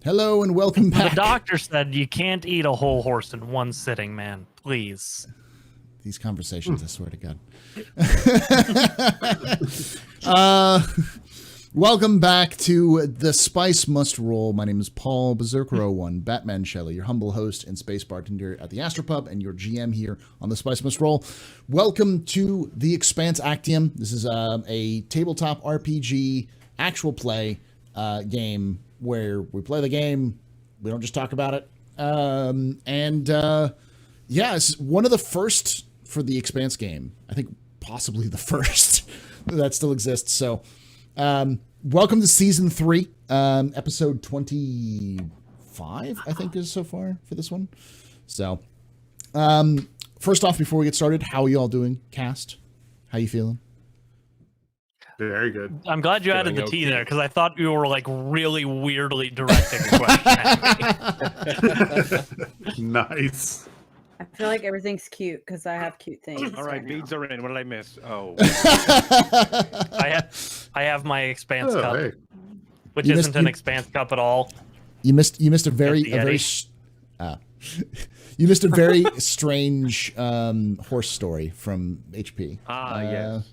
Hello and welcome back. The doctor said you can't eat a whole horse in one sitting, man. Please. These conversations, I swear to God. Welcome back to The Spice Must Roll. My name is Paul Berserker01, Batman Shelley, your humble host and space bartender at the Astropub, and your GM here on The Spice Must Roll. Welcome to the Expanse Actium. This is a tabletop RPG, actual play game where we play the game. We don't just talk about it. Yeah, it's one of the first for the Expanse game. I think possibly the first that still exists. So welcome to season 3, episode 25, I think is so far for this one. So first off, before we get started, how are you all doing, cast? How you feeling? Very good. I'm glad you added the T there, because I thought you were like really weirdly directing the question at me. Nice. I feel like everything's cute because I have cute things. All right, beads are in. What did I miss? Oh, I have my Expanse cup, Hey. which You isn't an Expanse cup at all. You missed a very you missed a very strange horse story from HP. yes.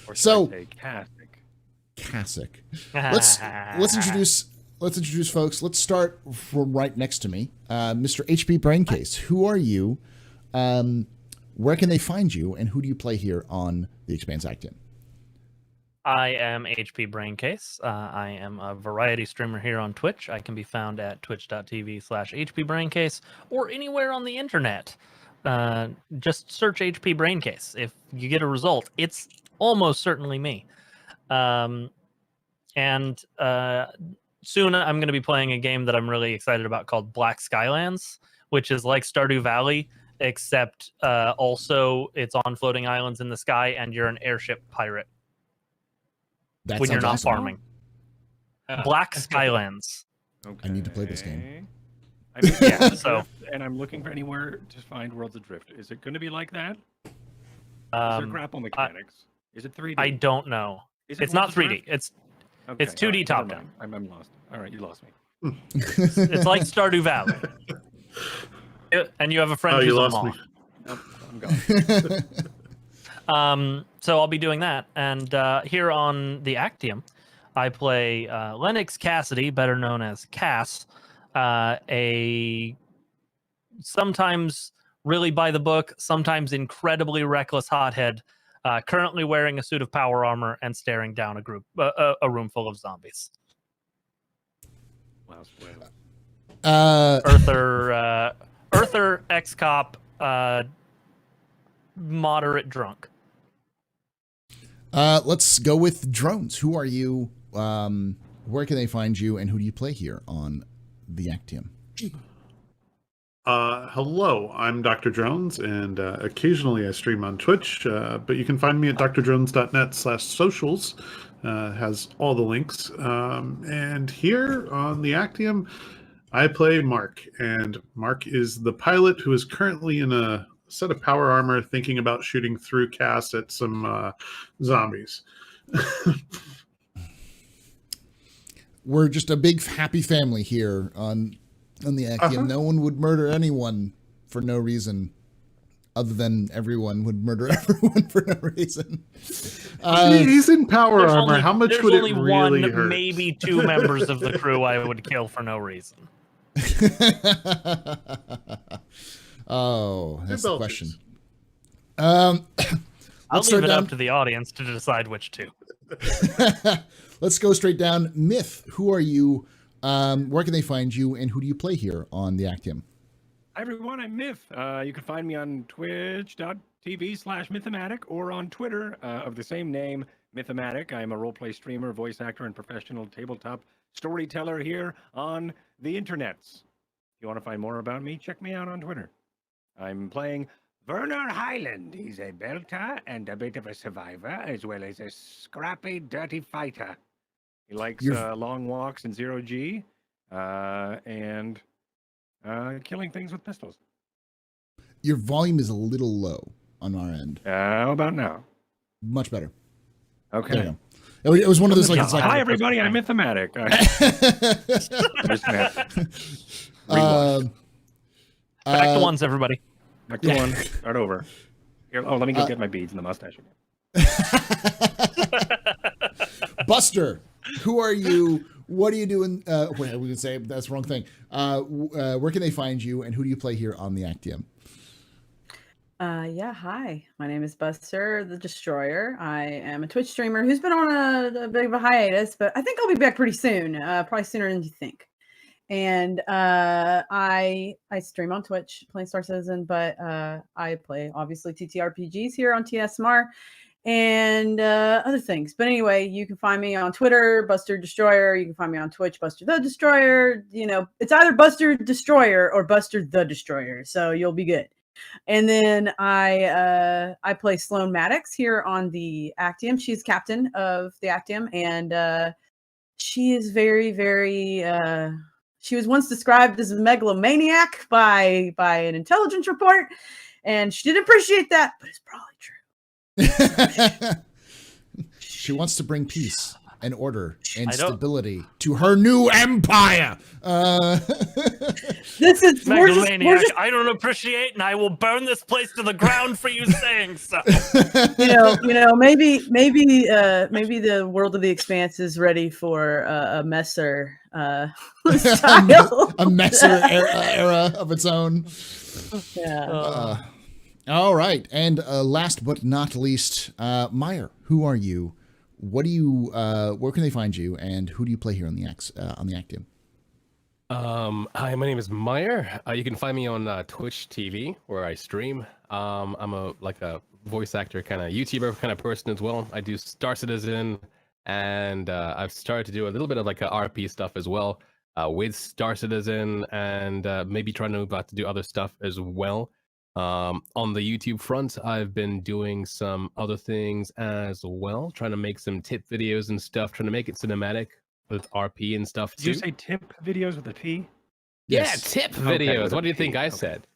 Or should So- I say Cassick? Let's introduce folks. Let's start from right next to me, Mr. HP Braincase. Who are you? Where can they find you? And who do you play here on the Expanse Actium? I am HP Braincase. I am a variety streamer here on Twitch. I can be found at twitch.tv/HP Braincase or anywhere on the internet. Just search HP Braincase. If you get a result, it's almost certainly me. Soon I'm going to be playing a game that I'm really excited about called Black Skylands, which is like Stardew Valley, except also it's on floating islands in the sky and you're an airship pirate That when you're sounds not awesome. farming. Black Skylands. Okay. I need to play this game. I'm in Yeah, Worlds so- Adrift, and I'm looking for anywhere to find Worlds Adrift. Is it going to be like that? Is there grapple mechanics? Is it 3D? I don't know. Is it It's not Worlds 3D. Adrift? It's 2D all right, top never down. mind. I'm lost. All right, you lost me. It's like Stardew Valley. And you have a friend Oh, you who's a lost mom. me. Nope, I'm gone. So I'll be doing that. And here on the Actium, I play Lennox Cassidy, better known as Cass, a sometimes really by the book, sometimes incredibly reckless hothead, currently wearing a suit of power armor and staring down a room full of zombies. Wow, spoiler. Earther, ex-cop, moderate drunk. Let's go with drones. Who are you? Where can they find you? And who do you play here on the Actium? Hello, I'm Dr. Drones, and occasionally I stream on Twitch, but you can find me at drdrones.net/socials. Has all the links. And here on the Actium, I play Mark, and Mark is the pilot who is currently in a set of power armor thinking about shooting through Cass at some zombies. We're just a big happy family here on the Actium. No one would murder anyone for no reason, other than everyone would murder everyone for no reason. He's in power There's armor. only- How much there's would it only really one, hurt? maybe 2 members of the crew I would kill for no reason. Oh, that's the Belches. question. I'll Let's leave start it down. up to the audience to decide which 2. Let's go straight down. Myth, who are you? Where can they find you? And who do you play here on the Actium? Hi everyone, I'm Myth. You can find me on twitch.tv/Mythomatic or on Twitter of the same name, Mythomatic. I'm a roleplay streamer, voice actor, and professional tabletop storyteller here on the internets. If you want to find more about me, check me out on Twitter. I'm playing Werner Highland. He's a belter and a bit of a survivor, as well as a scrappy, dirty fighter. He likes long walks in 0G and killing things with pistols. Your volume is a little low on our end. How about now? Much better. Okay. There you go. It was one of those like, it's like Hi everybody, I'm Mythomatic. Back to ones, everybody. Back to one. Start over. Here, let me go get my beads and the mustache again. Buster, who are you? What are you doing? Wait, we can say that's the wrong thing. Where can they find you, and who do you play here on the Actium? Hi. My name is Buster the Destroyer. I am a Twitch streamer who's been on a bit of a hiatus, but I think I'll be back pretty soon. Probably sooner than you think. And I stream on Twitch, playing Star Citizen, but I play obviously TTRPGs here on TSMR and other things. But anyway, you can find me on Twitter, Buster Destroyer. You can find me on Twitch, Buster the Destroyer. You know, it's either Buster Destroyer or Buster the Destroyer, so you'll be good. And then I play Sloan Maddox here on the Actium. She's captain of the Actium, and she is very, very. She was once described as a megalomaniac by an intelligence report, and she didn't appreciate that, but it's probably true. She wants to bring peace and order and stability to her new empire. This is megalomaniac. I don't appreciate, and I will burn this place to the ground for you saying so. Maybe the world of the Expanse is ready for a Messer style, a Messer era of its own. Yeah. All right, and last but not least, Meyer, who are you? What do you? Where can they find you? And who do you play here on the Actium? Hi, my name is Meyer. You can find me on Twitch TV where I stream. I'm a voice actor, kind of YouTuber kind of person as well. I do Star Citizen, and I've started to do a little bit of like a RP stuff as well with Star Citizen, and maybe trying to move out to do other stuff as well. On the YouTube front, I've been doing some other things as well, trying to make some tip videos and stuff, trying to make it cinematic with RP and stuff too. Did you say tip videos with a P? Yes. Yeah, tip videos. Okay, what do you think I okay. said?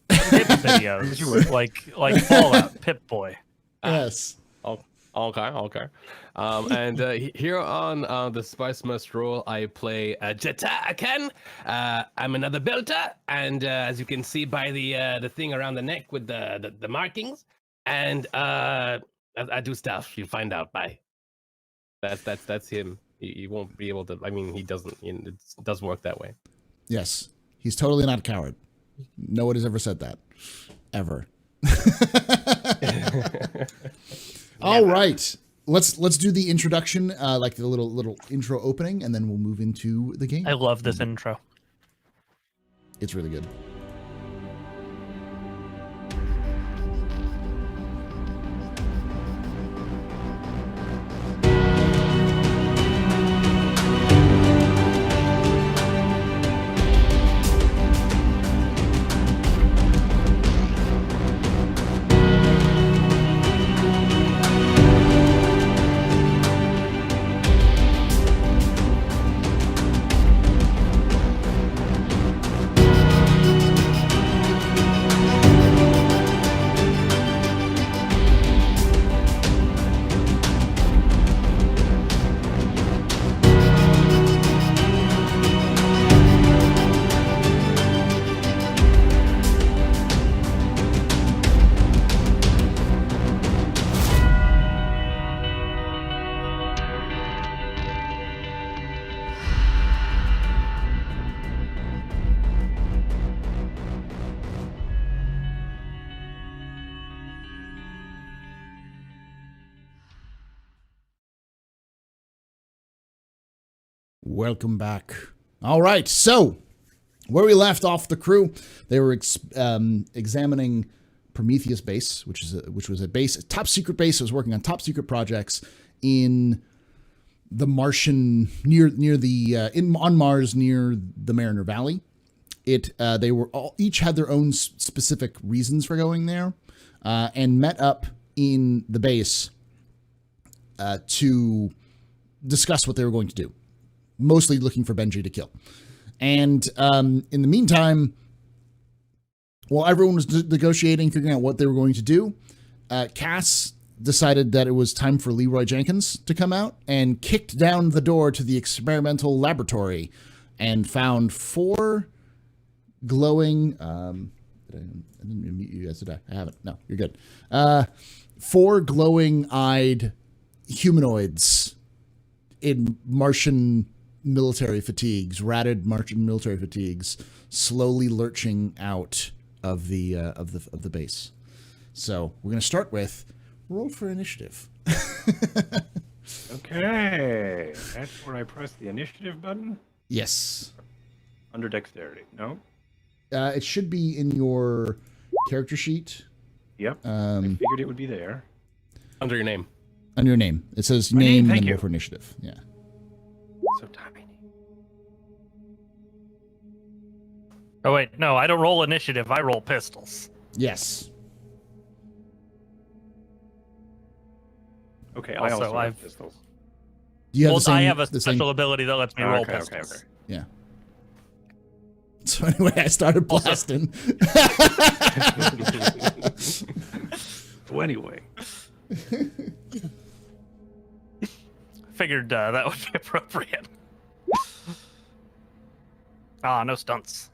Tip videos, like Fallout, Pip Boy. Yes. Okay. And here on the Spice Must Roll, I play Jetta Aken. I'm another builder, and as you can see by the thing around the neck with the markings, and I do stuff. You find out by. That's him. He won't be able to. I mean, he doesn't. It doesn't work that way. Yes, he's totally not a coward. Nobody's ever said that, ever. All right, let's do the introduction, like the little intro opening, and then we'll move into the game. I love this intro. It's really good. Welcome back. All right, so where we left off, the crew, they were examining Prometheus base, which was a base, a top secret base that was working on top secret projects in the Martian on Mars near the Mariner Valley. They were each had their own specific reasons for going there, and met up in the base to discuss what they were going to do. Mostly looking for Benji to kill. And in the meantime, while everyone was negotiating, figuring out what they were going to do, Cass decided that it was time for Leroy Jenkins to come out and kicked down the door to the experimental laboratory and found 4 glowing. I didn't mute you guys, did I? I haven't. No, you're good. 4 glowing-eyed humanoids in Martian military fatigues, ratted Martian military fatigues, slowly lurching out of the base. So we're going to start with roll for initiative. Okay, that's where I press the initiative button. Yes. Under dexterity. No. It should be in your character sheet. Yep. I figured it would be there. Under your name. Under your name. It says My name, name and thank then you. roll for initiative. Yeah. So tiny. Oh wait, no, I don't roll initiative. I roll pistols. Yes. Okay, I Also, also have I've- pistols. Do you have Well, the same, I have a the same- special ability that lets me roll Okay, pistols. okay. Yeah. So anyway, I started Also- blasting. So anyway, Figured that would be appropriate. No stunts.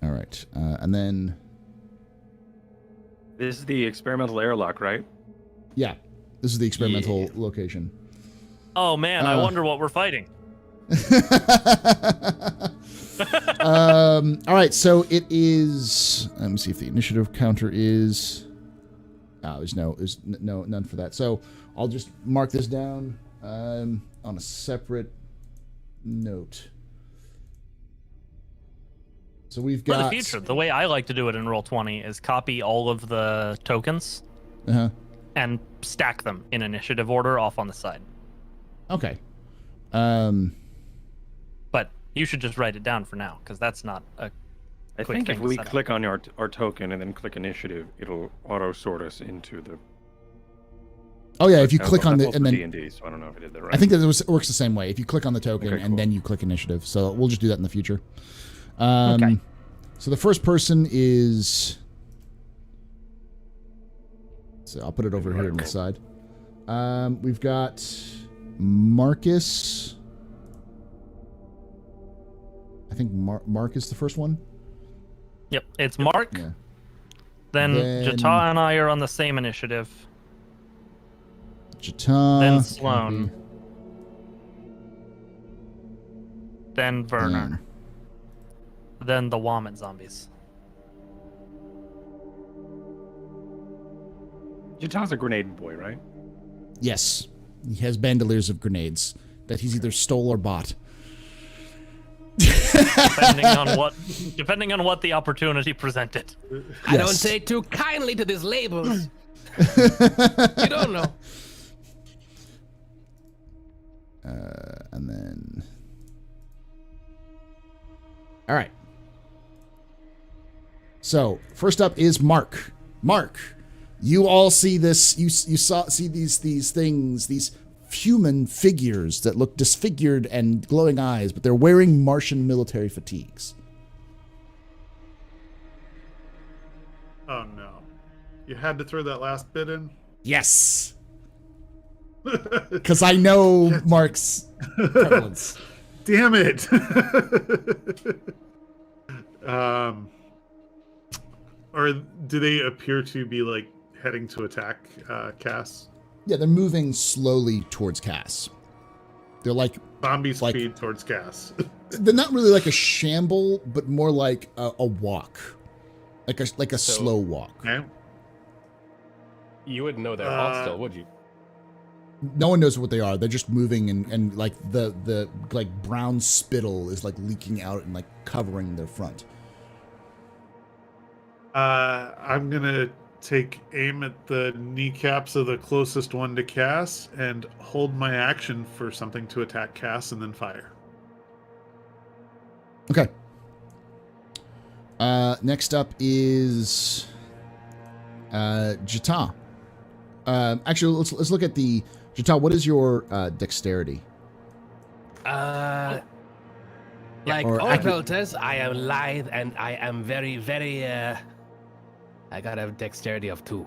All right. And then, this is the experimental airlock, right? yeah, this is the experimental location. Oh man, I wonder what we're fighting. All right, so it is. Let me see if the initiative counter is. There's none for that. So I'll just mark this down on a separate note. So we've got For the future, the way I like to do it in Roll20 is copy all of the tokens Uh-huh. and stack them in initiative order off on the side. Okay. But you should just write it down for now, because that's not a I quick think thing if to we set up. click on our token and then click initiative, it'll auto sort us into the. Oh yeah, if you click on the and then D&D, so I don't know if I did that right. I think that it works the same way. If you click on the token Okay, and cool. then you click initiative. So we'll just do that in the future. Okay. So the first person is. So I'll put it over here on the side. We've got Marcus. I think Mark is the first one. Yep, it's Mark. Yeah. Then Then- Jata and I are on the same initiative. Jata. Then Sloan. copy, Then Werner. Then the Womit zombies. Jata's a grenade boy, right? Yes. He has bandoliers of grenades that he's either stole or bought. Depending on what the opportunity presented. I don't Yes. take too kindly to these labels. You don't know. And then. All right. So first up is Mark. Mark, you all see this. You see these things, these human figures that look disfigured and glowing eyes, but they're wearing Martian military fatigues. Oh no. You had to throw that last bit in? Yes, because I know Mark's prevalence. Damn it. Or do they appear to be like heading to attack Cass? Yeah, they're moving slowly towards Cass. They're like Zombie Like- speed towards Cass. they're not really like a shamble, but more like a walk, like a slow walk. Okay. You wouldn't know they're Uh, hostile, would you? No one knows what they are. They're just moving, and like the like brown spittle is like leaking out and like covering their front. I'm gonna take aim at the kneecaps of the closest one to Cass and hold my action for something to attack Cass and then fire. Okay. Next up is Jata. Actually, let's look at the Jata. What is your dexterity? Like Or all accu- pelters, I am lithe and I am very, very. I got a dexterity of 2.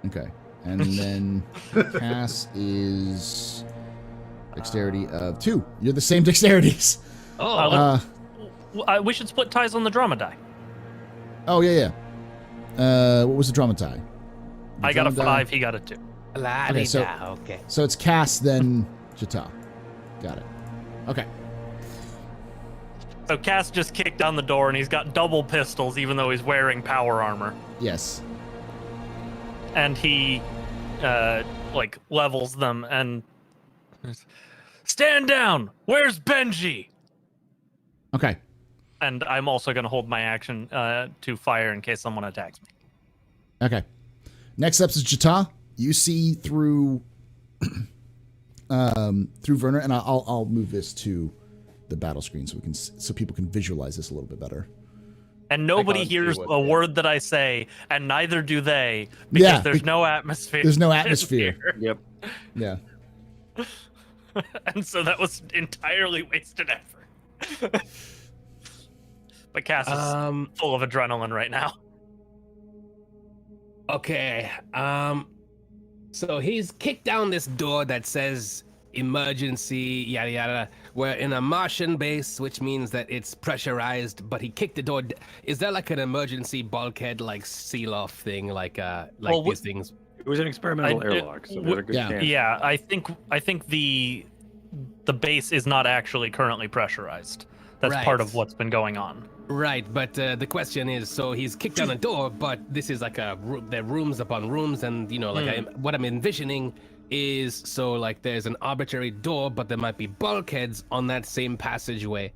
Okay. And then Cass is dexterity of 2. You're the same dexterities. We should split ties on the drama die. Oh, yeah. What was the drama tie? I got a 5, he got a 2. Okay, so it's Cass, then Jata. Got it. Okay. So Cass just kicked down the door, and he's got double pistols, even though he's wearing power armor. Yes. And he, levels them and... Stand down! Where's Benji? Okay. And I'm also going to hold my action to fire in case someone attacks me. Okay. Next up is Jata. You see through Werner, and I'll move this to the battle screen so people can visualize this a little bit better. And nobody hears a word that I say, and neither do they, because there's no atmosphere. There's no atmosphere. Yep. Yeah. And so that was entirely wasted effort. But Cass is full of adrenaline right now. Okay. So he's kicked down this door that says emergency, yada yada. We're in a Martian base, which means that it's pressurized, but he kicked the door. Is there like an emergency bulkhead, like seal-off thing, these things? It was an experimental airlock, so there's a good chance. Yeah, I think the base is not actually currently pressurized. That's part of what's been going on. Right, but the question is, so he's kicked down a door, but this is like there are rooms upon rooms, and what I'm envisioning is there's an arbitrary door, but there might be bulkheads on that same passageway.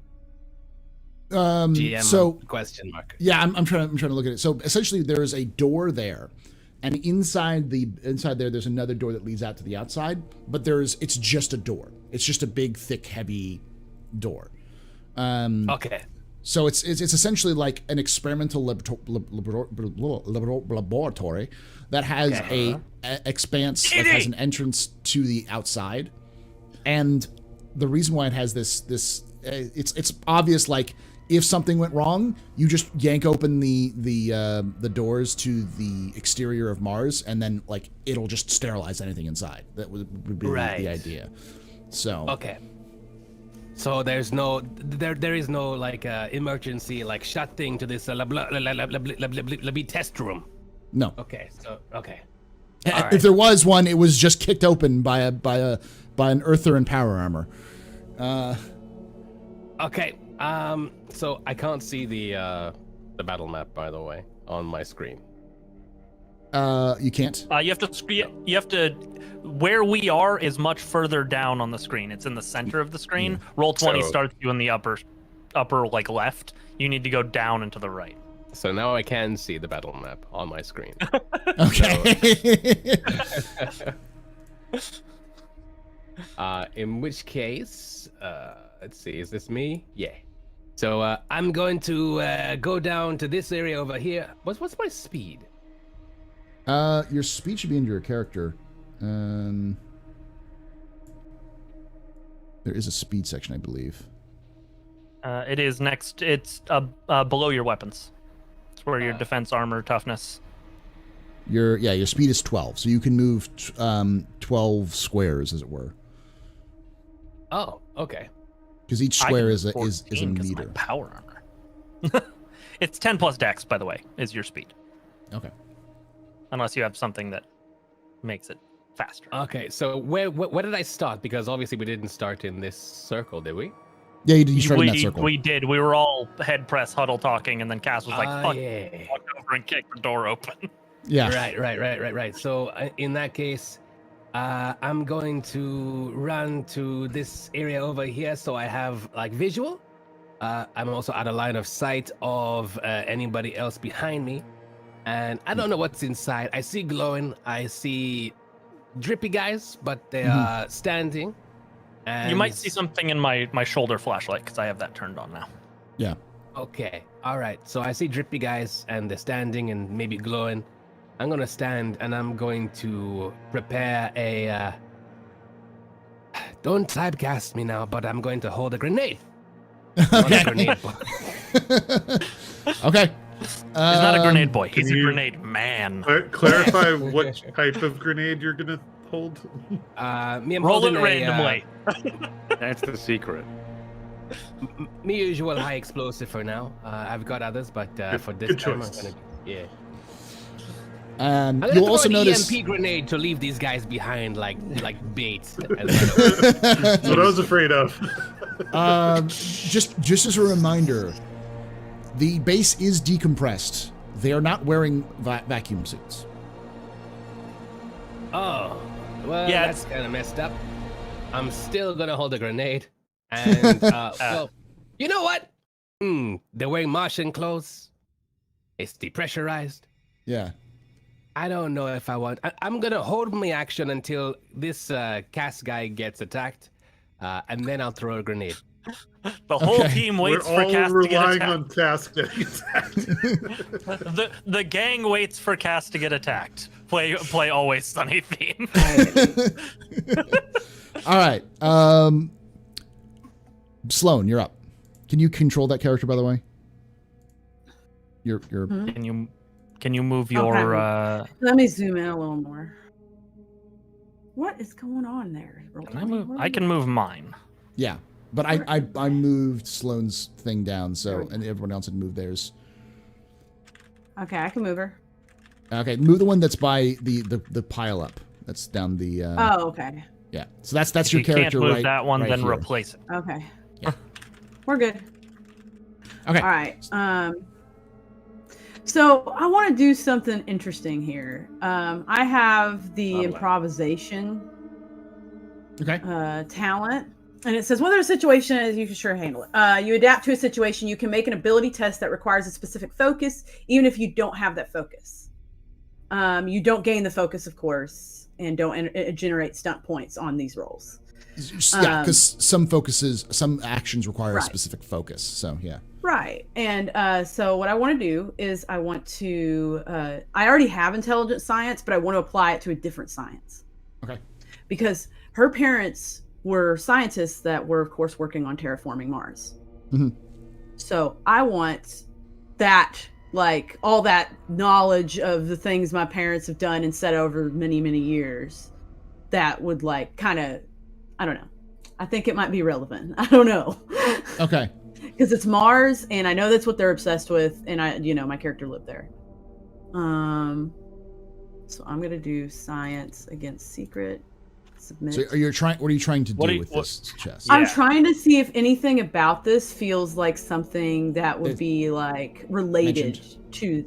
GM question mark. Yeah, I'm trying to look at it. So essentially, there is a door there, and inside there's another door that leads out to the outside. But it's just a door. It's just a big, thick, heavy door. Okay. So it's essentially like an experimental laboratory that has a expanse that has an entrance to the outside, and the reason why it has this it's obvious. Like if something went wrong, you just yank open the doors to the exterior of Mars, and then it'll just sterilize anything inside. That would be the idea. So okay. So there is no emergency shut thing to this test room. No. Okay. So okay. If there was one, it was just kicked open by an Earther in power armor. Okay. So I can't see the battle map, by the way, on my screen. You can't. You have to. Where we are is much further down on the screen. It's in the center of the screen. Roll 20 starts you in the upper left. You need to go down and to the right. So now I can see the battle map on my screen. Okay. In which case, let's see. Is this me? Yeah. So I'm going to go down to this area over here. What's my speed? Your speed should be under your character. There is a speed section, I believe. It is next. It's below your weapons. It's where your defense, armor, toughness. Your speed is 12, so you can move 12 squares, as it were. Oh, okay. Because each square is a meter. Power armor. It's 10 plus dex, by the way, is your speed. Okay. Unless you have something that makes it faster. Okay, so where did I start? Because obviously we didn't start in this circle, did we? Yeah, you started in that circle. We did. We were all head press huddle talking, and then Cass was like, "Fuck!" Yeah. Walked over and kicked the door open. Yeah. Right. So in that case, I'm going to run to this area over here, so I have visual. I'm also out of line of sight of anybody else behind me. And I don't know what's inside. I see glowing. I see drippy guys, but they are standing. And you might see something in my shoulder flashlight because I have that turned on now. Yeah. Okay. All right. So I see drippy guys, and they're standing and maybe glowing. I'm going to stand, and I'm going to prepare a... Don't typecast me now, but I'm going to hold a grenade. Okay. Grenade. Okay. He's not a grenade boy. He's a you- grenade man. Clarify what type of grenade you're gonna hold. Me, I'm Roll it holding randomly. That's the secret. Me usual high explosive for now. I've got others, but for this good time, choice. I'm gonna You'll also an notice. EMP grenade to leave these guys behind like bait. That's what I was afraid of. Just as a reminder, the base is decompressed. They are not wearing vacuum suits. Oh, well, Yeah, that's kind of messed up. I'm still gonna hold a grenade, and well, you know what? They're wearing Martian clothes. It's depressurized. Yeah. I don't know if I want. I'm gonna hold my action until this cast guy gets attacked, and then I'll throw a grenade. The whole Okay. team waits We're for all Cass to get relying attacked. on Cass getting attacked. The gang waits for Cass to get attacked. Play Always Sunny theme. All right. Sloan, you're up. Can you control that character, by the way? You're. Can you move your Let me zoom in a little more. What is going on there? Can I move? I can move mine. Yeah, but I moved Sloan's thing down, so and everyone else had moved theirs. Okay, I can move her. Okay, move the one that's by the pile up. That's down the. Oh, okay. Yeah, so that's If your you can't character move right. that one, right then here. replace it. Okay. Yeah. We're good. Okay. All right. So I want to do something interesting here. I have the Lovely. improvisation Okay. talent, and it says whether a situation is, you can sure handle it. You adapt to a situation. You can make an ability test that requires a specific focus, even if you don't have that focus. You don't gain the focus, of course, and don't generate stunt points on these rolls. Yeah, because some actions require a Right. specific focus. So yeah. Right. And so what I want to do is I want to, I already have intelligent science, but I want to apply it to a different science. Okay. Because her parents were scientists that were, of course, working on terraforming Mars. Mm-hmm. So I want that, like all that knowledge of the things my parents have done and said over many, many years that would like kind of, I don't know. I think it might be relevant. I don't know. Okay. Because it's Mars, and I know that's what they're obsessed with, and my character lived there. So I'm gonna do science against secret. Submit. So are you trying? What are you trying to What do are you- with what- this chess? Yeah. I'm trying to see if anything about this feels like something that would It- be like related to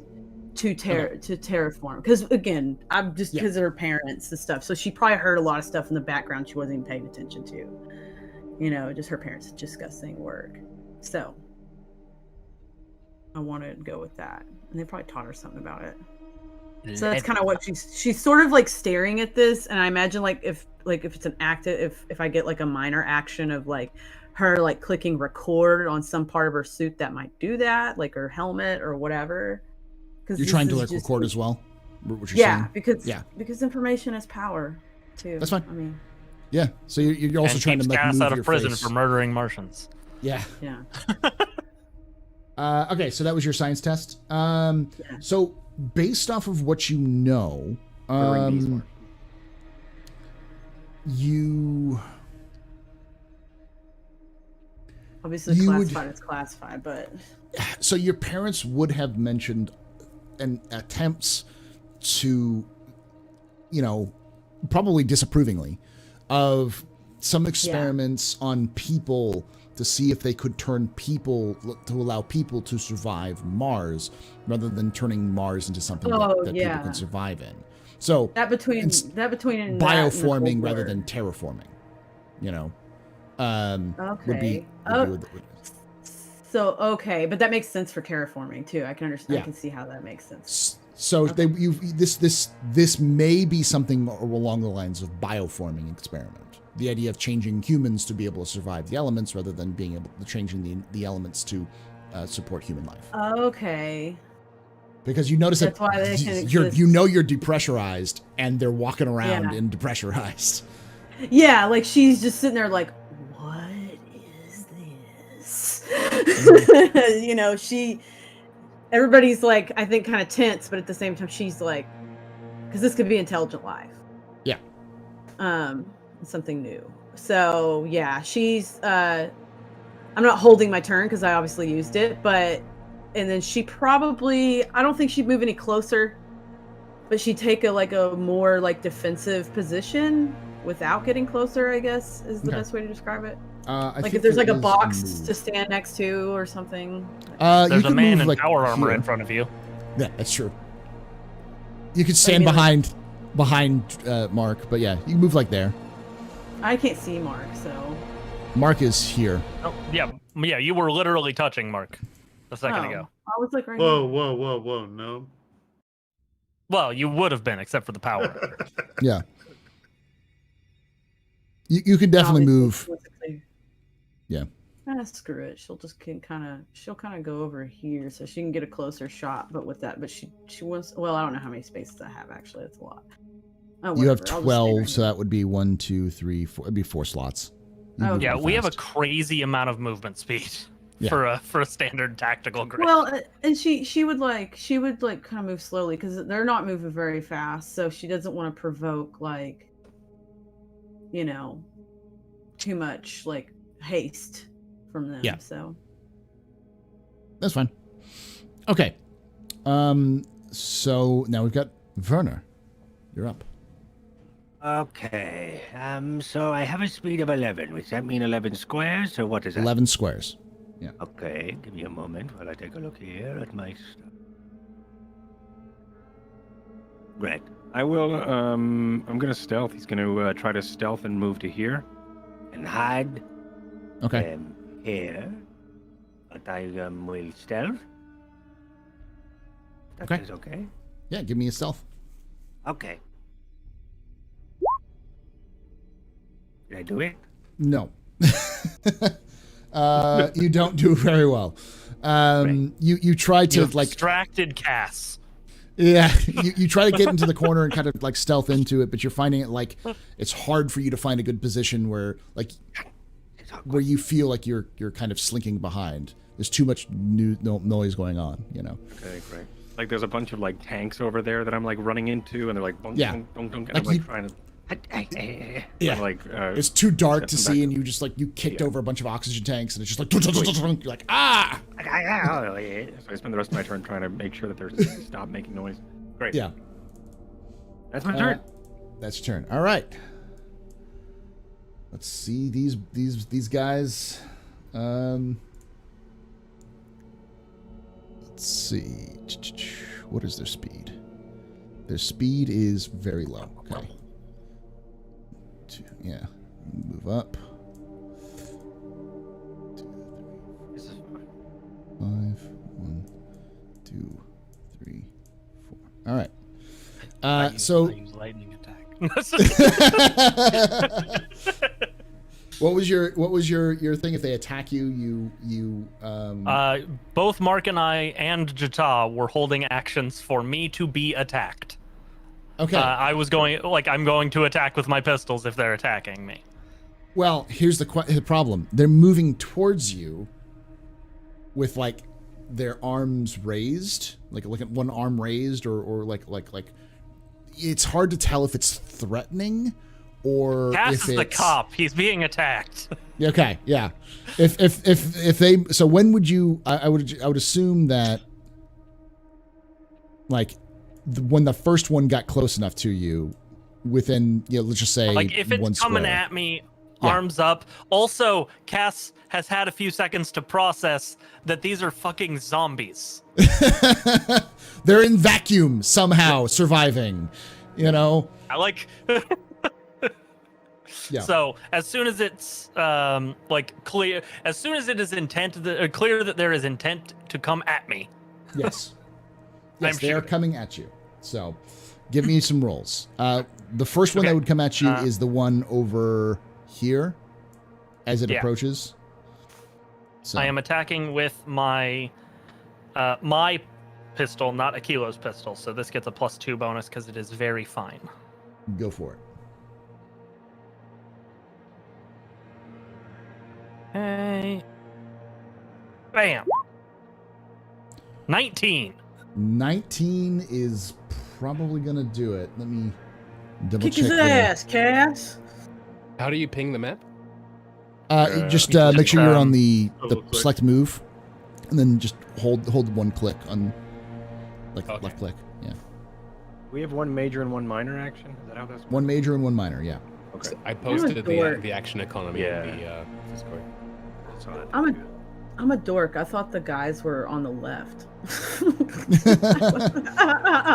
terraform. Because again, I'm just Yeah. because of her parents and stuff. So she probably heard a lot of stuff in the background she wasn't even paying attention to. Just her parents discussing work. So I want to go with that, and they probably taught her something about it. So that's kind of what she's sort of like staring at this, and I imagine like if it's an active, if I get like a minor action of like her like clicking record on some part of her suit that might do that, like her helmet or whatever. Because You're trying to like record as well. What you're saying? because information is power too. That's fine. I mean, Yeah. So you're also And trying keeps to like Cass move out your of prison face. for murdering Martians. Yeah. yeah. Okay, so that was your science test. So based off of what you know, you Obviously, You would- classified is classified, but so your parents would have mentioned an attempts to, probably disapprovingly, of some experiments on people to see if they could to allow people to survive Mars rather than turning Mars into something that people yeah. can survive in. So that between It's that and bioforming the Cold rather War. than terraforming, would Okay. be So okay, but that makes sense for terraforming too. I can understand. Yeah. I can see how that makes sense. So this may be something along the lines of bioforming experiment. The idea of changing humans to be able to survive the elements rather than being able to changing the elements to support human life. Okay. Because you notice That's that why they can you're exist. you're depressurized and they're walking around Yeah. in depressurized. Yeah, like she's just sitting there like, what is this? Mm-hmm. she everybody's like, I think, kind of tense, but at the same time, she's like, because this could be intelligent life. Yeah. Something new. So yeah, she's. I'm not holding my turn because I obviously used it, but and then she probably. I don't think she'd move any closer, but she'd take a more like defensive position without getting closer. I guess is the best way to describe it. I Like think if there's like a there is box move. to stand next to or something. You There's a could man move, in like, power armor here. in front of you. Yeah, that's true. You could stand mean, behind Mark, but yeah, you can move like there. I can't see Mark, so. Mark is here. Oh, yeah, you were literally touching Mark a second ago. I was like right Whoa, here. whoa, whoa, whoa! No. Well, you would have been, except for the power armor. Yeah. You can definitely move. Yeah. Screw it. She'll just kind of go over here so she can get a closer shot. But with that, she wants. Well, I don't know how many spaces I have actually. That's a lot. Oh, You have whatever. I'll just stay 12, right so here. that would be 1, 2, 3, 4. It'd be 4 slots. You Oh, move Yeah, pretty we have a fast. crazy amount of movement speed Yeah. for a standard tactical grade. Well, and she would kind of move slowly because they're not moving very fast, so she doesn't want to provoke too much haste from them. Yeah. So That's fine. Okay. So now we've got Werner. You're up. Okay. So I have a speed of 11. Does that mean 11 squares, or what is that? 11 squares. Okay, give me a moment while I take a look here at my stuff. Great. I will, I'm gonna stealth. He's gonna try to stealth and move to here. And hide Okay. here. But I will stealth. That Okay. is okay. Yeah, give me a stealth. Okay. Did I do it? No. You don't do very well. You try to You like distracted Cass. Yeah, you try to get into the corner and kind of like stealth into it, but you're finding it like it's hard for you to find a good position where you feel like you're kind of slinking behind. There's too much noise going on, you know. Okay, great. Like there's a bunch of like tanks over there that I'm like running into, and they're like bonk, Yeah. bonk, bonk, bonk, and Like I'm like you- trying to. Yeah. I'm like It's too dark to stepping see, back. and you just like you kicked Yeah. over a bunch of oxygen tanks, and it's just like you're like ah. So I spend the rest of my turn trying to make sure that they're stop making noise. Great. Yeah, That's my turn. that's your turn. All right. Let's see these guys. Let's see. What is their speed? Their speed is very low. Okay. Yeah. Move up. This is fine. 5, 1, 2, 3, 4. All right. I use lightning attack. What was your thing? If they attack you, Both Mark and I and Jata were holding actions for me to be attacked. okay. I was I'm going to attack with my pistols if they're attacking me. Well, here's the problem. They're moving towards you with like their arms raised, like one arm raised, or like it's hard to tell if it's threatening or Cass if is it's the cop. He's being attacked. Okay, yeah. If they, so when would you? I would assume that like when the first one got close enough to you, within let's just say Like if it's one coming square. at me, Yeah. arms up. Also, Cass has had a few seconds to process that these are fucking zombies. They're in vacuum somehow, surviving. You know. I like. Yeah. So as soon as it's clear, as soon as it is clear that there is intent to come at me, Yes. Yes, I'm they are shooting. coming at you. So, give me some rolls. The first one Okay. that would come at you is the one over here, as it Yeah. approaches. So, I am attacking with my my pistol, not Akilo's pistol. So this gets a +2 bonus because it is very fine. go for it. Hey. Bam. 19. 19 is probably gonna do it. Let me double Kick check. his ass, Cass. How do you ping the map? Just you make just, sure you're on the double click. select move, and then just hold one click on, like Okay. left click. Yeah, We have one major and one minor action. Is that how that's? one major and one minor. Yeah. Okay. I posted dork. the action economy Yeah. in the Discord. So that- I'm a dork. I thought the guys were on the left.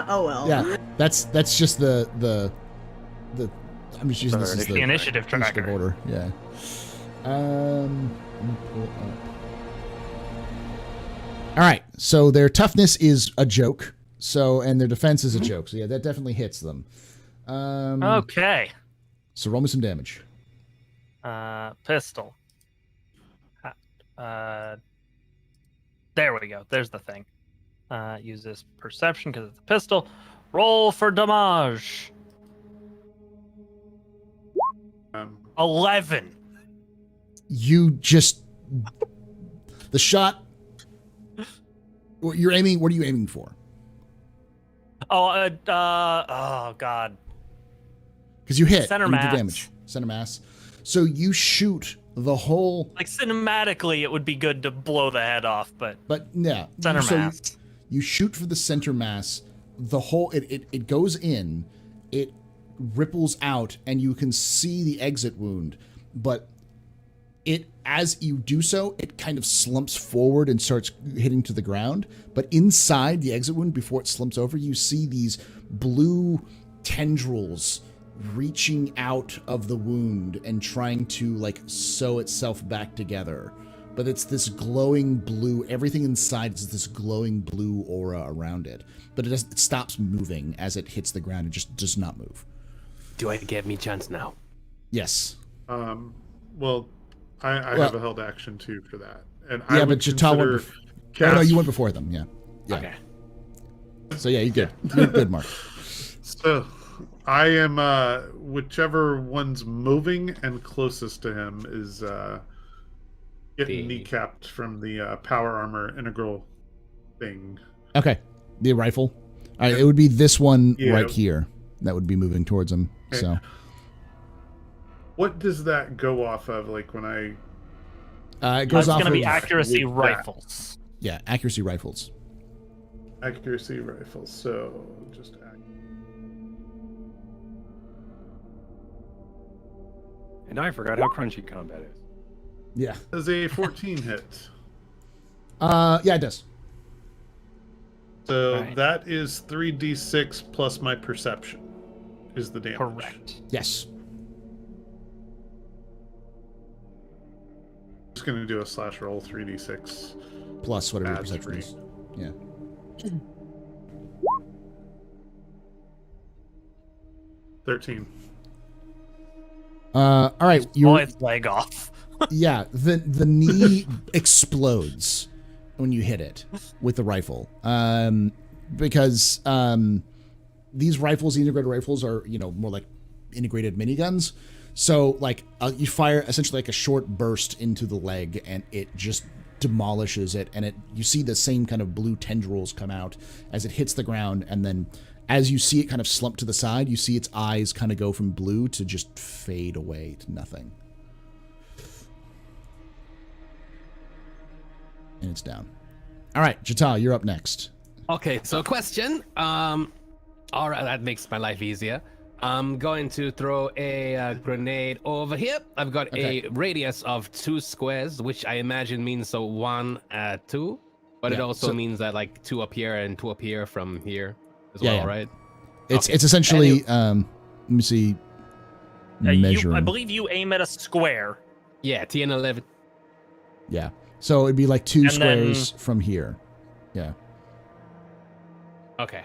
Oh well. Yeah, that's just the. I'm just using this as The initiative tracker. order. Yeah. Let me pull up. All right, so their toughness is a joke. So and their defense is a joke. So yeah, that definitely hits them. Okay. So roll me some damage. Pistol. There we go. There's the thing. Use this perception because it's a pistol. Roll for damage. 11. You just the shot. What you're aiming? What are you aiming for? Oh God. Because you hit Center you do mass. damage. Center mass. So you shoot the whole. Like cinematically, it would be good to blow the head off, but But yeah, center so mass. You shoot for the center mass. The whole it goes in. It ripples out, and you can see the exit wound. But it, as you do so, it kind of slumps forward and starts hitting to the ground. But inside the exit wound, before it slumps over, you see these blue tendrils reaching out of the wound and trying to like sew itself back together. But it's this glowing blue, everything inside is this glowing blue aura around it. But it stops moving as it hits the ground. It just does not move. Do I get me chance now? Yes. Well, I have a held action too for that, and I Yeah, would but Jatal went consider Oh, no, cast- you went before them. Yeah. Yeah. Okay. So yeah, you're good. You're good, Mark. So I am whichever one's moving and closest to him is getting The- kneecapped from the power armor integral thing. Okay. The rifle. All right, it would be this one Yeah. right here that would be moving towards him. Okay. So What does that go off of? Like when I it It's goes off going to be of accuracy with that. rifles. accuracy rifles. accuracy rifles, so just And I forgot how crunchy combat is. Yeah. does a 14 hit. Yeah, it does. So Right. that is 3d6 plus my perception is the damage. Correct. Yes. Just gonna do a slash roll 3d6. Plus whatever your Adds perception three. is. Yeah. 13. All right. Blow You its leg off. yeah, the knee explodes when you hit it with the rifle. Because these rifles, the integrated rifles, are more like integrated miniguns. So like you fire essentially like a short burst into the leg, and it just demolishes it. And you see the same kind of blue tendrils come out as it hits the ground, and then as you see it kind of slump to the side, you see its eyes kind of go from blue to just fade away to nothing. And it's down. All right, Jatal, you're up next. Okay, so question. All right, that makes my life easier. I'm going to throw a grenade over here. I've got Okay. a radius of 2 squares, which I imagine means so 1, 2, but it Yeah, also so- means that like 2 up here and 2 up here from here as Yeah, well, yeah. right? It's Okay. it's essentially let me see. Measuring. I believe you aim at a square. Yeah, TN 11. Yeah. So it'd be like 2 And squares from here. Yeah. Okay.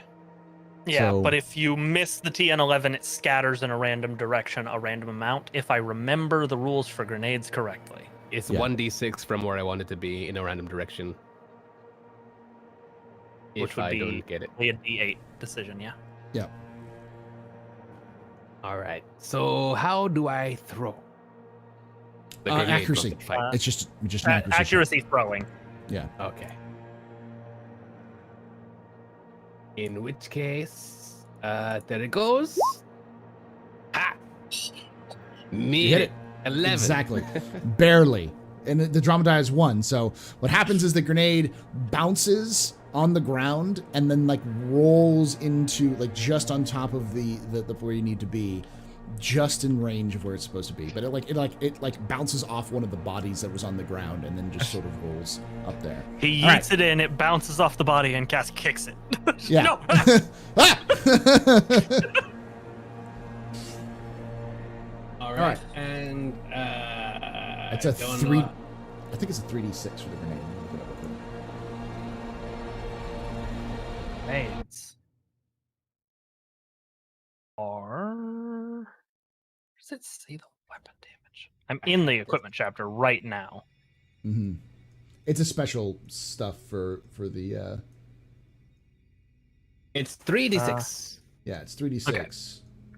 Yeah, So- but if you miss the TN11, it scatters in a random direction, a random amount, if I remember the rules for grenades correctly. It's Yeah. 1d6 from where I want it to be in a random direction. Which If would I be don't get it. a D8 decision, yeah. Yeah. All right. So how do I throw? The grenade, not Accuracy. the fight. It's just an accuracy. Accuracy throwing. Yeah. Okay. In which case, there it goes. Ha! You hit it. 11. Exactly. Barely. And the drama die is 1. So what happens is the grenade bounces on the ground and then like rolls into like just on top of the where you need to be, just in range of where it's supposed to be. But it bounces off one of the bodies that was on the ground and then just sort of rolls up there. He All yeets it in, it bounces off the body, and Cass kicks it. Yeah. No! Ah! All right. And It's a don't 3. know. I think it's a 3d6 for the grenade. Let me look it up real quick. Grenades are. Does it say the weapon damage? I'm in the equipment chapter right now. Mm-hmm. It's a special stuff for the. It's 3d6. Yeah, it's 3d6, Okay.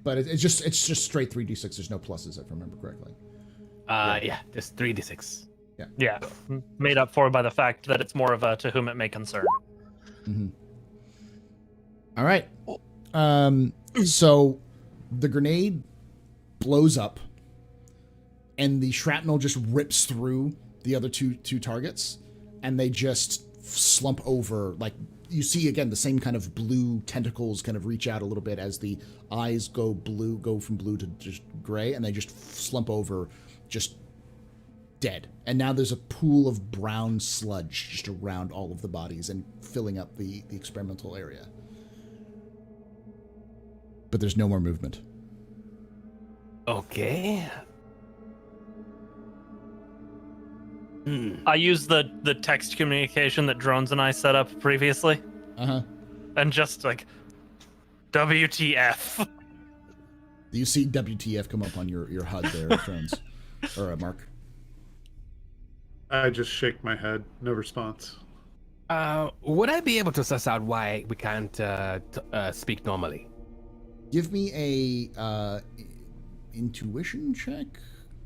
but it's just straight 3d6. There's no pluses, if I remember correctly. Yeah, just 3d6. Yeah, made up for by the fact that it's more of a to whom it may concern. Mm-hmm. All right. So the grenade blows up, and the shrapnel just rips through the other two targets, and they just slump over. Like you see again, the same kind of blue tentacles kind of reach out a little bit as the eyes go from blue to just gray, and they just slump over, just dead. And now there's a pool of brown sludge just around all of the bodies and filling up the experimental area. But there's no more movement. Okay. I used the text communication that Drones and I set up previously, Uh-huh. and just like, WTF. Do you see WTF come up on your HUD there, Drones? Or Mark? I just shake my head. No response. Would I be able to suss out why we can't speak normally? Give me a intuition check,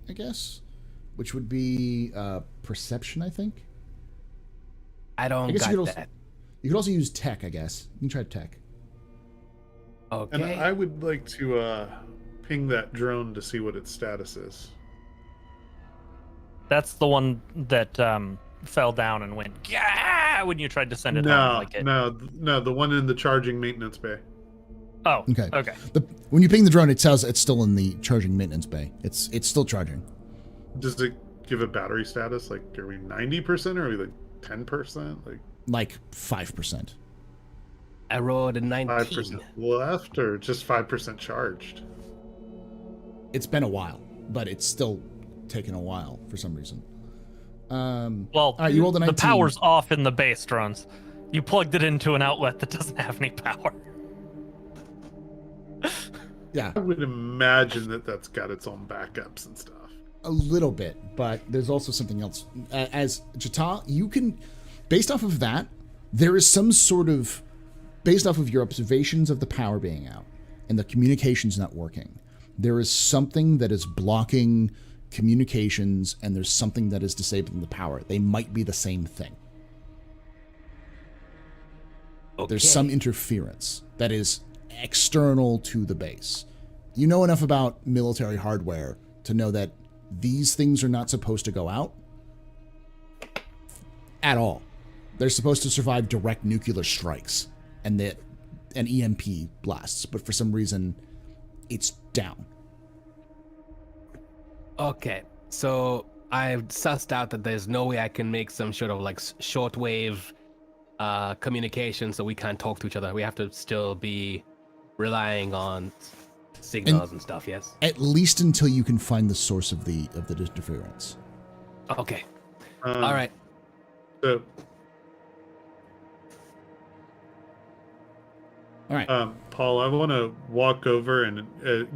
I guess, which would be perception, I think. I don't I guess you got could also, that. you could also use tech, I guess. You can try tech. Okay. And I would like to ping that drone to see what its status is. That's the one that fell down and went, yeah, when you tried to send it home. No, Like it. no, the one in the charging maintenance bay. Oh, Okay. okay. When you ping the drone, it says it's still in the charging maintenance bay. It's still charging. Does it give a battery status? Like, are we 90% or are we like 10%? Like 5%. I rolled a 19. 5% left or just 5% charged? It's been a while, but it's still taken a while for some reason. Well, all right, you rolled a 19. the power's off in the base, Drones. You plugged it into an outlet that doesn't have any power. Yeah, I would imagine that that's got its own backups and stuff. a little bit, but there's also something else. As Jata, you can, based off of that, there is some sort of, based off of your observations of the power being out and the communications not working, there is something that is blocking communications and there's something that is disabling the power. They might be the same thing. Okay. There's some interference that is external to the base. You know enough about military hardware to know that these things are not supposed to go out at all. They're supposed to survive direct nuclear strikes and EMP blasts, but for some reason it's down. Okay, so I've sussed out that there's no way I can make some sort of like shortwave communication, so we can't talk to each other. We have to still be relying on signals and stuff. Yes. At least until you can find the source of the interference. Okay. Um, All right. So, All right. Paul, I want to walk over and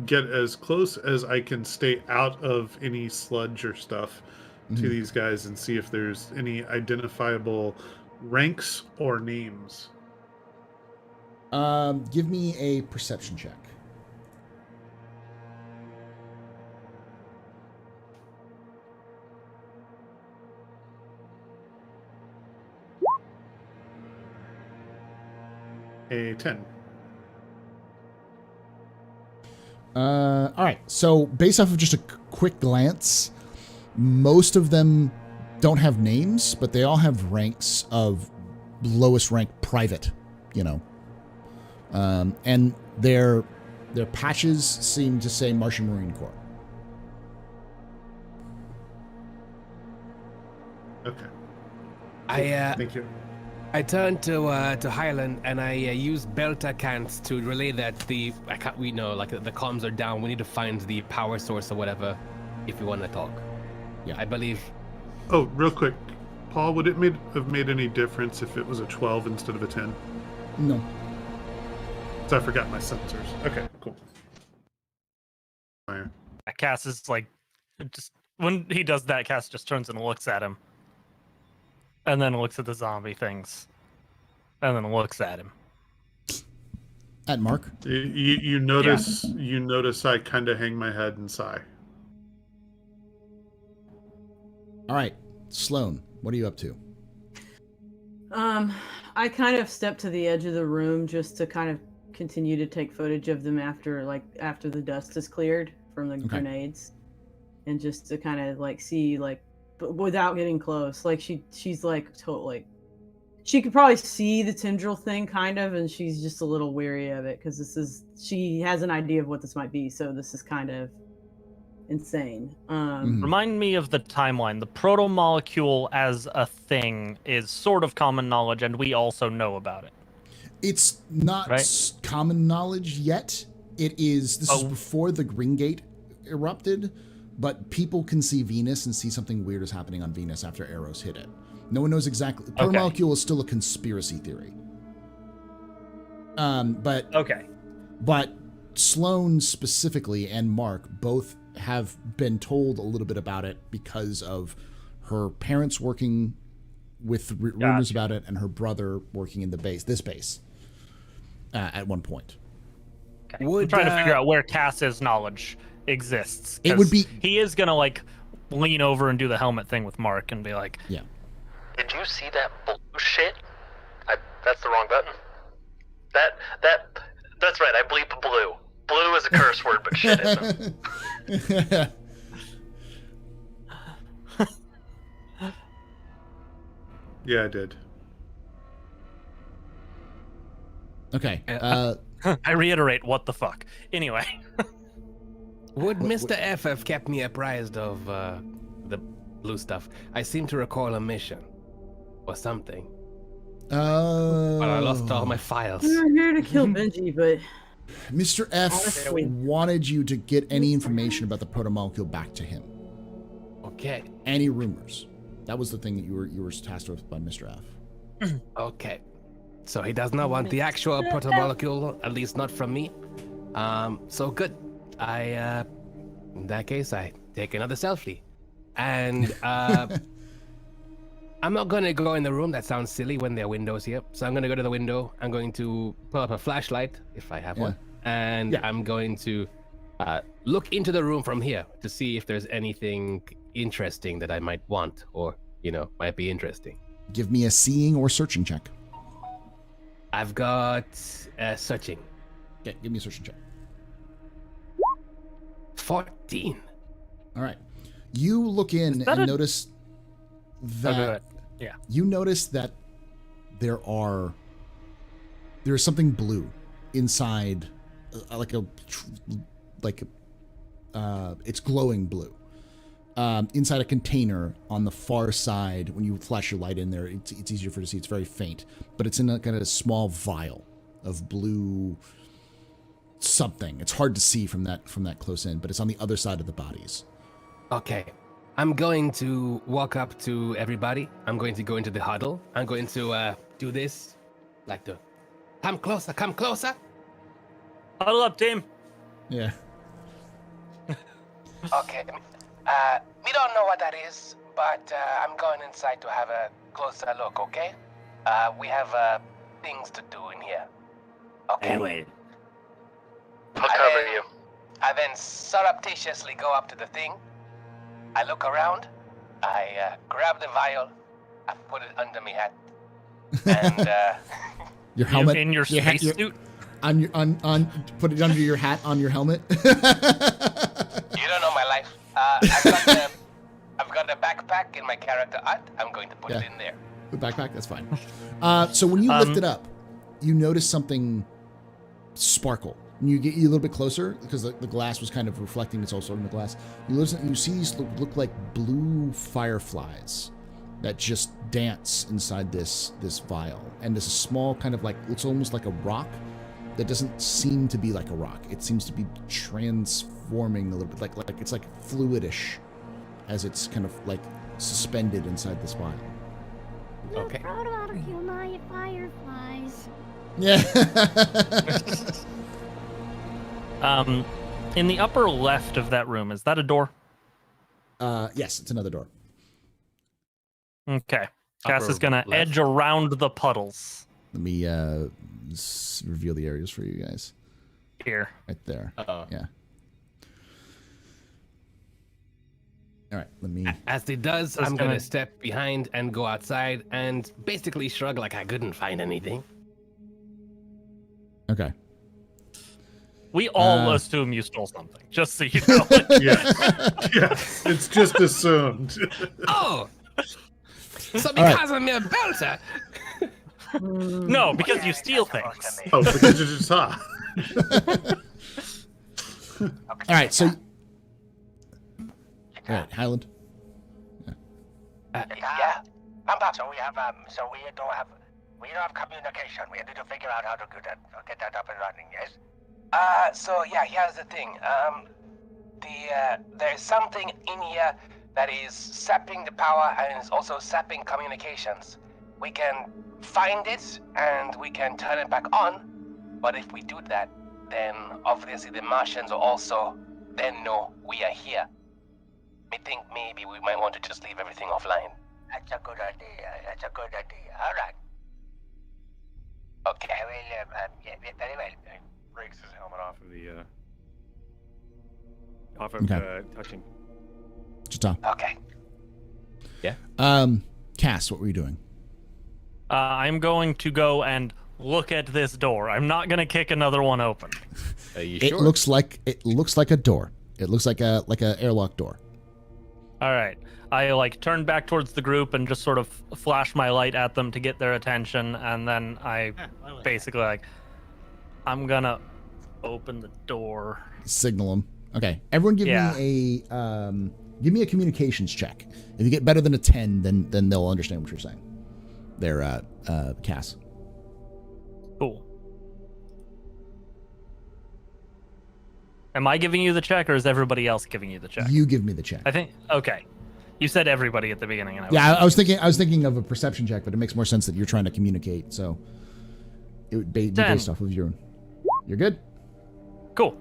get as close as I can stay out of any sludge or stuff to these guys and see if there's any identifiable ranks or names. Give me a perception check. A 10. All right. So based off of just a quick glance, most of them don't have names, but they all have ranks of lowest rank private, and their patches seem to say Martian Marine Corps. Okay. Thank you. I turned to Highland and I used Belta cants to relay that the comms are down. We need to find the power source or whatever if we want to talk. Yeah. I believe. Oh, real quick, Paul, would it have made any difference if it was a 12 instead of a 10? No. So I forgot my sensors. Okay, cool. Fire. Cass is like, just when he does that, Cass just turns and looks at him, and then looks at the zombie things, and then looks at him. At Mark. You notice I kind of hang my head and sigh. All right, Sloan, what are you up to? I kind of stepped to the edge of the room just to kind of continue to take footage of them after the dust is cleared from the grenades, and just to kind of see but without getting close. Like she's like totally. She could probably see the tendril thing kind of, and she's just a little weary of it because she has an idea of what this might be. So this is kind of insane. Remind me of the timeline. The proto-molecule as a thing is sort of common knowledge, and we also know about it. It's not common knowledge yet. This is before the Green Gate erupted, but people can see Venus and see something weird is happening on Venus after arrows hit it. No one knows exactly. Proto-molecule is still a conspiracy theory. But Sloan specifically and Mark both have been told a little bit about it because of her parents working with rumors about it and her brother working in this base at one point. Okay. I'm trying to figure out where Cass's knowledge exists. It would be. He is gonna lean over and do the helmet thing with Mark and be like, "Yeah, did you see that blue shit? That's the wrong button. That's right. I bleeped blue. Blue is a curse word, but shit isn't." Yeah, I did. Okay. I reiterate, what the fuck? Anyway. Would Mr. F have kept me apprised of the blue stuff? I seem to recall a mission or something. But I lost all my files. We were here to kill Benji, but Mr. F wanted you to get any information about the proto-molecule back to him. Okay. Any rumors. That was the thing that you were tasked with by Mr. F. Okay. So he does not want the actual proto-molecule, at least not from me. So good. In that case, I take another selfie. And I'm not going to go in the room. That sounds silly when there are windows here. So I'm going to go to the window. I'm going to pull up a flashlight, if I have one. And I'm going to look into the room from here to see if there's anything interesting that I might want or, might be interesting. Give me a seeing or searching check. I've got searching. Okay, give me a searching check. 14. All right. You look in and notice that you notice that there's something blue inside, it's glowing blue. Inside a container on the far side. When you flash your light in there, it's easier for you to see. It's very faint, but it's in a kind of a small vial of blue something. It's hard to see from that close in, but it's on the other side of the bodies. Okay. I'm going to walk up to everybody. I'm going to go into the huddle. I'm going to do this, come closer, come closer. Huddle up, team. Yeah. Okay. We don't know what that is, but I'm going inside to have a closer look, okay? We have things to do in here. Okay. Anyway. I'll cover you. I then surreptitiously go up to the thing. I look around. I grab the vial. I put it under my hat. And Your helmet in your hat- spacesuit. on your on put it under your hat on your helmet. You don't know my life. I've got a backpack in my character art. I'm going to put it in there. The backpack, that's fine. So when you lift it up, you notice something sparkle. And you get a little bit closer because the glass was kind of reflecting. It's also in the glass. You see these look like blue fireflies that just dance inside this vial. And there's a small kind of like, it's almost like a rock that doesn't seem to be like a rock. It seems to be transforming a little bit, like it's like fluidish as it's kind of like suspended inside this vial. Okay. Proto-molecule, my fireflies. Yeah. In the upper left of that room, is that a door? Yes, it's another door. Okay. Cass Upper is gonna left. edge around the puddles Let me reveal the areas for you guys. here. Right there. Uh-oh. Yeah. All right, let me... As it does, That's I'm gonna gonna- step behind and go outside and basically shrug like I couldn't find anything. Okay. We all assume you stole something, just so you know. Yes, it's just assumed. Oh! So right. because I'm a belter. No, because you steal things. Oh, because you just saw. All right, so... All right, Highland. Yeah. So we don't have communication. We need to figure out how to do that. Get that up and running. Yes. So yeah, here's the thing. There's something in here that is sapping the power and is also sapping communications. We can find it and we can turn it back on. But if we do that, then obviously the Martians will also then know we are here. I think maybe we might want to just leave everything offline. That's a good idea. All right. Okay. Yeah, very well. Breaks his helmet off of Okay. touching. Just talk. Okay. Cass, what were you doing? I'm going to go and look at this door. I'm not gonna kick another one open. Are you It sure? looks like a door. It looks like a airlock door. All right. I turn back towards the group and just sort of flash my light at them to get their attention, and then I basically I'm gonna open the door. Signal them. Okay. Everyone give me a communications check. If you get better than a 10, then they'll understand what you're saying. They're Cass. Cool. Am I giving you the check, or is everybody else giving you the check? You give me the check. I think. Okay. You said everybody at the beginning. And Yeah, I was thinking of a perception check, but it makes more sense that you're trying to communicate. So it would be 10. based off of your. You're good. Cool.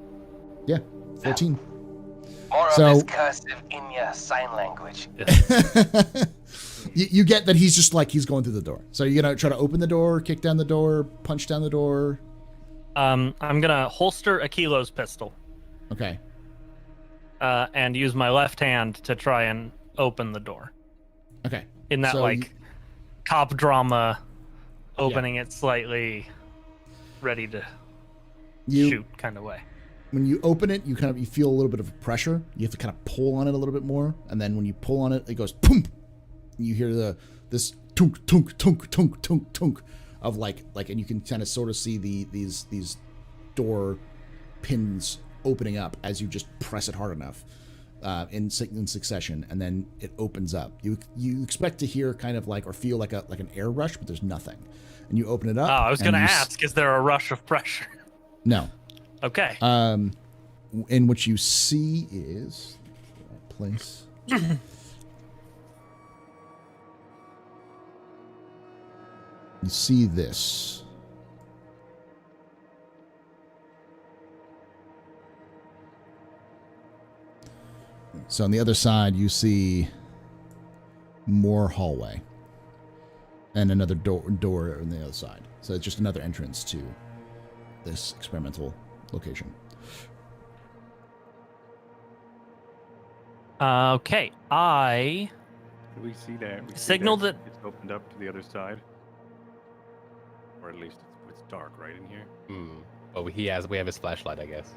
Yeah, 14. More So- of this cursive in your sign language. You get that he's just like he's going through the door. So you're gonna try to open the door, kick down the door, punch down the door. I'm gonna holster a Kilo's pistol Okay. and use my left hand to try and open the door. Okay. In that So cop drama, opening it slightly, ready to you shoot kind of way. when you open it, you feel a little bit of pressure. You have to kind of pull on it a little bit more, and then when you pull on it, it goes boom. You hear this tunk tunk tunk tunk tunk tunk of like, and you can kind of sort of see these door pins opening up as you just press it hard enough in succession, and then it opens up. You expect to hear kind of like or feel like an air rush, but there's nothing. And you open it up. Oh, I was and gonna you ask, is there a rush of pressure? No. Okay. And what you see is place. You see this. So on the other side, you see more hallway and another door on the other side. So it's just another entrance to this experimental location. Okay, I Do we see that? We see Signal that- it's opened up to the other side, or at least It's dark right in here. But we have his flashlight, I guess.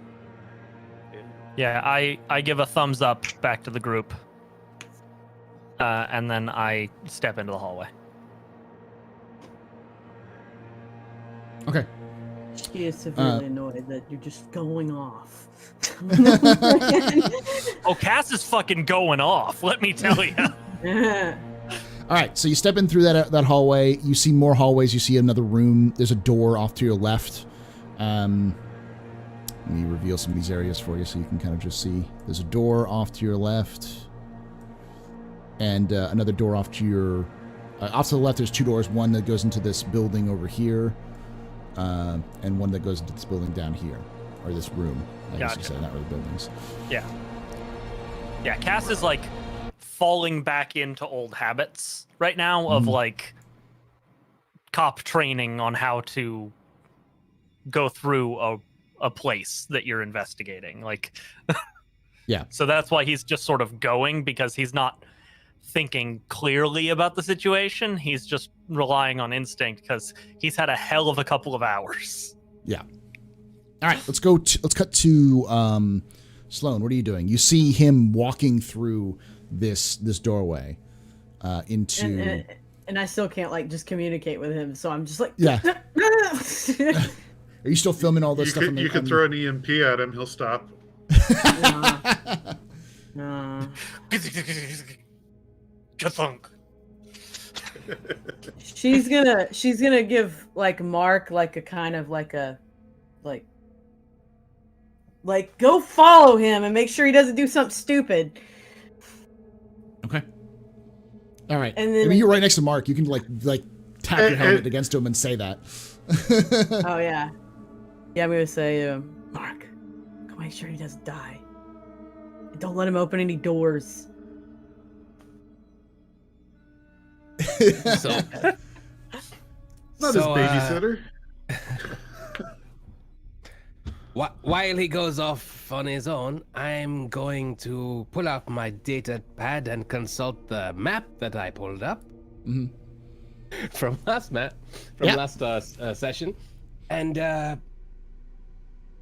Yeah, I give a thumbs up back to the group. And then I step into the hallway. Okay. She is severely annoyed that you're just going off. Oh, Cass is fucking going off, let me tell you. All right, so you step in through that hallway. You see more hallways. You see another room. There's a door off to your left. Let me reveal some of these areas for you so you can kind of just see. There's a door off to your left. And another door off to your... off to the left, there's two doors. One that goes into this building over here. And one that goes into this building down here. Or this room, I guess you say, not really buildings. Yeah. Yeah, Cass is like falling back into old habits right now of like cop training on how to go through a place that you're investigating. Like, yeah. So that's why he's just sort of going, because he's not thinking clearly about the situation. He's just relying on instinct because he's had a hell of a couple of hours. Yeah. All right, let's cut to Sloan. What are you doing? You see him walking through this doorway into... And I still can't, like, just communicate with him, so I'm just like... Yeah. Are you still filming all this stuff? You could throw an EMP at him, he'll stop. No. She's gonna give, like, Mark, like, a kind of, like, a... Like, go follow him and make sure he doesn't do something stupid. Okay. All right. And then, I mean, you're right next to Mark. You can like tap your helmet against him and say that. Oh yeah. Yeah, I'm gonna say, Mark, go make sure he doesn't die. And don't let him open any doors. So, Not his babysitter. While he goes off on his own, I'm going to pull out my data pad and consult the map that I pulled up from last session. And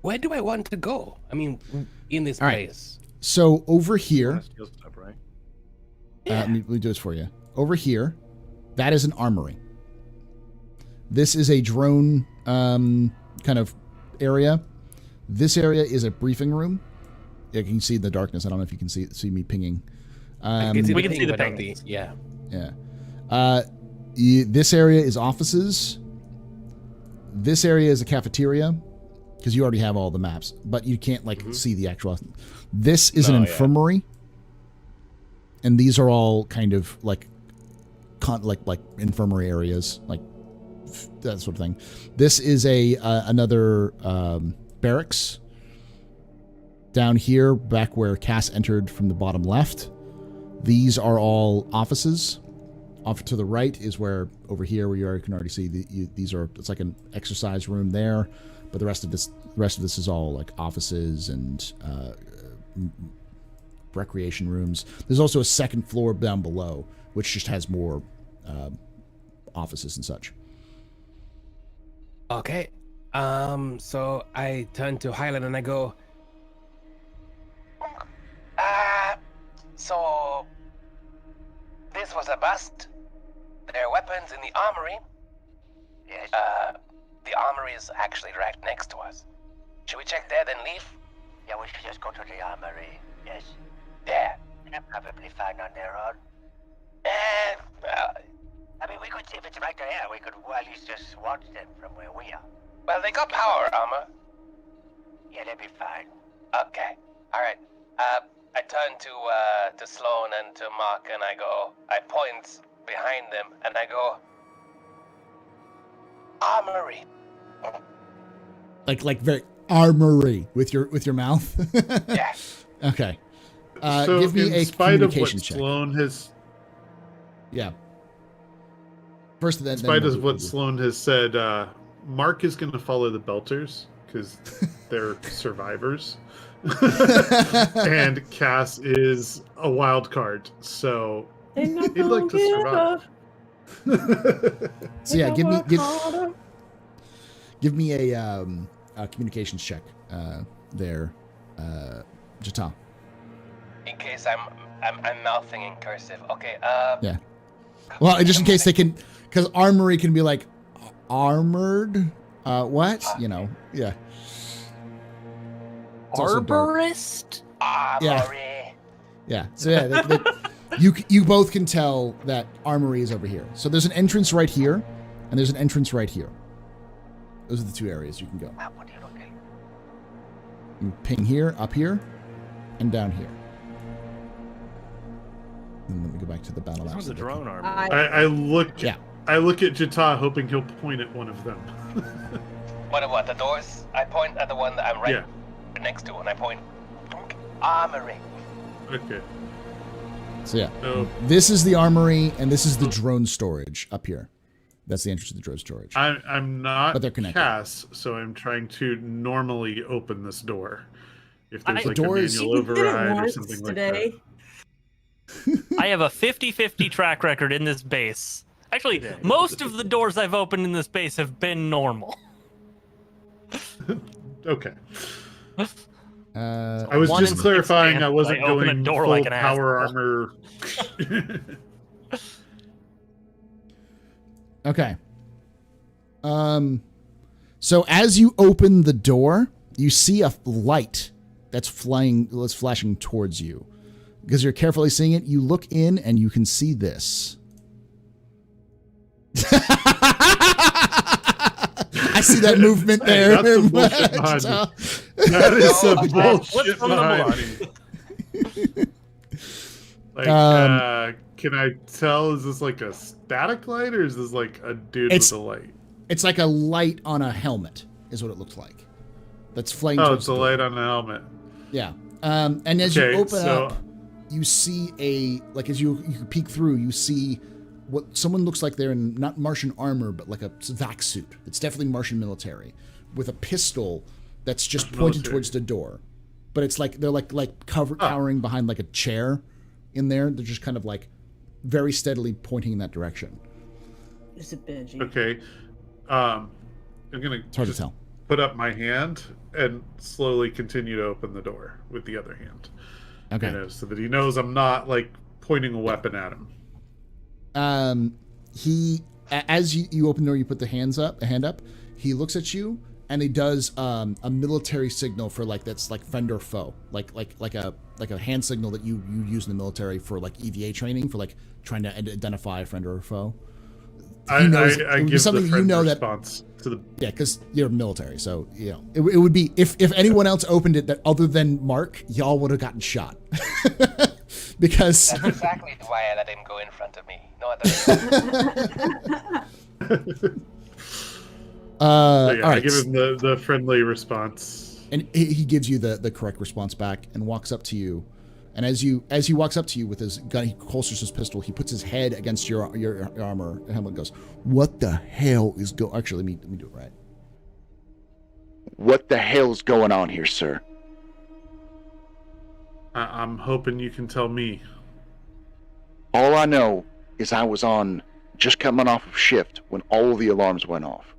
where do I want to go? I mean, in this place. Right. So over here, Stuff, right? let me do this for you. Over here, that is an armory. This is a drone kind of area. This area is a briefing room. You can see in the darkness. I don't know if you can see me pinging. We can see the ping. Yeah. Yeah. This area is offices. This area is a cafeteria, because you already have all the maps, but you can't see the actual. This is an infirmary, and these are all kind of like infirmary areas, like that sort of thing. This is another barracks down here, back where Cass entered from the bottom left. These are all offices. Off to the right is where, over here, where you can already see these are. It's like an exercise room there, but the rest of this is all like offices and recreation rooms. There's also a second floor down below, which just has more offices and such. Okay. So I turn to Highland and I go, so this was a bust. There are weapons in the armory. Yes. The armory is actually right next to us. Should we check there, then leave? Yeah, we should just go to the armory. Yes. Yeah. They're probably fine on their own. I mean, we could see if it's right there. We could at least just watch them from where we are. Well, they got power armor. Yeah, they'll be fine. Okay. All right. I turn to Sloan and to Mark, and I point behind them, and I go, armory. Like very armory with your mouth. Yeah. Okay. So give me in a spite of what communication check. Sloan has, Yeah. First, then. in spite of what Sloan has said, Mark is going to follow the Belters because they're survivors. And Cass is a wild card, so he'd like to survive. So yeah, Give me a communications check there, Jata. In case I'm mouthing in cursive. Okay. Yeah. Well, just in case they can, because armory can be like armored. What? You know? Yeah. It's also dark. Arborist? Armory. Yeah. So yeah, you both can tell that armory is over here. So there's an entrance right here, and there's an entrance right here. Those are the two areas you can go. Okay. You ping here, up here, and down here. And let me go back to the battle This map. one's a drone armor. I look. Yeah. I look at Jata, hoping he'll point at one of them. What? The doors? I point at the one that I'm right Yeah. next to, and I point. Armory. Okay. So yeah, So this is the armory, and this is the drone storage up here. That's the entrance to the drone storage. I'm not But they're connected. Cass, so I'm trying to normally open this door. If there's The like doors- a manual You did it override or once something today. like I have a 50-50 track record in this base. Actually, most of the doors I've opened in this base have been normal. that. Okay. I I was One just in clarifying six I wasn't I open a going door full like an power asshole. armor. Okay. So as you open the door, you see a light that's flashing towards you. Because you're carefully seeing it, you look in and you can see this. I see that movement Hey, there. that's some bullshit behind me. That is some okay. bullshit from the behind me. Like, can I tell? Is this like a static light, or is this like a dude with a light? It's like a light on a helmet, is what it looks like. That's flying. Oh, towards it's a the door. light on the helmet. Yeah. And as you Okay, open so- up, you see as you peek through, you see what someone looks like they're in not Martian armor, but like a vac suit. It's definitely Martian military with a pistol that's just pointed Military. towards the door. But it's like they're cowering behind like a chair in there. They're just kind of like very steadily pointing in that direction. Is it Benji? Okay. I'm gonna It's hard to just tell. put up my hand and slowly continue to open the door with the other hand. Okay. You know, so that he knows I'm not like pointing a weapon at him. As you open the door, you put the hand up. He looks at you and he does a military signal for that's like friend or foe, like a hand signal that you use in the military for like EVA training for like trying to identify a friend or a foe. I knows- it give would be the something that you friend know that- response to the. Yeah, because you're military, so it would be if anyone else opened it that other than Mark, y'all would have gotten shot. Because That's exactly why I let him go in front of me. No other reason. So yeah, all I right. give him the friendly response. And he gives you the correct response back and walks up to you. And as he walks up to you with his gun, he holsters his pistol. He puts his head against your armor. And helmet goes, "What the hell is Actually, let me do it right. What the hell's going on here, sir? I'm hoping you can tell me. All I know is I was just coming off of shift when all of the alarms went off.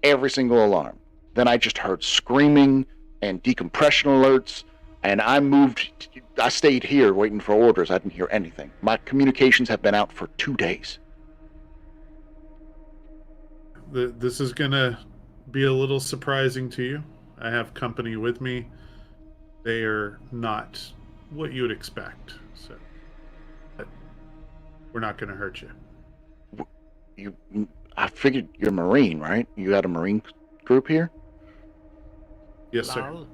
Every single alarm. Then I just heard screaming and decompression alerts, and I stayed here waiting for orders. I didn't hear anything. My communications have been out for 2 days. This is gonna be a little surprising to you. I have company with me. They are not what you would expect, so but we're not gonna hurt you. I figured you're a Marine, right? You got a Marine group here? Yes, sir.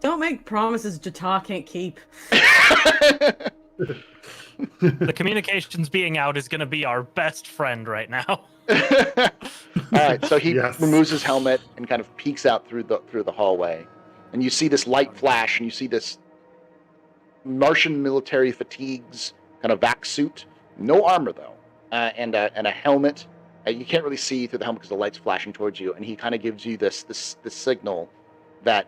Don't make promises Jata can't keep. The communications being out is going to be our best friend right now. All right, so he Yes. removes his helmet and kind of peeks out through the hallway, and you see this light flash, and you see this Martian military fatigues kind of vac suit, no armor though, and a helmet. You can't really see through the helmet because the light's flashing towards you, and he kind of gives you this signal that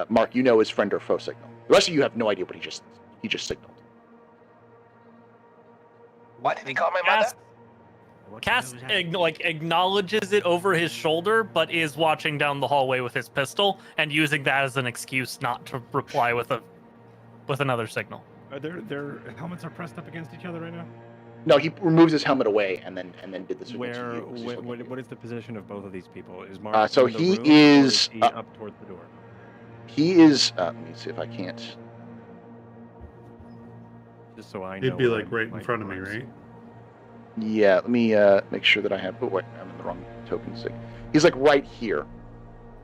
Mark, you know, is friend or foe signal. The rest of you have no idea what he just signaled. What did he call my mother? Cass acknowledges it over his shoulder, but is watching down the hallway with his pistol and using that as an excuse not to reply with another signal. Are their helmets are pressed up against each other right now? No, he removes his helmet away and then did the signal to Where? you, 'cause he's looking at you. What is the position of both of these people? Is Mark So in the he room, or is, he up towards the door? He is. Let me see if I can't. Just so I know. He'd be what like I'm- right in like, front of what me, I'm right? seeing. Yeah, let me make sure that I have. Oh wait, I'm in the wrong token. Sig. He's like right here.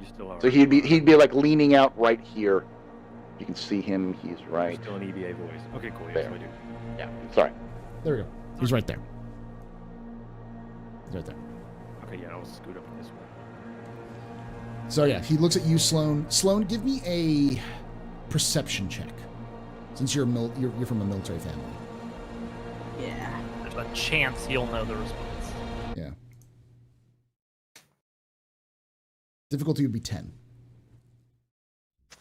You still are. So he'd be like leaning out right here. You can see him. He's You're right still an EVA voice. Okay, cool. there. Yes, I do. Yeah, sorry. There we go. He's right there. He's right there. Okay, yeah, I'll scoot up this way. So yeah, he looks at you, Sloan. Sloan, give me a perception check, since you're from a military family. Yeah. There's a chance you'll know the response. Yeah. Difficulty would be 10.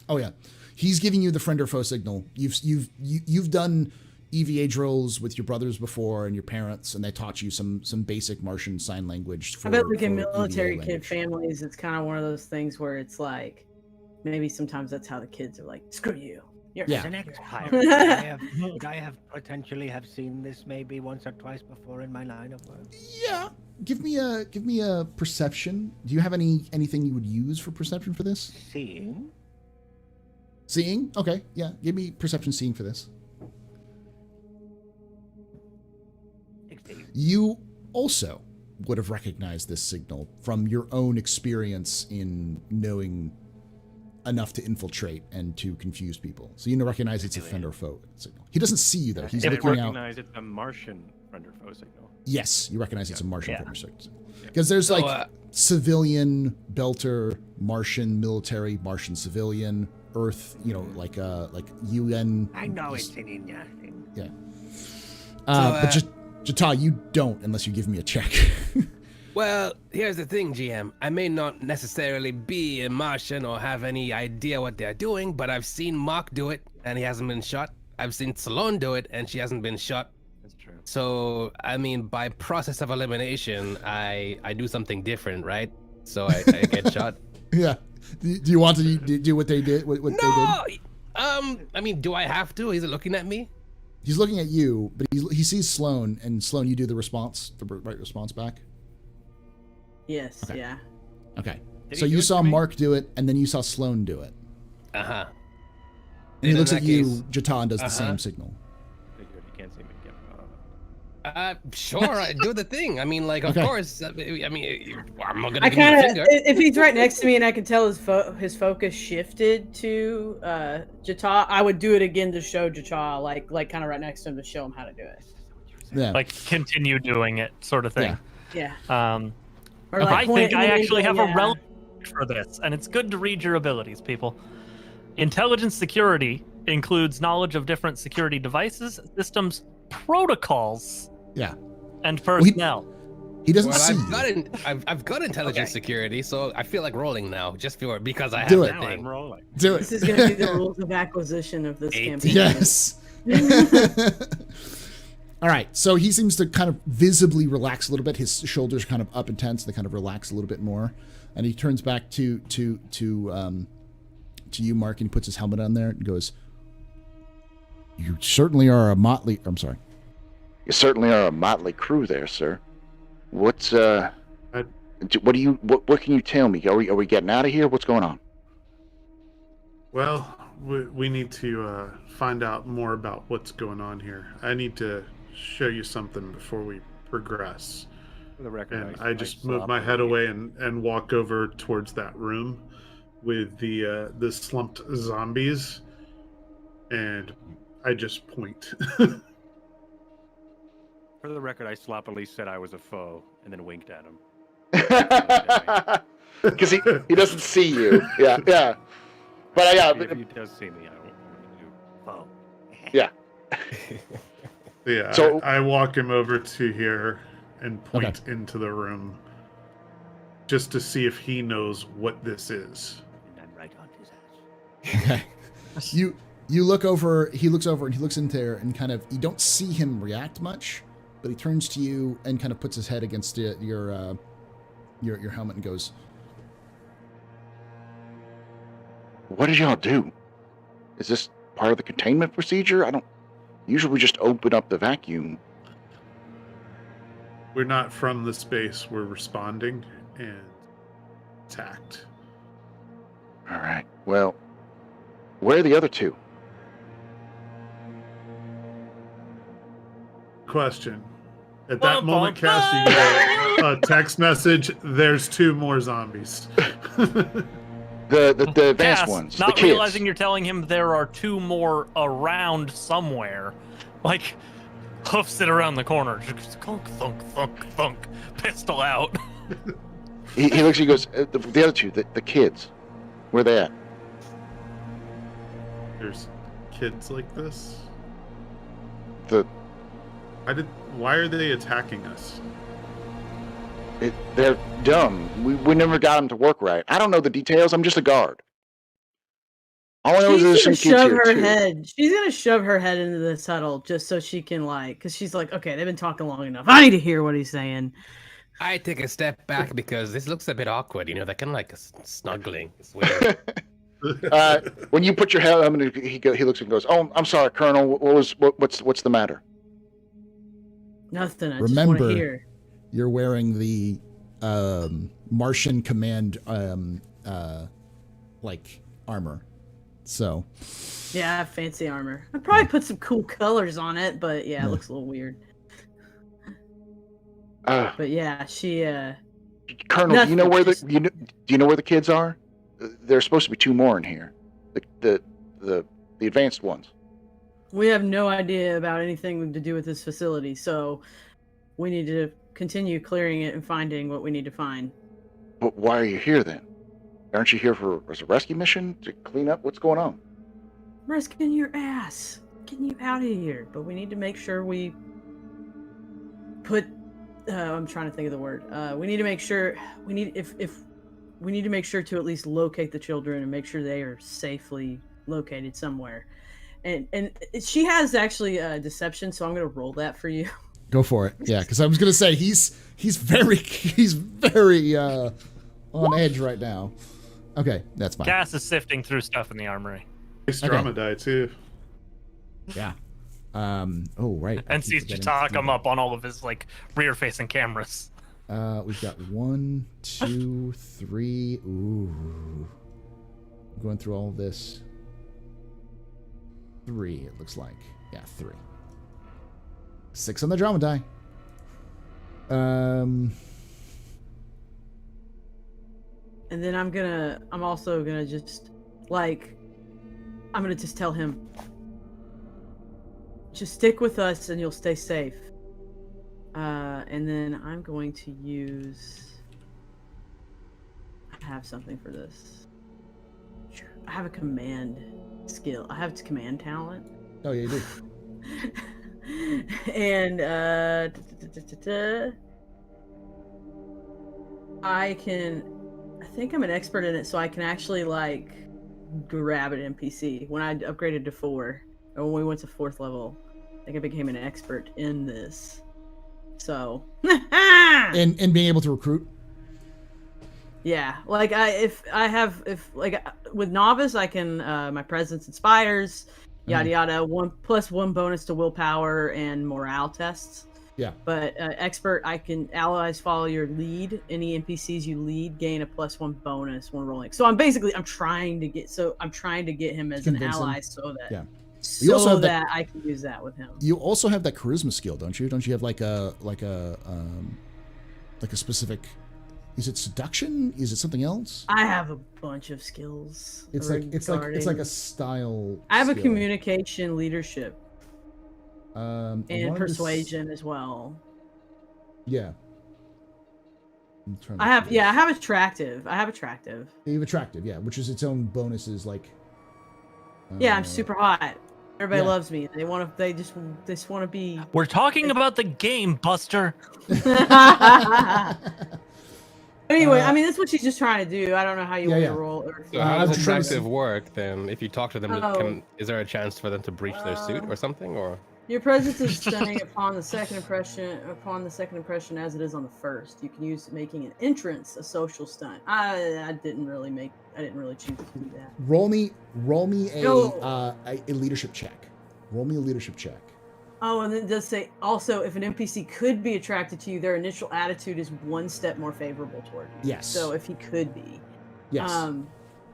Oh yeah, he's giving you the friend or foe signal. You've done EVA drills with your brothers before and your parents, and they taught you some basic Martian sign language. I bet like in for military EVA kid language. families, it's kind of one of those things where it's like, maybe sometimes that's how the kids are like, screw you. You're Yeah. An ex-pirate. Would I have potentially have seen this maybe once or twice before in my line of work? Yeah. Give me a perception. Do you have anything you would use for perception for this? Seeing. Seeing? Okay. Yeah. Give me perception seeing for this. 16. You also would have recognized this signal from your own experience in knowing enough to infiltrate and to confuse people. So you recognize it's a friend or foe signal. He doesn't see you though. He's I looking out. recognize it's a Martian friend or foe signal. Yes, you recognize it's a Martian Yeah. friend or signal. Because there's civilian, belter, Martian, military, Martian civilian, Earth, like UN. I know it's an Inya thing. Yeah. But Jata, you don't unless you give me a check. Well, here's the thing, GM. I may not necessarily be a Martian or have any idea what they're doing, but I've seen Mark do it, and he hasn't been shot. I've seen Salon do it, and she hasn't been shot. That's true. So, I mean, by process of elimination, I do something different, right? So I get shot. Yeah. Do you want to do what they did? What No! they did? I mean, do I have to? Is it looking at me? He's looking at you, but he sees Sloan, and Sloan, you do the right response back. Yes, Okay. yeah. Okay. Did So he do you it saw to me? Mark do it, and then you saw Sloan do it. Uh-huh. And he In looks that at you, case- Jatan does the Uh-huh. same signal. Figured you can't see me again. Sure, I do the thing. I mean, like, of Okay. course. I mean, I'm not gonna I give you a kind finger. of, if he's right next to me and I can tell his focus shifted to Jata, I would do it again to show Jata, like kind of right next to him to show him how to do it. Yeah. Like continue doing it, sort of thing. Yeah. Yeah. Or I point think it I in the actually have window, a relevant for this, and it's good to read your abilities, people. Intelligence security includes knowledge of different security devices, systems, protocols, Yeah. and he- personnel. He doesn't Well, see I've got intelligence Okay. security, so I feel like rolling now, just because I have Do that it. Now thing. I'm rolling. Do it. This is going to be the rules of acquisition of this 18. campaign. Yes. All right. So he seems to kind of visibly relax a little bit. His shoulders kind of up and tense. They kind of relax a little bit more, and he turns back to you, Mark, and he puts his helmet on there and goes, "You certainly are a motley." I'm sorry. You certainly are a motley crew there, sir. What's what can you tell me? Are we getting out of here? What's going on? Well, we need to find out more about what's going on here. I need to show you something before we progress. For the record, And I just move my head away and walk over towards that room with the slumped zombies, and I just point. For the record, I sloppily said I was a foe and then winked at him. Because he doesn't see you. Yeah. But If he does see me, I don't want to do foe. yeah. Yeah, So- I walk him over to here and point into the room just to see if he knows what this is. And I'm right on his ass. Okay. You look over. He looks over and he looks in there and kind of. You don't see him react much, but he turns to you and kind of puts his head against your helmet and goes, What did y'all do? Is this part of the containment procedure? I don't... Usually we just open up the vacuum. We're not from the space. We're responding and attacked. All right. Well, where are the other two? Question. At that moment, Cass, you get a text message. There's 2 more zombies. The advanced Cass, ones. not the kids. realizing you're telling him there are 2 more around somewhere. Like, hoofs it around the corner. Just thunk, thunk, thunk, thunk. Pistol out. He looks. He goes. The other two. The kids. Where they at? There's kids like this. The. Why are they attacking us? They're dumb. We never got them to work right. I don't know the details. I'm just a guard. All I know is there's some kids here too. She's gonna shove her head into the tunnel just so she can because she's like, okay, they've been talking long enough. I need to hear what he's saying. I take a step back because this looks a bit awkward. They're kind of like snuggling. It's weird. When you put your head, he looks and goes, "Oh, I'm sorry, Colonel. What's the matter?" Nothing. I Remember, just want to hear. You're wearing the Martian command armor. So yeah, I have fancy armor. I'd probably put some cool colors on it, but yeah, it looks a little weird. But yeah, she. Colonel, do you know where do you know where the kids are? There's supposed to be 2 more in here. The advanced ones. We have no idea about anything to do with this facility, so we need to continue clearing it and finding what we need to find. But why are you here then? Aren't you here as a rescue mission to clean up? What's going on? Rescuing your ass, getting you out of here. But we need to make sure we put. I'm trying to think of the word. We need to make sure we need to make sure to at least locate the children and make sure they are safely located somewhere. And she has actually deception, so I'm gonna roll that for you. Go for it. Yeah, because I was gonna say he's very on edge right now. Okay, that's fine. Cass is sifting through stuff in the armwery. Drama die too. Yeah. Oh right. And sees Chitaka come up on all of his rear-facing cameras. We've got 1, 2, 3. Ooh. Going through all of this. 3, it looks like. Yeah, 3. 6 on the drama die. And then I'm also gonna just tell him, just stick with us and you'll stay safe. And then I'm going to I have something for this. I have a command skill. I have command talent. Oh yeah, you do. And I think I'm an expert in it, so I can actually grab an NPC. When I upgraded to 4, or when we went to 4th level, I think I became an expert in this. So and being able to recruit. Yeah, with novice I can my presence inspires, yada yada, 1+1 bonus to willpower and morale tests. Yeah. But expert, I can allies follow your lead. Any NPCs you lead gain a +1 bonus when rolling. So I'm trying to get him as an ally so that I can use that with him. You also have that charisma skill, don't you? Don't you have like a specific? Is it seduction? Is it something else? I have a bunch of skills. It's like a style. I have skill. a communication, leadership, and persuasion as well. Yeah. I have attractive. You have attractive, yeah, which is its own bonuses. Yeah, I'm super hot. Everybody loves me. They just want to be. We're talking about the game, Buster. Anyway, I mean, that's what she's just trying to do. I don't know how you want to roll. So how does attractive work then? If you talk to them, is there a chance for them to breach their suit or something? Or Your presence is stunning upon the second impression. As it is on the first, you can use making an entrance a social stunt. I didn't really choose to do that. Roll me a No. a leadership check. Roll me a leadership check. Oh, and then it does say also if an NPC could be attracted to you, their initial attitude is one step more favorable toward you. Yes. So if he could be, Yes.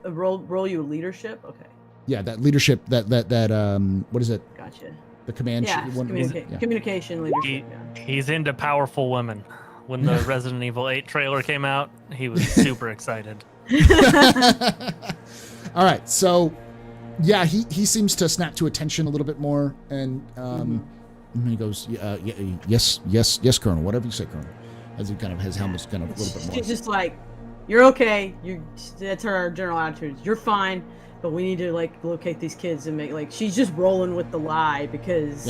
roll you a leadership. Okay. Yeah, that leadership. That what is it? Gotcha. The command. Yeah, communication leadership. He's into powerful women. When the Resident Evil 8 trailer came out, he was super excited. All right, so yeah, he seems to snap to attention a little bit more, and he goes, yes, Colonel, whatever you say, Colonel, as he kind of his helmet's kind of a little bit more. She's just like, you're okay. That's her general attitude. You're fine. But we need to locate these kids and make she's just rolling with the lie because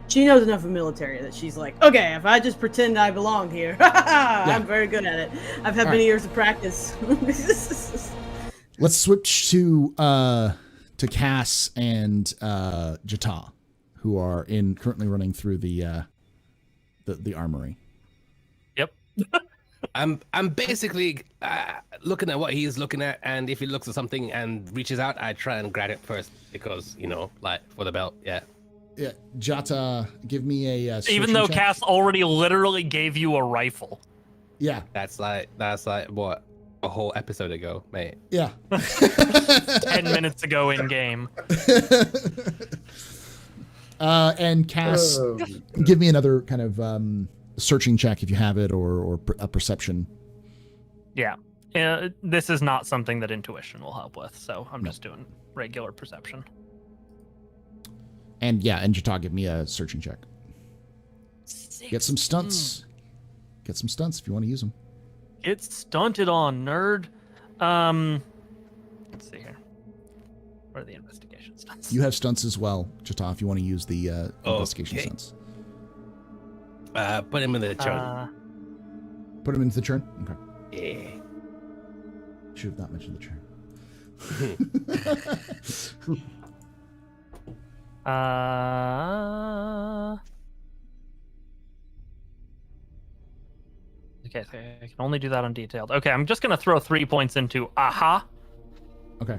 she knows enough of military that she's like, okay, if I just pretend I belong here, I'm very good at it. I've had many years of practice. Let's switch to Cass and Jata, who are currently running through the armory. Yep. I'm basically looking at what he's looking at, and if he looks at something and reaches out, I try and grab it first because for the belt. Yeah. Yeah, Jata, give me a. Even though check. Cass already literally gave you a rifle. Yeah. That's like what, a whole episode ago, mate. Yeah. 10 minutes ago in game. And Cass, give me another kind of searching check if you have it, or a perception. Yeah. This is not something that intuition will help with, so I'm just doing regular perception. And Jata, give me a searching check. 6. Get some stunts. Get some stunts if you want to use them. Get stunted on, nerd. Let's see here. Where are the investigation stunts? You have stunts as well, Jata, if you want to use the investigation stunts. Put him in the churn. Put him into the churn? Okay. Yeah. Should have not mentioned the churn. Okay, so I can only do that on detailed. Okay, I'm just gonna throw 3 points into aha. Okay.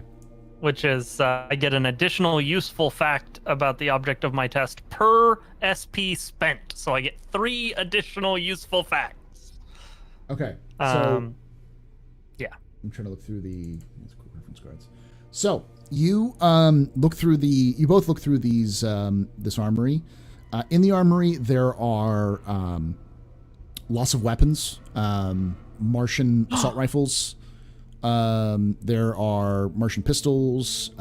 Which is I get an additional useful fact about the object of my test per SP spent. So I get 3 additional useful facts. Okay. So yeah. I'm trying to look through the reference cards. So you both look through these this armory. In the armory there are lots of weapons, Martian assault rifles. There are Martian pistols,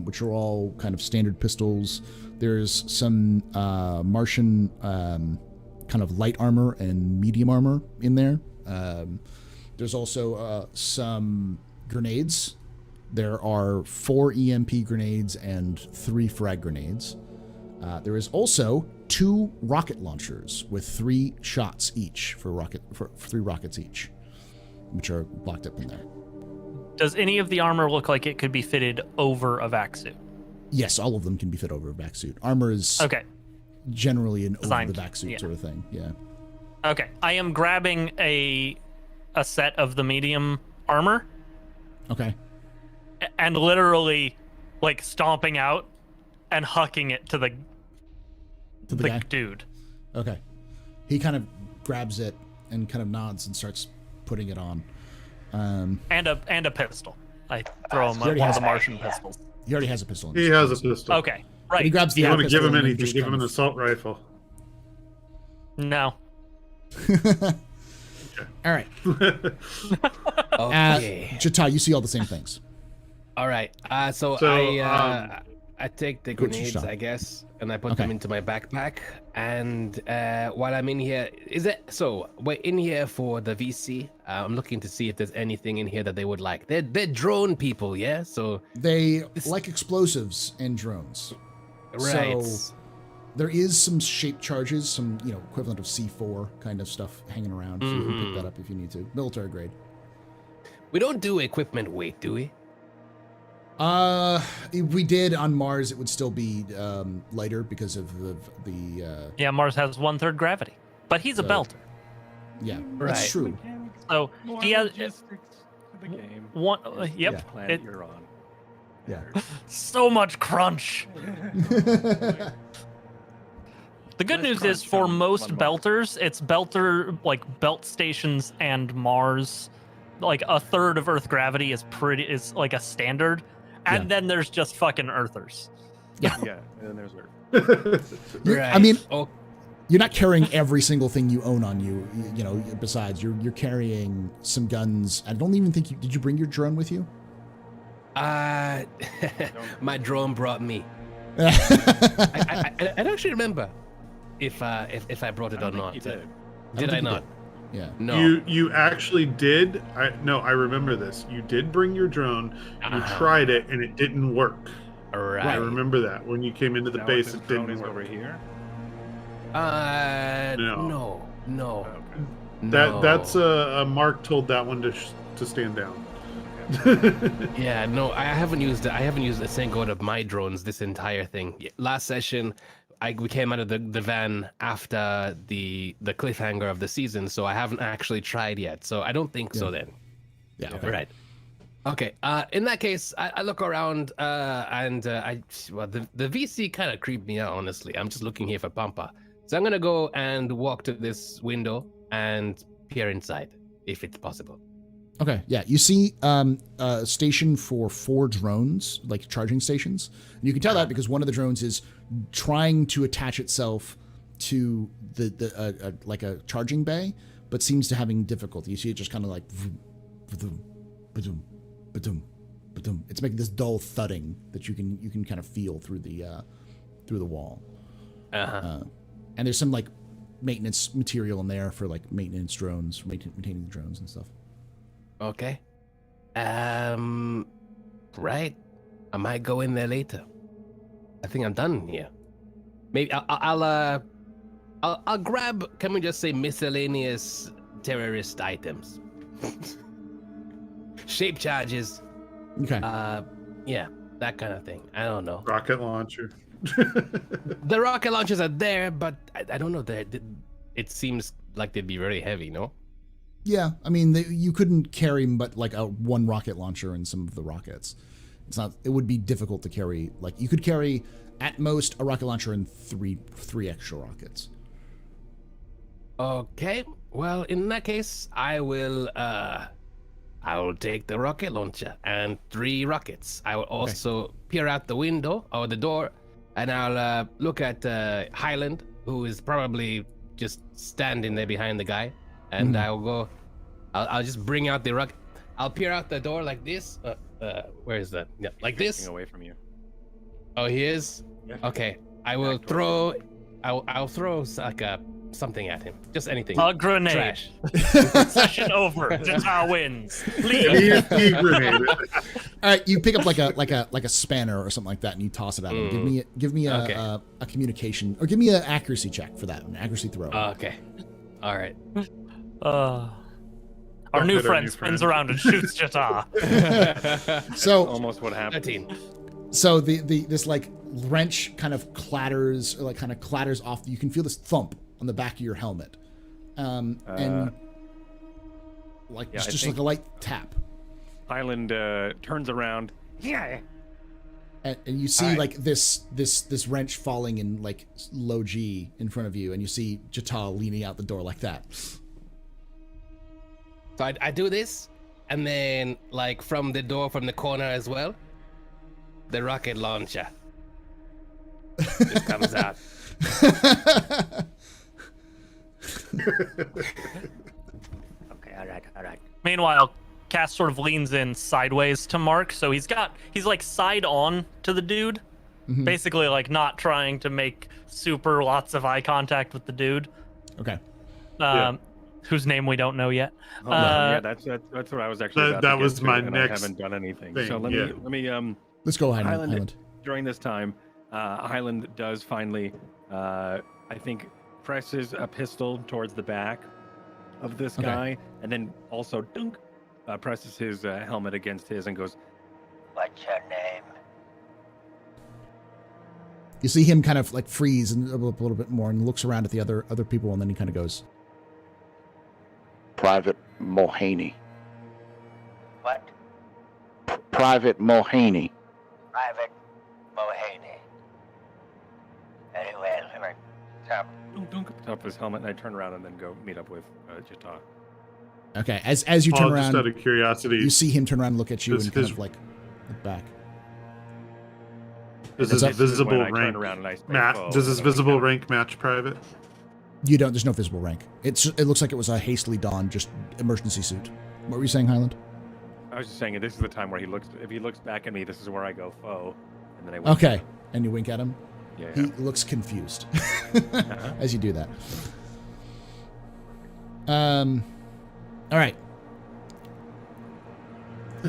which are all kind of standard pistols. There's some Martian kind of light armor and medium armor in there. There's also some grenades. There are 4 EMP grenades and 3 frag grenades. There is also 2 rocket launchers with 3 shots each for 3 rockets each, which are blocked up in there. Does any of the armor look like it could be fitted over a vac suit? Yes, all of them can be fit over a vac suit. Armor is generally an over the vac suit sort of thing. Yeah. Okay, I am grabbing a set of the medium armor. Okay. And literally, stomping out and hucking it to the guy? dude. Okay. He kind of grabs it and kind of nods and starts putting it on. And a pistol. I throw him one of the Martian pistols. He already has a pistol. He has a pistol. Okay, right. But he grabs the you want to give him pistol anything? Give him an assault rifle. No. All right. Okay. Jata, you see all the same things. All right. So I take the grenades, I guess, and I put them into my backpack. And while I'm in here, we're in here for the VC. I'm looking to see if there's anything in here that they would like. They're drone people, yeah. So they like explosives and drones. Right. So there is some shaped charges, some equivalent of C4 kind of stuff hanging around. So you can pick that up if you need to. Military grade. We don't do equipment weight, do we? If we did on Mars, it would still be lighter because of the Yeah, Mars has 1/3 gravity, but he's a So- belter. yeah, Right. that's true. Mechanics, So more he has logistics to the game. one. is Yep. which planet It, you're on. Yeah. so much crunch. The good Less news is crunch for on most Mars. belters, it's belter like belt stations and Mars. Like 1/3 of Earth gravity is like a standard, and Yeah. then there's just fucking Earthers. Yeah, and then there's Earth. I mean, Oh, you're not carrying every single thing you own on you. You know, besides you're carrying some guns. I don't even think did you bring your drone with you? my drone brought me. I I don't actually remember if I brought it I or don't think not. you did. Did I think you not? Yeah. No. You actually did. I remember this. You did bring your drone. You Uh-huh. tried it and it didn't work. I Right. remember that when you came into the Now base, this it drone didn't is work. over here. No. No. That that's Mark told that one to stand down. Yeah, no, I haven't used a single one of my drones this entire thing. Last session, we came out of the van after the cliffhanger of the season, so I haven't actually tried yet. So I don't think so then. Yeah. Okay. Right. Okay. In that case, I look around and the VC kind of creeped me out, honestly. I'm just looking here for Pampa. So I'm gonna go and walk to this window and peer inside, if it's possible. Okay, yeah. You see a station for 4 drones, like charging stations. And you can tell that because one of the drones is trying to attach itself to the like a charging bay, but seems to having difficulty. You see it just kind of like vroom, vroom, ba-doom, ba-doom, ba-doom. It's making this dull thudding that you can kind of feel through the wall. And there's some like maintenance material in there for like maintenance drones, maintaining the drones and stuff. Okay. Right. I might go in there later. I think I'm done here. Maybe I'll grab, can we just say, miscellaneous terrorist items? Shape charges. Okay. Yeah, that kind of thing. I don't know. Rocket launcher. The rocket launchers are there, but I don't know. It seems like they'd be very heavy, no? Yeah, I mean, you couldn't carry but like one rocket launcher in some of the rockets. It's not. It would be difficult to carry. Like you could carry at most a rocket launcher and three extra rockets. Okay. Well, in that case, I will take the rocket launcher and 3 rockets. I will also peer out the window or the door, and I'll look at Highland, who is probably just standing there behind the guy, and I'll go. I'll just bring out the rocket. I'll peer out the door like this. Where is that? Yeah, like this. Away from you. Oh, he is. Yeah. Okay. I will throw. I'll throw like something at him. Just anything. A grenade. Trash. Session over. Jata wins. Leave. Grenade. All right, you pick up like a spanner or something like that, and you toss it at him. Give me a communication, or give me an accuracy check for that, an accuracy throw. Okay. All right. Our new friend spins around and shoots Jata. So Almost what happened. 13. So this like wrench kind of clatters, or like kind of clatters off. You can feel this thump on the back of your helmet, and like yeah, just I like a light tap. Highland turns around. Yeah. And you see like this wrench falling in like low G in front of you, and you see Jata leaning out the door like that. So I do this, and then like from the door from the corner as well, the rocket launcher just comes out. Okay, all right. Meanwhile, Cass sort of leans in sideways to Mark, so he's like side on to the dude, basically like not trying to make super lots of eye contact with the dude. Okay. Whose name we don't know yet. Yeah, that's what I was actually. That- about that to get was to, my and next I haven't done anything. thing, So let me. Let's go, Highland. During this time, Highland does finally, I think, presses a pistol towards the back of this guy, and then also presses his helmet against his and goes, Like, What's your name? You see him kind of like freeze and a little bit more, and looks around at the other people, and then he kind of goes, Private Mulhaney. What? Private Mulhaney. Private Mulhaney. Very well. Don't get off his helmet, and I turn around and then go meet up with Jata. okay. As you turn Just around, out of curiosity, you see him turn around and look at you Does and kind his- of like look back. does What's his up? visible When I turn rank around and I say, match? "Foe," Does his and then we visible go. rank match private? You don't. There's no visible rank. It looks like it was a hastily donned, just emergency suit. What were you saying, Highland? I was just saying, this is the time where he looks. If he looks back at me, this is where I go foe, and then I. wink. Okay. And you wink at him. Yeah. He looks confused as you do that. All right.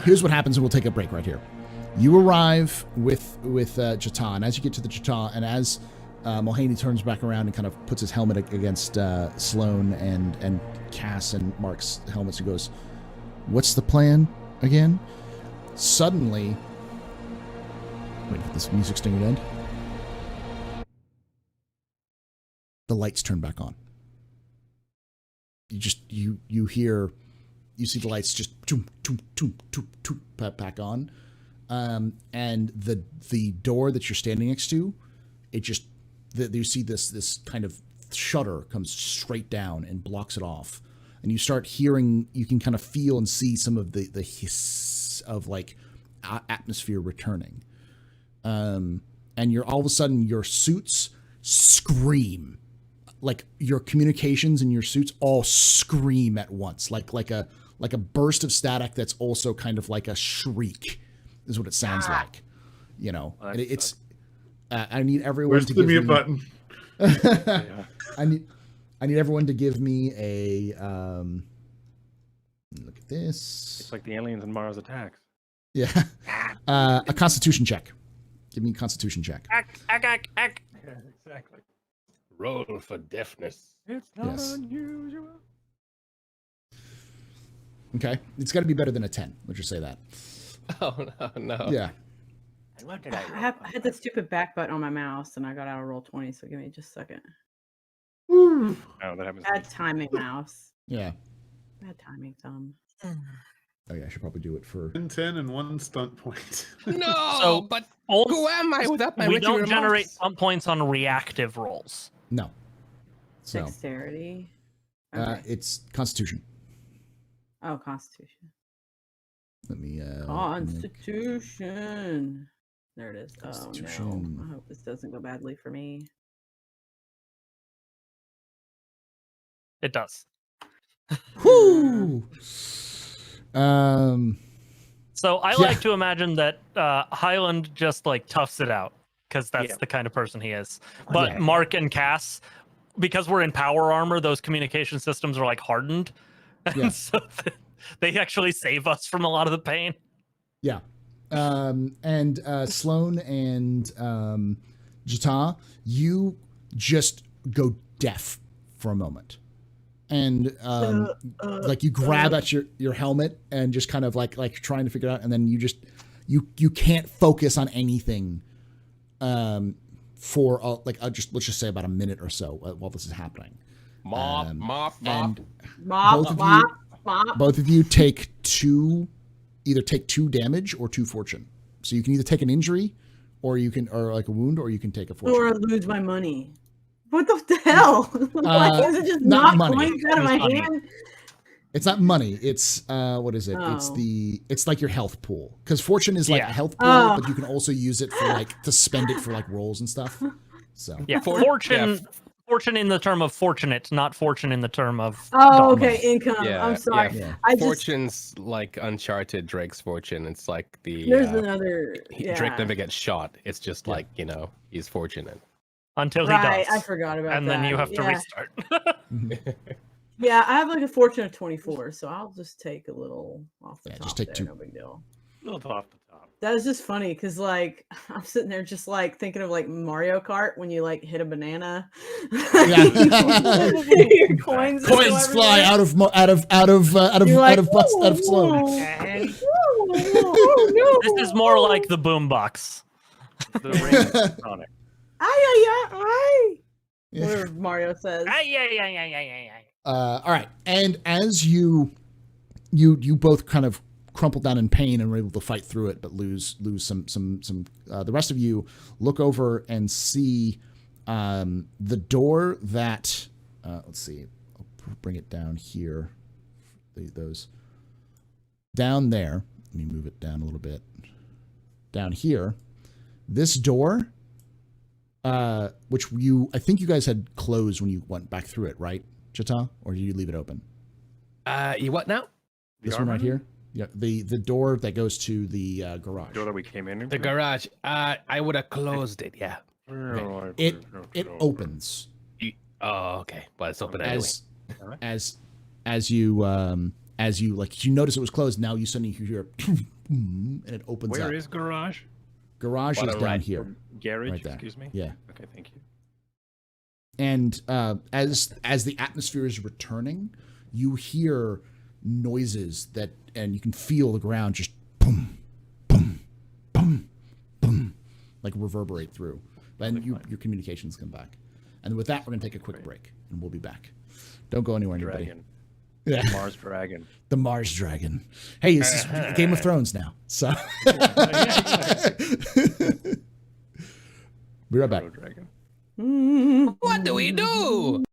Here's what happens, and we'll take a break right here. You arrive with Jata, and as you get to the Jata, and as Mulhaney turns back around and kind of puts his helmet against Sloan and Cass and Mark's helmets, he goes, "What's the plan again?" Suddenly, wait for this music sting to end. The lights turn back on. You hear, you see the lights just back on, and the door that you're standing next to, it just you see this kind of shutter comes straight down and blocks it off, and you start hearing, you can kind of feel and see some of the hiss of like atmosphere returning, and you're all of a sudden your suits scream. Like your communications and your suits all scream at once, like a burst of static that's also kind of like a shriek, is what it sounds like. You know, Well, and it's. I need everyone Where's to the give mute me. button? Yeah. I need everyone to give me a. Look at this. It's like the aliens in Mars Attacks. Yeah, a Constitution check. Give me a Constitution check. Yeah, exactly. Roll for deafness. It's not Yes. unusual. Okay, it's got to be better than a 10. Let's just say that. Oh no. Yeah. And what did I I had the stupid back button on my mouse, and I got out of roll 20. So give me just a second. Oh, that happens. Bad timing, mouse. Yeah. Bad timing, thumb. Oh yeah, I should probably do it for. 10 and 1 stunt point. No, So, but All- who am I without my we witty don't remarks? generate stunt points on reactive rolls. No. So Dexterity. Okay. it's Constitution. Oh, Constitution. Let me. Constitution. There it is. Oh Constitution. no! I hope this doesn't go badly for me. It does. Whoo! So I Yeah. like to imagine that Highland just like toughs it out because that's Yeah. the kind of person he is. But Yeah. Mark and Cass, because we're in power armor, those communication systems are like hardened, and Yeah. so they actually save us from a lot of the pain. Yeah. And Sloan and Jata, you just go deaf for a moment. And like you grab at your helmet and just kind of like trying to figure it out, and then you just you can't focus on anything for let's just say about a minute or so while this is happening. Mop. And Mop, Both of mop, you- mop. both of you take either take 2 damage or 2 fortune. So you can either take an injury, or like a wound, or you can take a fortune. Or I lose my money. What the hell? Why is it just not not money. coins out of my It's money. hand? It's not money. It's what is it? Oh. It's like your health pool, because fortune is like Yeah. a health pool, Oh. but you can also use it for like to spend it for like rolls and stuff. So Yeah, fortune in the term of fortunate, not fortune in the term of. Oh, dumb. okay, income. Yeah, I'm sorry. yeah. I just Fortune's like Uncharted Drake's fortune. It's like the there's another. Drake Yeah. never gets shot. It's just like, he's fortunate. Until he Right, does. I forgot about and that. then you have to yeah. restart. Yeah, I have like a fortune of 24, so I'll just take a little off the Yeah, top. just take there, 2. No big deal. A little off the top. That was just funny because like I'm sitting there just like thinking of like Mario Kart when you like hit a banana. Your coins Coins fly out of You're like, Sloan. Oh no! This is more like the boombox. The ring Sonic. Ay. Yeah. Whatever Mario says. All right, and as you both kind of crumple down in pain and were able to fight through it, but lose some. The rest of you look over and see the door that. Let's see. I'll bring it down here. Those down there. Let me move it down a little bit. Down here, this door, which I think you guys had closed when you went back through it, right, Chata? Or did you leave it open? You what now? This one right here? Yeah, the door that goes to the garage. The door that we came in. The garage. I would have closed it. Yeah. It opens. Oh, okay. Well, it's open anyway. As you like, you notice it was closed. Now you suddenly hear, and it opens up. Where is garage? Garage is down here. Garage. Right there. Excuse me. Yeah. Okay. Thank you. And as the atmosphere is returning, you hear noises and you can feel the ground just boom, boom, boom, boom, like reverberate through. Then your communications come back. And with that, we're going to take a quick break, and we'll be back. Don't go anywhere, anybody. Dragon. Yeah. Mars dragon. The Mars dragon. Hey, this is Game of Thrones now. So be right back. Dragon. What do we do?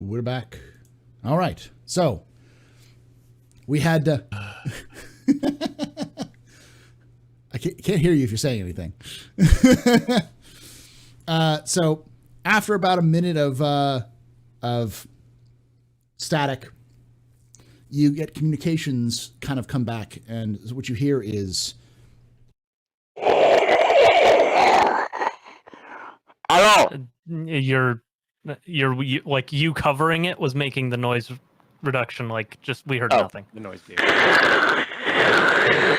We're back. All right. So we had I can't hear you if you're saying anything. So after about a minute of static, you get communications kind of come back, and what you hear is, Hello. You're like you covering it was making the noise reduction. Like just we heard nothing. The noise gate.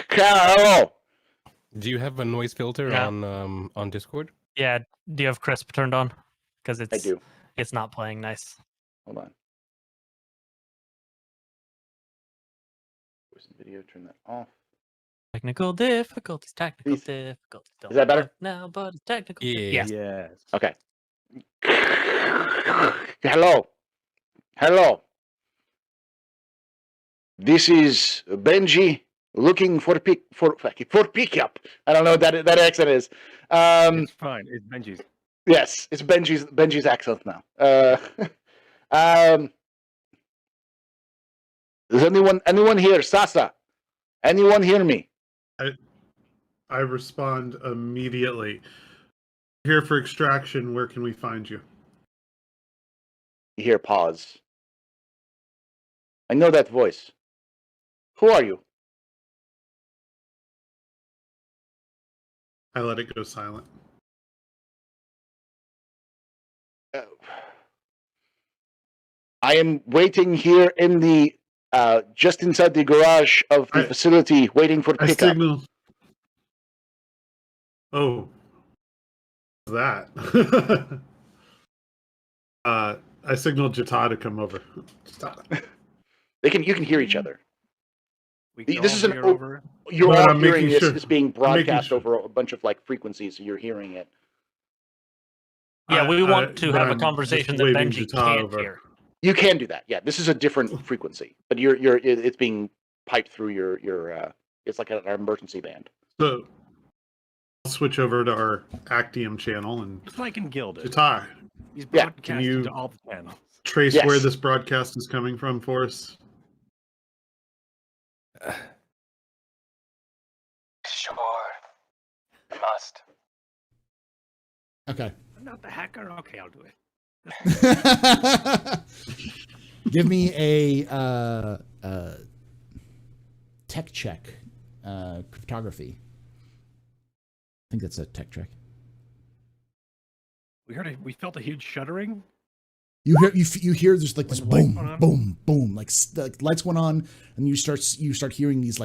Hello. Do you have a noise filter Yeah. on Discord? Yeah. Do you have crisp turned on? Because I do. it's not playing nice. Hold on. Voice and video, turn that off. Technical difficulties. Technical Please. difficulties. Don't Is that better? work now, but it's technical. Yeah. Yes. Yes. Okay. Hello. Hello. This is Benji looking for pickup. I don't know what that accent is. It's fine. It's Benji's. Yes, it's Benji's accent now. Does anyone hear Sasa? Anyone hear me? I respond immediately. Here for extraction. Where can we find you? You hear pause. I know that voice. Who are you? I let it go silent. I am waiting here in the just inside the garage of the facility, waiting for I pickup. signal. Oh, that. I signaled Jata to come over. Jata. You can hear each other. We can This all is an hear over. You're But all I'm hearing making this. sure- It's being making broadcast sure. over a bunch of like frequencies, so you're hearing it. Yeah, we want to but have a I'm conversation just that waving Benji Jata can't over. hear. You can do that. Yeah, this is a different frequency, but it's being piped through your it's like an emergency band. So I'll switch over to our Actium channel and Just like in Gilded. Jata, He's Yeah, broadcasted can you- to all the channels. trace Yes. where this broadcast is coming from for us. Sure. I must. okay. I'm not the hacker. Okay, I'll do it. Give me a tech check, cryptography. I think that's a tech check. We felt a huge shuddering. You hear there's like this When the lights boom, went on? boom, boom, like lights went on, and you start hearing these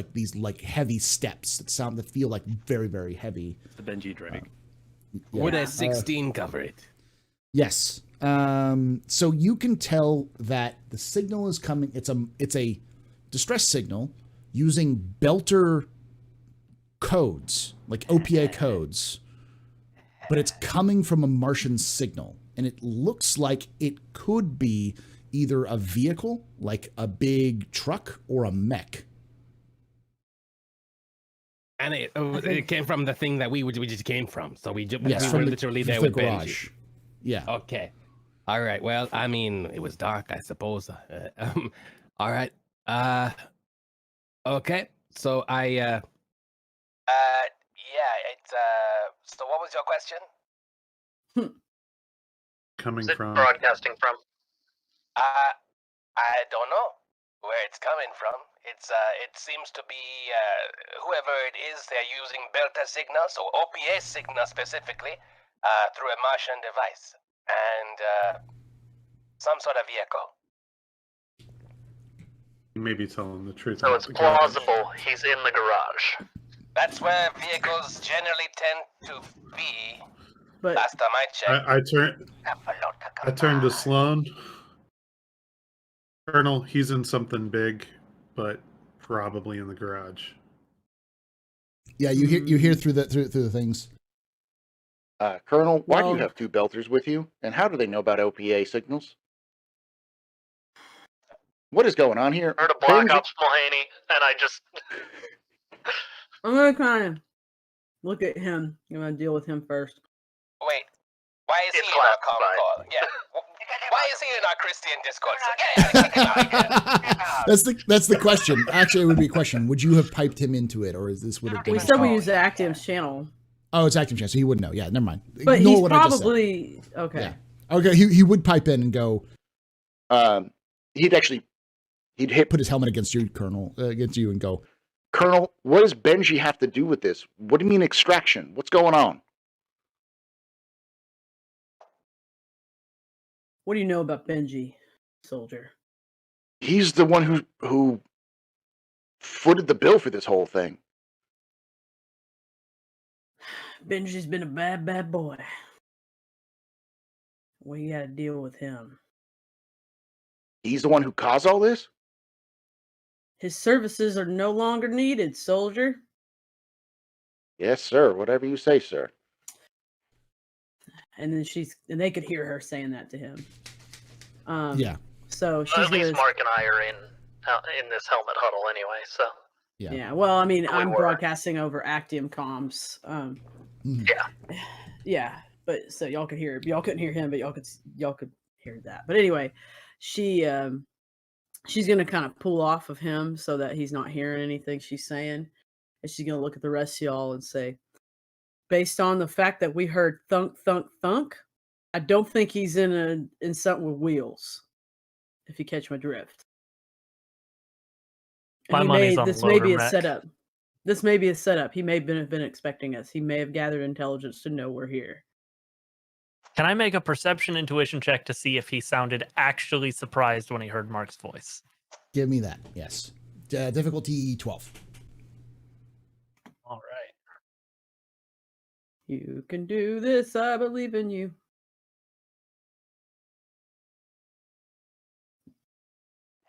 heavy steps that feel like very, very heavy. It's the Benji drag. Yeah. Would a 16 cover it? Yes. So you can tell that the signal is coming. It's a distress signal using Belter codes, like OPA codes, but it's coming from a Martian signal, and it looks like it could be either a vehicle, like a big truck, or a mech. And it came from the thing that we just came from. So we Yes, were literally there with garage. Benji. Yeah. Okay. All right. Well, I mean, it was dark, I suppose. All right. Okay. So Yeah, it's so what was your question? Coming Is it from broadcasting from? I don't know where it's coming from. It seems to be whoever it is, they're using Belta signals or OPA signal specifically through a Martian device and some sort of vehicle. maybe telling the truth. So about it's the garage. plausible he's in the garage. That's where vehicles generally tend to be. But Last time I checked. I turned to Sloan. Colonel, he's in something big, but probably in the garage. Yeah, you hear through the things. Colonel, why do you Well- have two belters with you, and how do they know about OPA signals? What is going on here? Heard a Black Benji- Ops Mulhaney, and I just I'm gonna kind of look at him. I'm gonna deal with him first. Wait, why is It's he in our comm classified. call? Yeah, why is he in our Christian Discord. So kick him out. That's the question. Actually, it would be a question. Would you have piped him into it, or is this would have been? We said we use the Actium's channel. Oh, it's Actium channel, so he wouldn't know. Yeah, never mind. But Ignore he's what I just said. probably okay. Yeah. Okay, he would pipe in and go. He'd Put his helmet against you, Colonel, against you, and go. Colonel, what does Benji have to do with this? What do you mean extraction? What's going on? What do you know about Benji, soldier? He's the one who footed the bill for this whole thing. Benji's been a bad boy. We got to deal with him. He's the one who caused all this? His services are no longer needed, soldier. Yes, sir. Whatever you say, sir. And then they could hear her saying that to him. Yeah. So Well, she's at least gonna, Mark and I are in this helmet huddle anyway, so. Yeah. yeah. Well, I mean, We I'm were. broadcasting over Actium comms. Yeah. Yeah, but so y'all could hear. Y'all couldn't hear him, but y'all could hear that. But anyway, she's gonna kind of pull off of him so that he's not hearing anything she's saying, and she's gonna look at the rest of y'all and say, based on the fact that we heard thunk, thunk, thunk, I don't think he's in something with wheels. If you catch my drift. My money's on this may be loader a mech. setup. This may be a setup. He may have been expecting us. He may have gathered intelligence to know we're here. Can I make a perception intuition check to see if he sounded actually surprised when he heard Mark's voice? Give me that. Yes. Difficulty 12. All right. You can do this. I believe in you.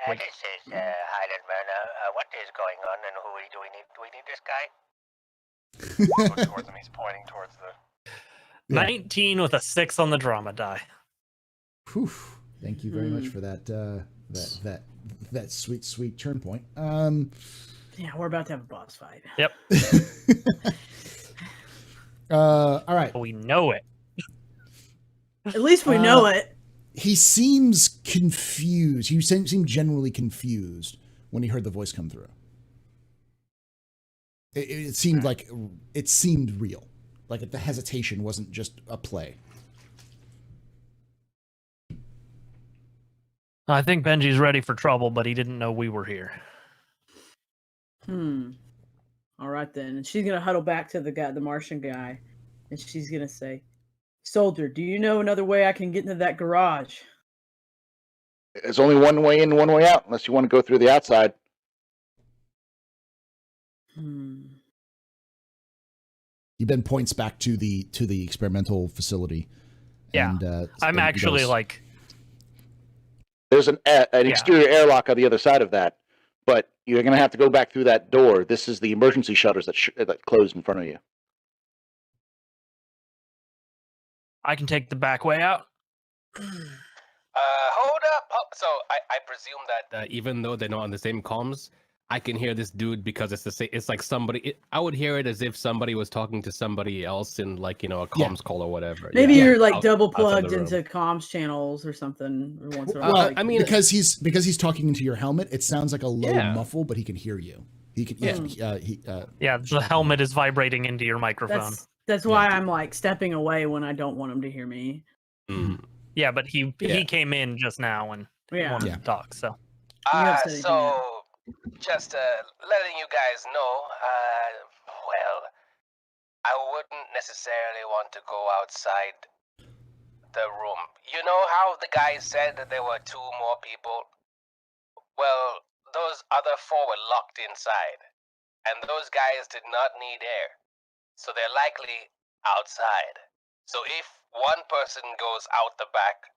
This is Highlandman. What is going on, and do we need this guy? Look towards him. He's pointing towards the. Yeah. 19 with a 6 on the drama die. Whew. Thank you very much for that. That sweet turn point. Yeah, we're about to have a boss fight. Yep. All right. We know it. At least we know it. He seems confused. He seemed generally confused when he heard the voice come through. It seemed like it seemed real. Like the hesitation wasn't just a play. I think Benji's ready for trouble, but he didn't know we were here. All right then. And she's gonna huddle back to the Martian guy, and she's gonna say, "Soldier, do you know another way I can get into that garage?" There's only one way in, one way out, unless you want to go through the outside. He then points back to the experimental facility. Yeah. And, I'm actually goes, like, There's an exterior airlock on the other side of that, but you're going to have to go back through that door. This is the emergency shutters that closed in front of you. I can take the back way out. Hold up. So I presume that. Even though they're not on the same comms, I can hear this dude because it's the same. It's like somebody. I would hear it as if somebody was talking to somebody else in like a comms call or whatever. Maybe Yeah. you're like Out- double outside the plugged room. into comms channels or something. Or once in a Well, while. I mean, because he's talking into your helmet, it sounds like a low Yeah. muffle, but he can hear you. He can. Yeah, the helmet is vibrating into your microphone. That's why I'm like stepping away when I don't want him to hear me. Yeah, but he Yeah. came in just now and Yeah. wanted to talk. So have said anything So just letting you guys know. Well, I wouldn't necessarily want to go outside the room. You know how the guy said that there were 2 more people? Well, those other 4 were locked inside, and those guys did not need air, so they're likely outside. So if one person goes out the back,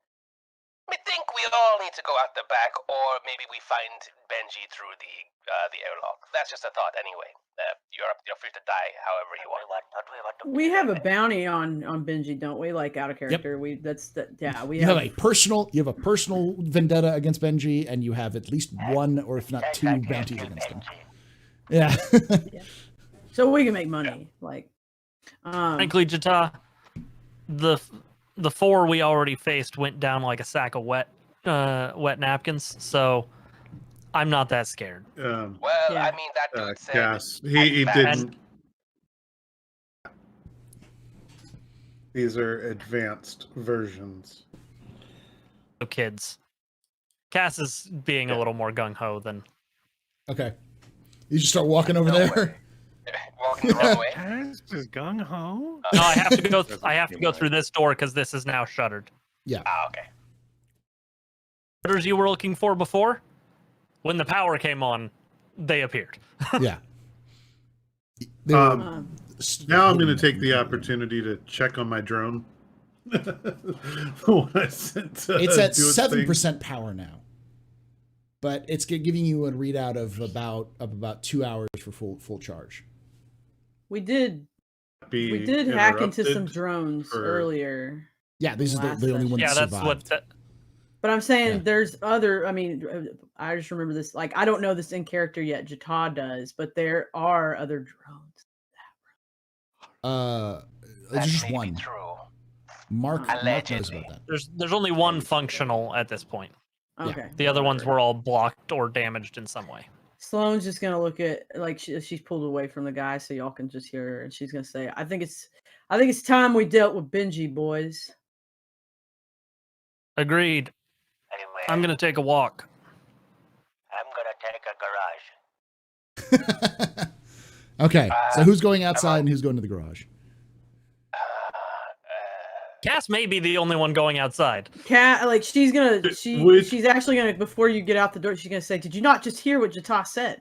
I think we all need to go out the back, or maybe we find Benji through the airlock. That's just a thought, anyway. You're free to die however you want. We have a bounty on Benji, don't we? Like out of character. We You have have a personal vendetta against Benji, and you have at least one, or if not 2, bounties against him. Yeah. so we can make money. Like, frankly, Jata, the 4 we already faced went down like a sack of wet wet napkins, so I'm not that scared. Well, Yeah. I mean, that dude said... Cass, he advanced. didn't. These are advanced versions. Kids. Cass is being a little more gung-ho than... Okay. You just start walking over No there. way. Walking the wrong way. Cass is gung ho. No, I have to go. I have to go through this door because this is now shuttered. Yeah. Ah, okay. Shutters you were looking for before? When the power came on, they appeared. Yeah. They were Now I'm going to take the opportunity to check on my drone. When I sent, it's at do its 7% thing. power now, but it's giving you a readout of about 2 hours for full charge. We did Be hack into some interrupted drones for- earlier. Yeah, these are Last the only session. ones Yeah, that that's survived. what. But I'm saying Yeah. there's other. I mean, I just remember this. Like, I don't know this in character yet. Jata does, but there are other drones. That There's just may be one. true. Mark knows Allegedly. about that. There's only one functional at this point. Okay. The other ones were all blocked or damaged in some way. Sloane's just gonna look at like she's pulled away from the guy, so y'all can just hear her, and she's gonna say, I think it's time we dealt with Benji, boys." Agreed. Anyway, I'm gonna take a walk. I'm gonna take a garage. Okay, so who's going outside and who's going to the garage? Cass may be the only one going outside. Cat, like she's Which- she's actually gonna, before you get out the door, she's gonna say, "Did you not just hear what Jata said?"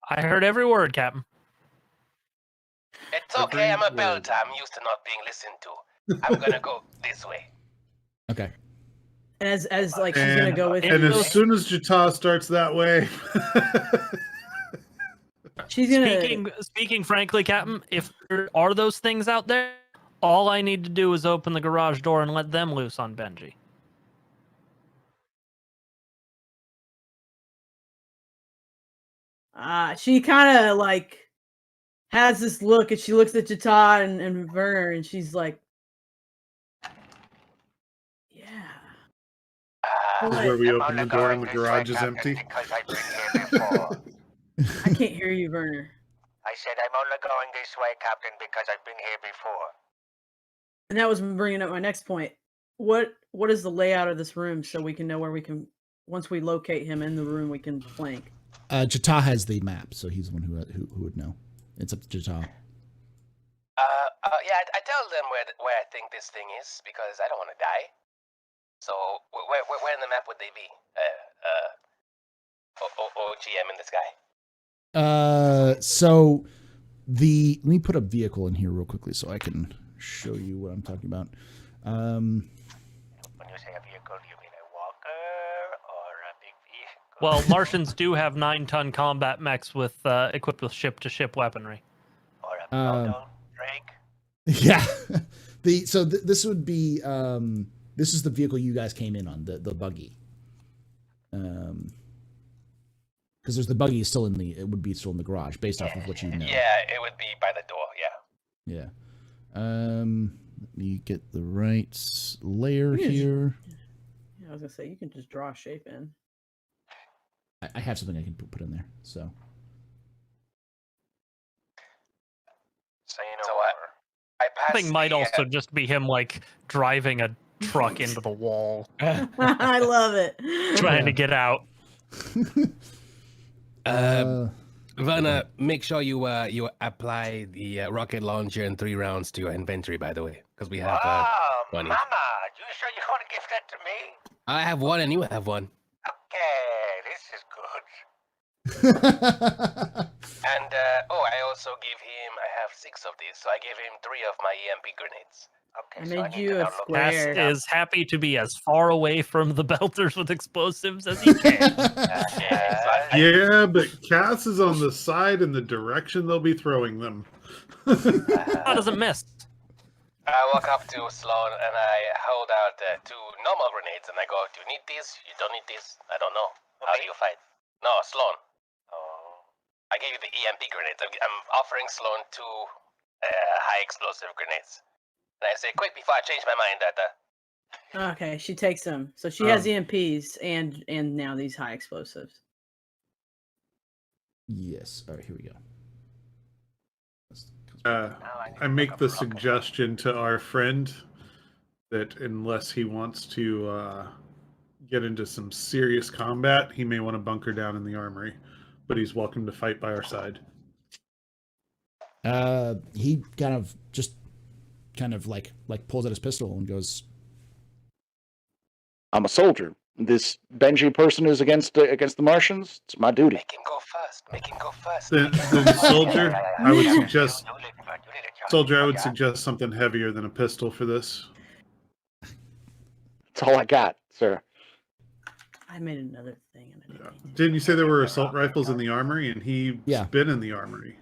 I heard every word, Captain. It's okay, I'm a belter. I'm used to not being listened to. I'm gonna go this way. Okay. And as like she's gonna go with And you, as soon as Jata starts that way, she's gonna. Speaking frankly, Captain, if there are those things out there, all I need to do is open the garage door and let them loose on Benji. She kind of like has this look, and she looks at Jata and Werner, and she's like, "Yeah." where we I'm open only the door and going the this way, garage is Captain, empty. Because I've been here before. I can't hear you, Werner. I said I'm only going this way, Captain, because I've been here before. And that was bringing up my next point. What is the layout of this room so we can know where we can, once we locate him in the room, we can flank? Jata has the map, so he's the one who would know. It's up to Jata. Yeah, I tell them where I think this thing is because I don't want to die. So where in the map would they be? OGM in the sky. So let me put a vehicle in here real quickly so I can show you what I'm talking about. When you say a vehicle, do you mean a walker or a big vehicle? Well, Martians do have 9-ton combat mechs with equipped with ship-to-ship weaponry. Or a proto Drake? Yeah. This would be this is the vehicle you guys came in on, the buggy. Because there's the buggy is still it would be still in the garage based off of what you know. Yeah, it would be by the door. Yeah. Yeah. Let me get the right layer here. Yeah, I was gonna say you can just draw a shape in. I have something I can put in there. So Say no So more. I passed. Something might also just be him like driving a truck into the wall, I love it. trying to get out. Werner, make sure you apply the rocket launcher in 3 rounds to your inventory, by the way, because we have Oh, 20. Mama, you sure you want to give that to me? I have one and you have one. Okay, this is good. And I also give him. I have 6 of these, so I gave him 3 of my EMP grenades. Okay, I so made need you to a now look Cass square. at- is happy to be as far away from the belters with explosives as he can. Yeah, but Cass is on the side in the direction they'll be throwing them. That doesn't miss. I walk up to Sloan and I hold out 2 normal grenades and I go, "Do you need these? You don't need these? I don't know. How do you fight?" No, Sloan. Oh, I gave you the EMP grenades. I'm offering Sloan 2 high explosive grenades. And I say, "Quick before I change my mind, Okay, she takes them. So she has EMPs and now these high explosives. Yes. All right, here we go. I make the suggestion to our friend that unless he wants to get into some serious combat, he may want to bunker down in the armory, but he's welcome to fight by our side. He kind of like pulls out his pistol and goes, I'm a soldier. This Benji person is against the Martians. It's my duty. Make him go first. Make him go first. Then soldier, I would suggest something heavier than a pistol for this. That's all I got, sir. I made another thing. Didn't you say there were assault rifles in the armory, and he's Yeah. been in the armory?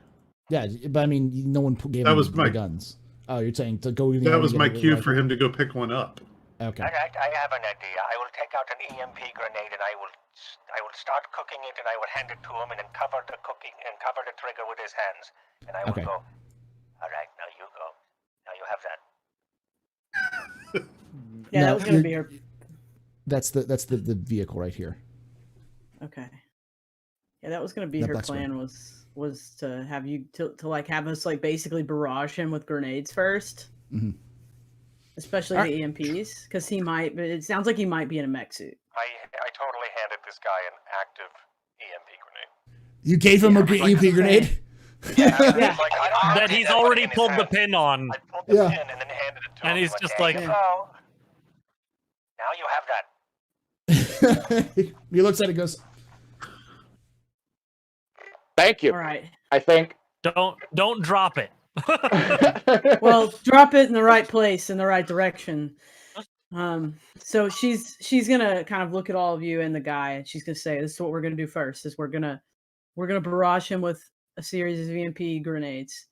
yeah, but I mean, no one gave That him was the my- guns. Oh, you're saying to go. That was my cue for him to go pick one up. Okay. All right, I have an idea. I will take out an EMP grenade and I will start cooking it and I will hand it to him and then cover the cooking and cover the trigger with his hands. And I will Okay. go. All right, now you go. Now you have that. Yeah, Now, that was gonna be her. That's the vehicle right here. Okay. Yeah, that was gonna be The her black square. plan. Was to have you to like have us like basically barrage him with grenades first, Mhm. especially Alright. the EMPs, because he might. But it sounds like he might be in a mech suit. I totally handed this guy an active EMP grenade. You gave him a Yeah, EMP grenade. Yeah. Yeah. Like, I That did he's that already in his pulled the hand. pin on. I pulled the Yeah. pin and then handed it to him. And he's went, just "There like- you go. Now you have that." He looks at it and goes, Thank you. All right. I think. Don't drop it. Well, drop it in the right place, in the right direction. So she's gonna kind of look at all of you and the guy, and she's gonna say, "This is what we're gonna do first. Is we're gonna barrage him with a series of EMP grenades,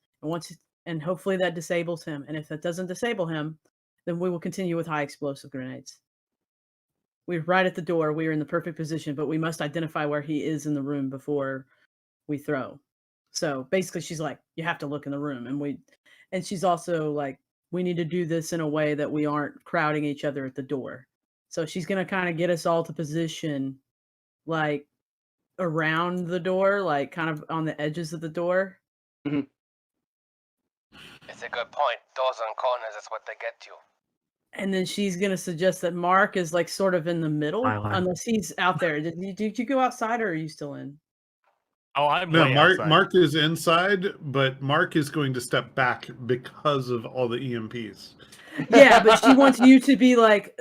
and hopefully that disables him. And if that doesn't disable him, then we will continue with high explosive grenades. We're right at the door. We are in the perfect position, but we must identify where he is in the room before we throw." So basically, she's like, "You have to look in the room," and she's also like, "We need to do this in a way that we aren't crowding each other at the door." So she's gonna kind of get us all to position, like around the door, like kind of on the edges of the door. It's a good point. Doors and corners is what they get you. And then she's gonna suggest that Mark is like sort of in the middle, Island. unless he's out there. Did you go outside or are you still in? Oh, I'm No, way Mark. outside. Mark is inside, but Mark is going to step back because of all the EMPs. Yeah, but she wants you to be like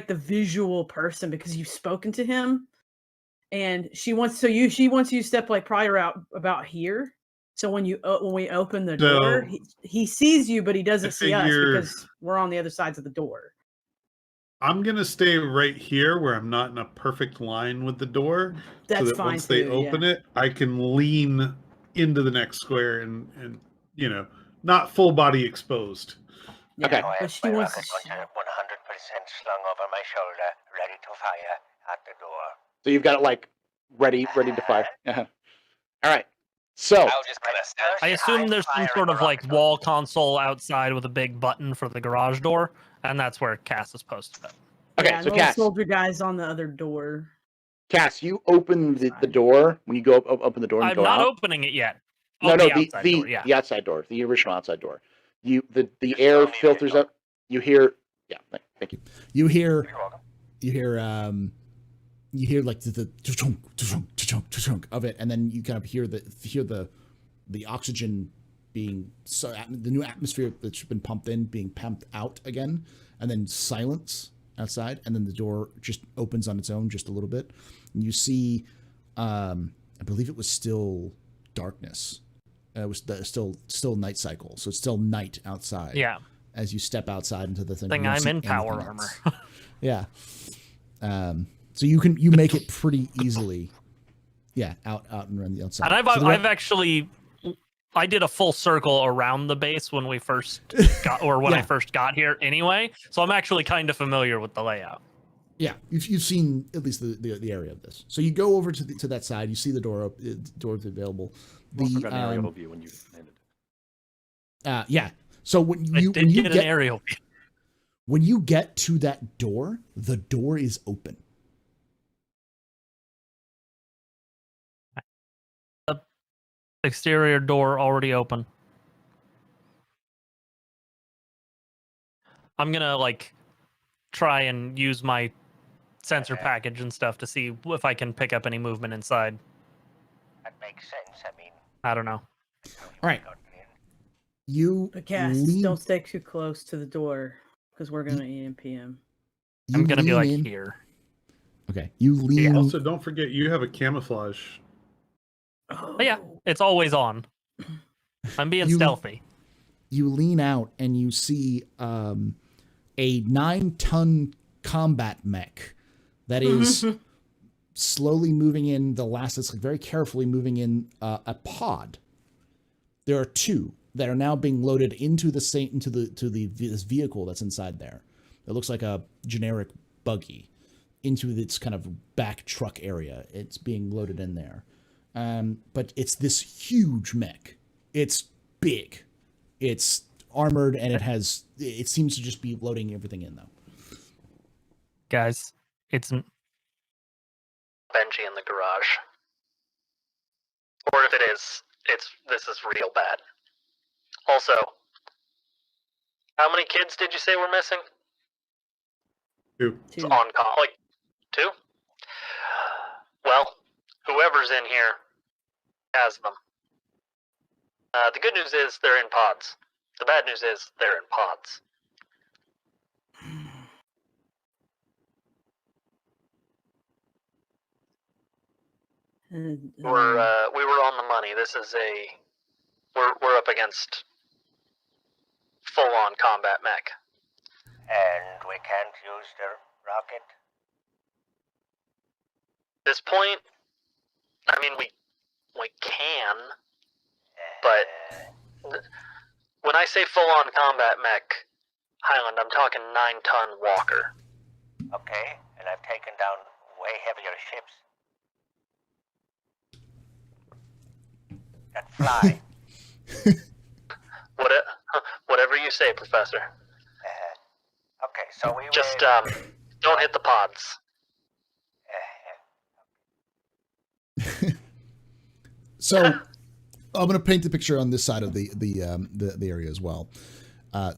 the visual person because you've spoken to him, and she wants you to step like probably out about here. So when we open the door, he sees you, but he doesn't see us because we're on the other sides of the door. I'm gonna stay right here where I'm not in a perfect line with the door. That's so that fine once they too, open yeah. it, I can lean into the next square and not full body exposed. Yeah, Okay. So I but have she my wants. rocket launcher 100% slung over my shoulder, ready to fire at the door. So you've got it like ready to fire. Uh-huh. All right. So I was just gonna stand. I assume there's some sort of like wall console outside with a big button for the garage door, and that's where Cass is posted. okay, Yeah, so the little Cass, soldier guy's on the other door. Cass, you open the door when you go open the door and I'm go not out. opening it yet. No, Oh, no, the outside door, yeah. the outside door, the original outside door. The Just air don't need filters any up. You hear, yeah. Thank you. you hear You're welcome. you hear like the chunk, chunk, chunk, chunk of it, and then you kind of hear the oxygen being the new atmosphere that's been pumped in being pumped out again, and then silence outside, and then the door just opens on its own just a little bit, and you see, I believe it was still darkness. It was still night cycle, so it's still night outside. Yeah. As you step outside into the thing, Thing you don't I'm see in power anything armor. else. Yeah. So you make it pretty easily. Yeah, out and around the outside. And So the I've actually I did a full circle around the base when we first got when I Yeah. first got here anyway. So I'm actually kind of familiar with the layout. Yeah, you've seen at least the area of this. So you go over to that side. You see the doors available. Also got an aerial view when you landed. Yeah. So when I you did when you get get an aerial view. When you get to that door, the door is open. Exterior door already open. I'm gonna like try and use my sensor package and stuff to see if I can pick up any movement inside. That makes sense. I mean, All right. You But Cass, lean, don't stay too close to the door because we're gonna EMP him. I'm gonna be like in. here. Okay. You lean. Also, don't forget you have a camouflage. Oh, But yeah, it's always on. I'm being You- stealthy. You lean out and you see a 9-ton combat mech that is slowly moving in the last. It's like very carefully moving in a pod. There are two that are now being loaded into this vehicle that's inside there. It looks like a generic buggy into this kind of back truck area. It's being loaded in there. But it's this huge mech. It's big. It's armored and it seems to just be loading everything in though. Guys, it's Benji in the garage. Or if it is, this is real bad. Also, how many kids did you say were missing? Two. It's on call, like 2? Well, whoever's in here has them. The good news is they're in pods. The bad news is they're in pods. We were on the money. This is we're up against full-on combat mech. and we can't use the rocket. At this point, I mean, we can, but when I say full-on combat mech, Highland, I'm talking 9-ton walker. Okay, and I've taken down way heavier ships that fly. Whatever you say, Professor. Okay, so we Just will... don't hit the pods. So I'm going to paint the picture on this side of the area as well.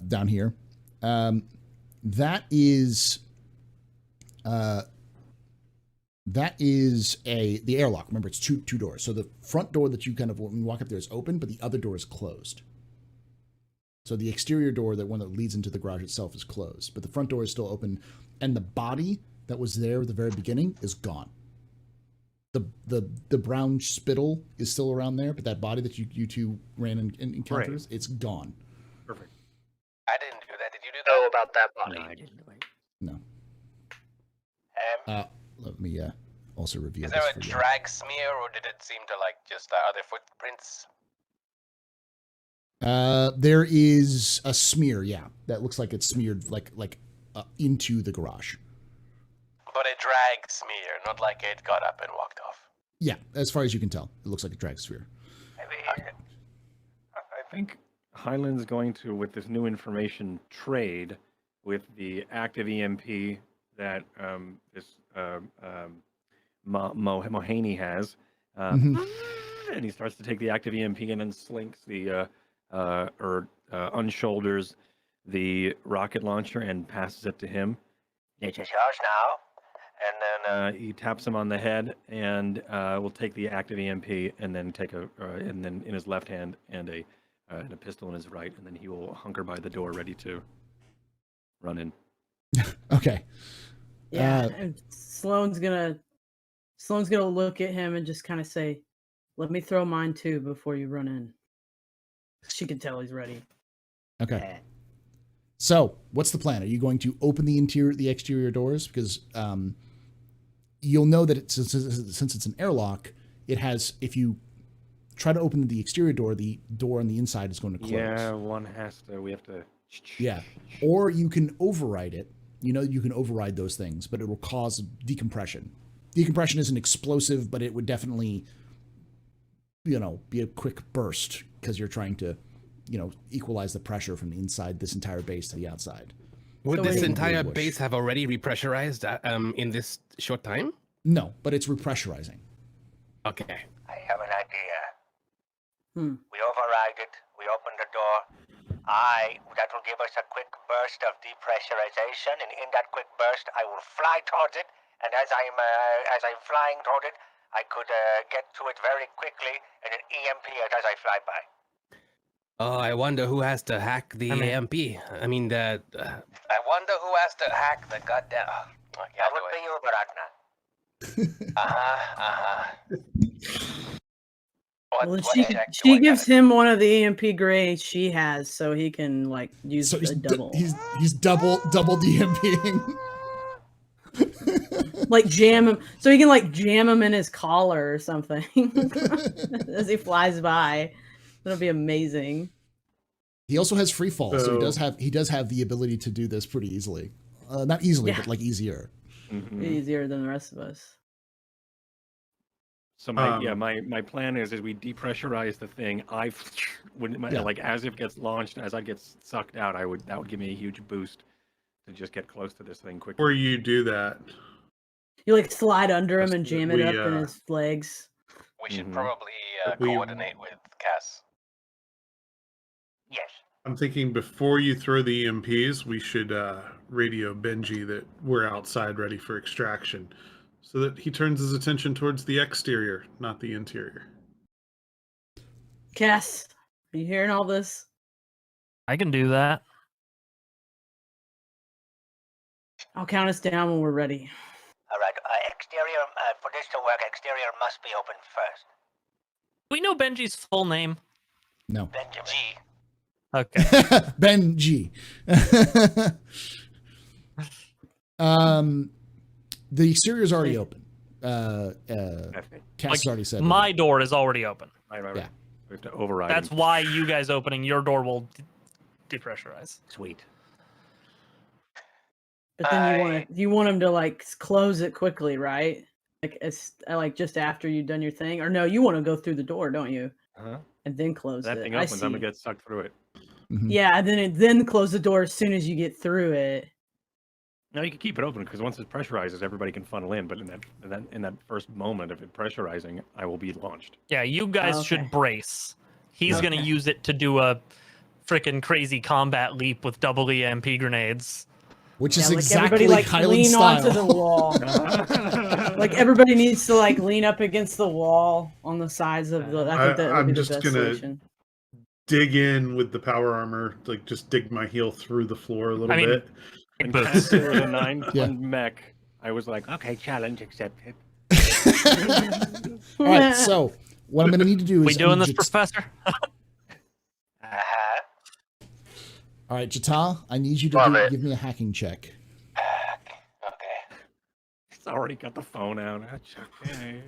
Down here, that is the airlock. Remember, it's two doors. So the front door that you kind of, when you walk up there, is open, but the other door is closed. So the exterior door, that one that leads into the garage itself, is closed, but the front door is still open, and the body that was there at the very beginning is gone. The brown spittle is still around there, but that body that you two ran in encounters, it's gone. Perfect. I didn't do that. Did you do that? Know about that body? No, I didn't do it. No. Let me also review Is this there for a you. drag smear, or did it seem to like just other footprints? There is a smear, yeah, that looks like it's smeared like into the garage. But a drag smear, not like it got up and walked off. Yeah, as far as you can tell, it looks like a drag sphere. I think Highland's going to, with this new information, trade with the active EMP that Mohaney has. And he starts to take the active EMP and then slinks the, unshoulders the rocket launcher and passes it to him. It's yours now. And then he taps him on the head and will take the active EMP and then take and then in his left hand and a pistol in his right, and then he will hunker by the door ready to run in. Okay. Yeah, and Sloane's gonna look at him and just kind of say, "Let me throw mine too before you run in." She can tell he's ready. Okay. So, what's the plan? Are you going to open the exterior doors? Because you'll know that since it's an airlock, it has, if you try to open the exterior door, the door on the inside is going to close. Yeah, we have to. Yeah. Or you can override it. You know, you can override those things, but it will cause decompression. Decompression isn't explosive, but it would definitely, be a quick burst because you're trying to, equalize the pressure from the inside this entire base to the outside. Would So this we- entire Whoosh. base have already repressurized in this short time? No, but it's repressurizing. Okay. I have an idea. Hmm. We override it. We open the door. That will give us a quick burst of depressurization, and in that quick burst, I will fly towards it. And as I'm flying toward it, I could get to it very quickly and then EMP it as I fly by. Oh, I wonder who has to hack the I mean- AMP. I mean, I wonder who has to hack the goddamn. Oh, That yeah, would be you, Baratna. Well, she gives him one of the EMP grades she has, so he can like use So a double. he's double DMPing. Like jam him, so he can like jam him in his collar or something as he flies by. That'll be amazing. He also has free fall, so So- he does have the ability to do this pretty easily. Not easily, Yeah. but like easier. Mhm. Easier than the rest of us. So my plan is we depressurize the thing. Yeah. Like as it gets launched, as I get sucked out, that would give me a huge boost to just get close to this thing quickly. Before you do that, You like slide under him Yes, and jam it we, up in his legs. We should Mhm. probably We- coordinate with Cass. Yes. I'm thinking before you throw the EMPs, we should radio Benji that we're outside ready for extraction, so that he turns his attention towards the exterior, not the interior. Cass, are you hearing all this? I can do that. I'll count us down when we're ready. All right. Exterior, for this to work, exterior must be open first. We know Benji's full name. No. Benjamin. G. Okay. Benji. The exterior is already open. Cass has already said My door is already open. Right. Yeah. We have to override. That's him. why you guys opening your door will depressurize. Sweet. But then you want him to like close it quickly, right? Like it's like just after you've done your thing, or no? You want to go through the door, don't you? Huh? And then close That it. thing I opens, I'm see. gonna get sucked through it. Mhm. Yeah, and then close the door as soon as you get through it. No, you can keep it open because once it pressurizes, everybody can funnel in. But in that first moment of it pressurizing, I will be launched. Yeah, you guys Okay. should brace. He's gonna Okay. use it to do a freaking crazy combat leap with double EMP grenades. Which Yeah, is like exactly everybody like Highland lean style. onto the wall. Like everybody needs to like lean up against the wall on the sides of the. I think that would I'm be the just best gonna- solution. Dig in with the power armor, like just dig my heel through the floor a little I mean- bit. And Boots. Cass was a 9-ton Yeah. mech. I was like, okay, challenge accepted. All right, so what I'm going to need to do is We doing this, Jat- Professor? Uh-huh. All right, Jata, I need you Love to it. give me a hacking check. Okay. It's already got the phone out. That's okay.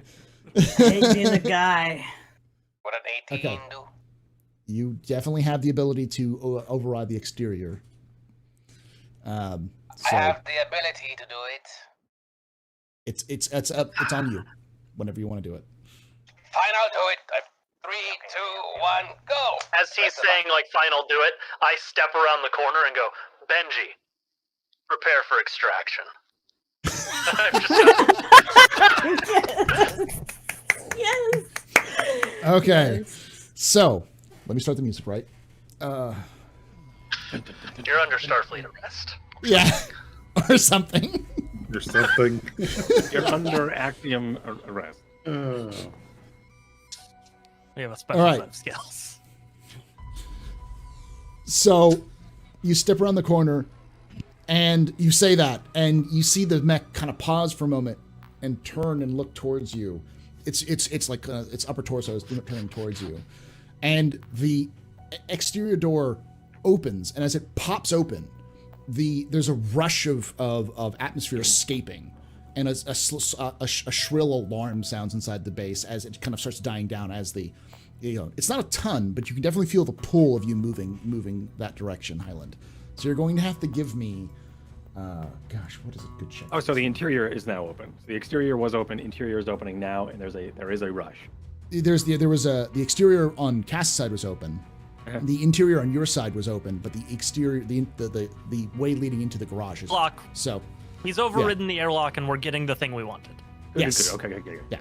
Hey, being the guy. What an 18 Okay. do? You definitely have the ability to override the exterior. I So have the ability to do it. it's on you, whenever you want to do it. Fine, I'll do it. 3, 2, 1, go! As he's saying, like, fine, I'll do it, I step around the corner and go, Benji, prepare for extraction. I'm just Yes. Okay, so let me start the music, right? You're under Starfleet arrest. Yeah, or something. Or something. You're under Actium arrest. Oh. We have a special All right. set of skills. So you step around the corner and you say that, and you see the mech kind of pause for a moment and turn and look towards you. It's like its upper torso is turning towards you, and the exterior door opens, and as it pops open, there's a rush of atmosphere escaping, and a shrill alarm sounds inside the base as it kind of starts dying down as it's not a ton, but you can definitely feel the pull of you moving that direction, Highland. So you're going to have to give me, what is a good check? Oh, so the interior is now open. So the exterior was open, interior is opening now, and there is a rush. The exterior on Cass's side was open, The interior on your side was open, but the exterior, the way leading into the garage is Lock. so. He's overridden the airlock, and we're getting the thing we wanted. Good, Yes. good. Okay. Yeah.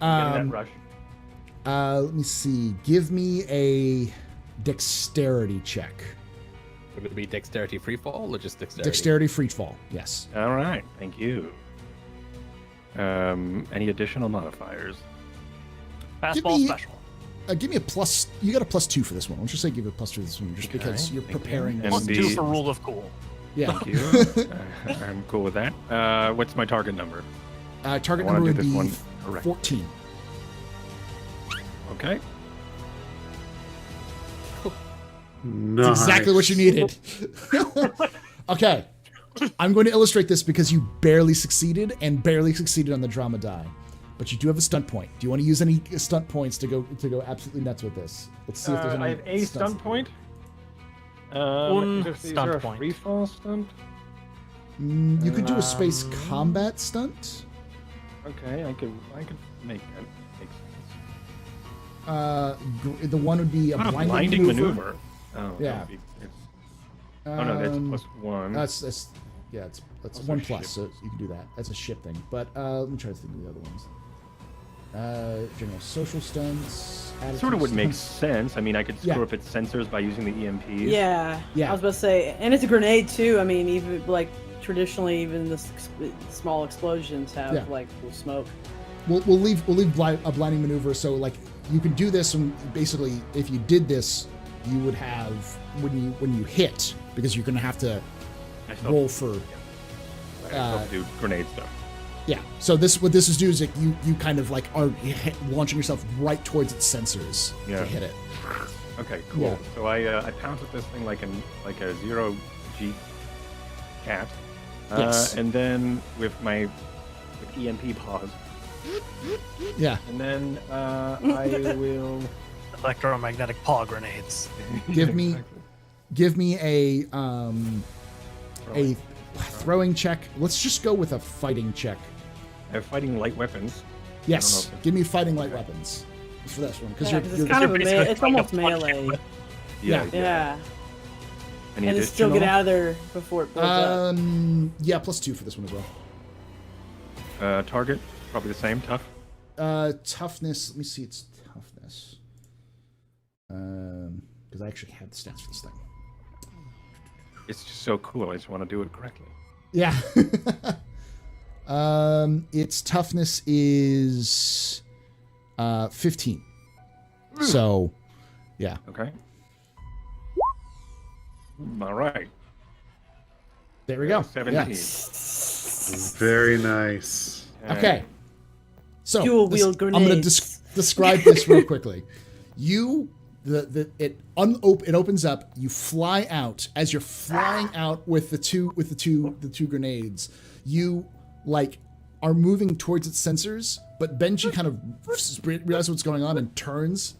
Getting that rush. Let me see. Give me a dexterity check. Would it be dexterity free fall or just dexterity? Dexterity free fall. Yes. All right. Thank you. Any additional modifiers? Fastball me- special. Give me a plus. You got a +2 for this one. Let's just say give it a +2 for this one, just because you're thank you. preparing. And Plus this. 2 for rule of cool. Yeah. Thank you. I'm cool with that. What's my target number? Target I wanna number do would this be one correct. 14. Okay. Nice. That's exactly what you needed. Okay. I'm going to illustrate this because you barely succeeded and barely succeeded on the drama die. But you do have a stunt point. Do you want to use any stunt points to go absolutely nuts with this? Let's see if there's any. I have a stunts. stunt point. One Is stunt there a point. free fall stunt? You could do a space combat stunt. Okay, I could make that make sense. The one would be a blinding maneuver. Oh, Yeah. that would be- oh no, that's +1. That's Also 1+, ship. so you can do that. That's a ship thing. But let me try to think of the other ones. General social stunts. Sort of would make stunts. sense. I mean, I could screw Yeah. up its sensors by using the EMPs. Yeah. Yeah. I was about to say, and it's a grenade too. I mean, even like traditionally, even the small explosions have Yeah. like smoke. We'll leave a blinding maneuver. So like you can do this, and basically, if you did this, you would have when you hit, because you're gonna have to I still, roll for. I still do grenade stuff. Yeah. So what this is do is like you kind of like are launching yourself right towards its sensors Yeah. to hit it. Okay, cool. Yeah. So I pounce at this thing like a 0G cat. Yes. And then with EMP pause. Yeah. And then I will Electromagnetic paw grenades. Give me a throwing check. Let's just go with a fighting check. I have fighting light weapons. Yes. I don't know if Give me fighting light weapons for this one because Yeah, you're 'cause it's kind of basically it's trying to almost punch melee. Yeah. Yeah. Any And it's still get additional? out of there before it blows up. Yeah, +2 for this one as well. Target, probably the same, tough. Toughness. Let me see its toughness. Because I actually have the stats for this thing. It's just so cool. I just want to do it correctly. Yeah. Its toughness is 15. So, yeah. Okay. All right. There we go. 17. Yeah. Very nice. Okay. So Dual wield I'm going to grenades. describe this real quickly. It opens up. You fly out. As you're flying out with the two grenades, you like are moving towards its sensors. But Benji kind of realizes what's going on and turns.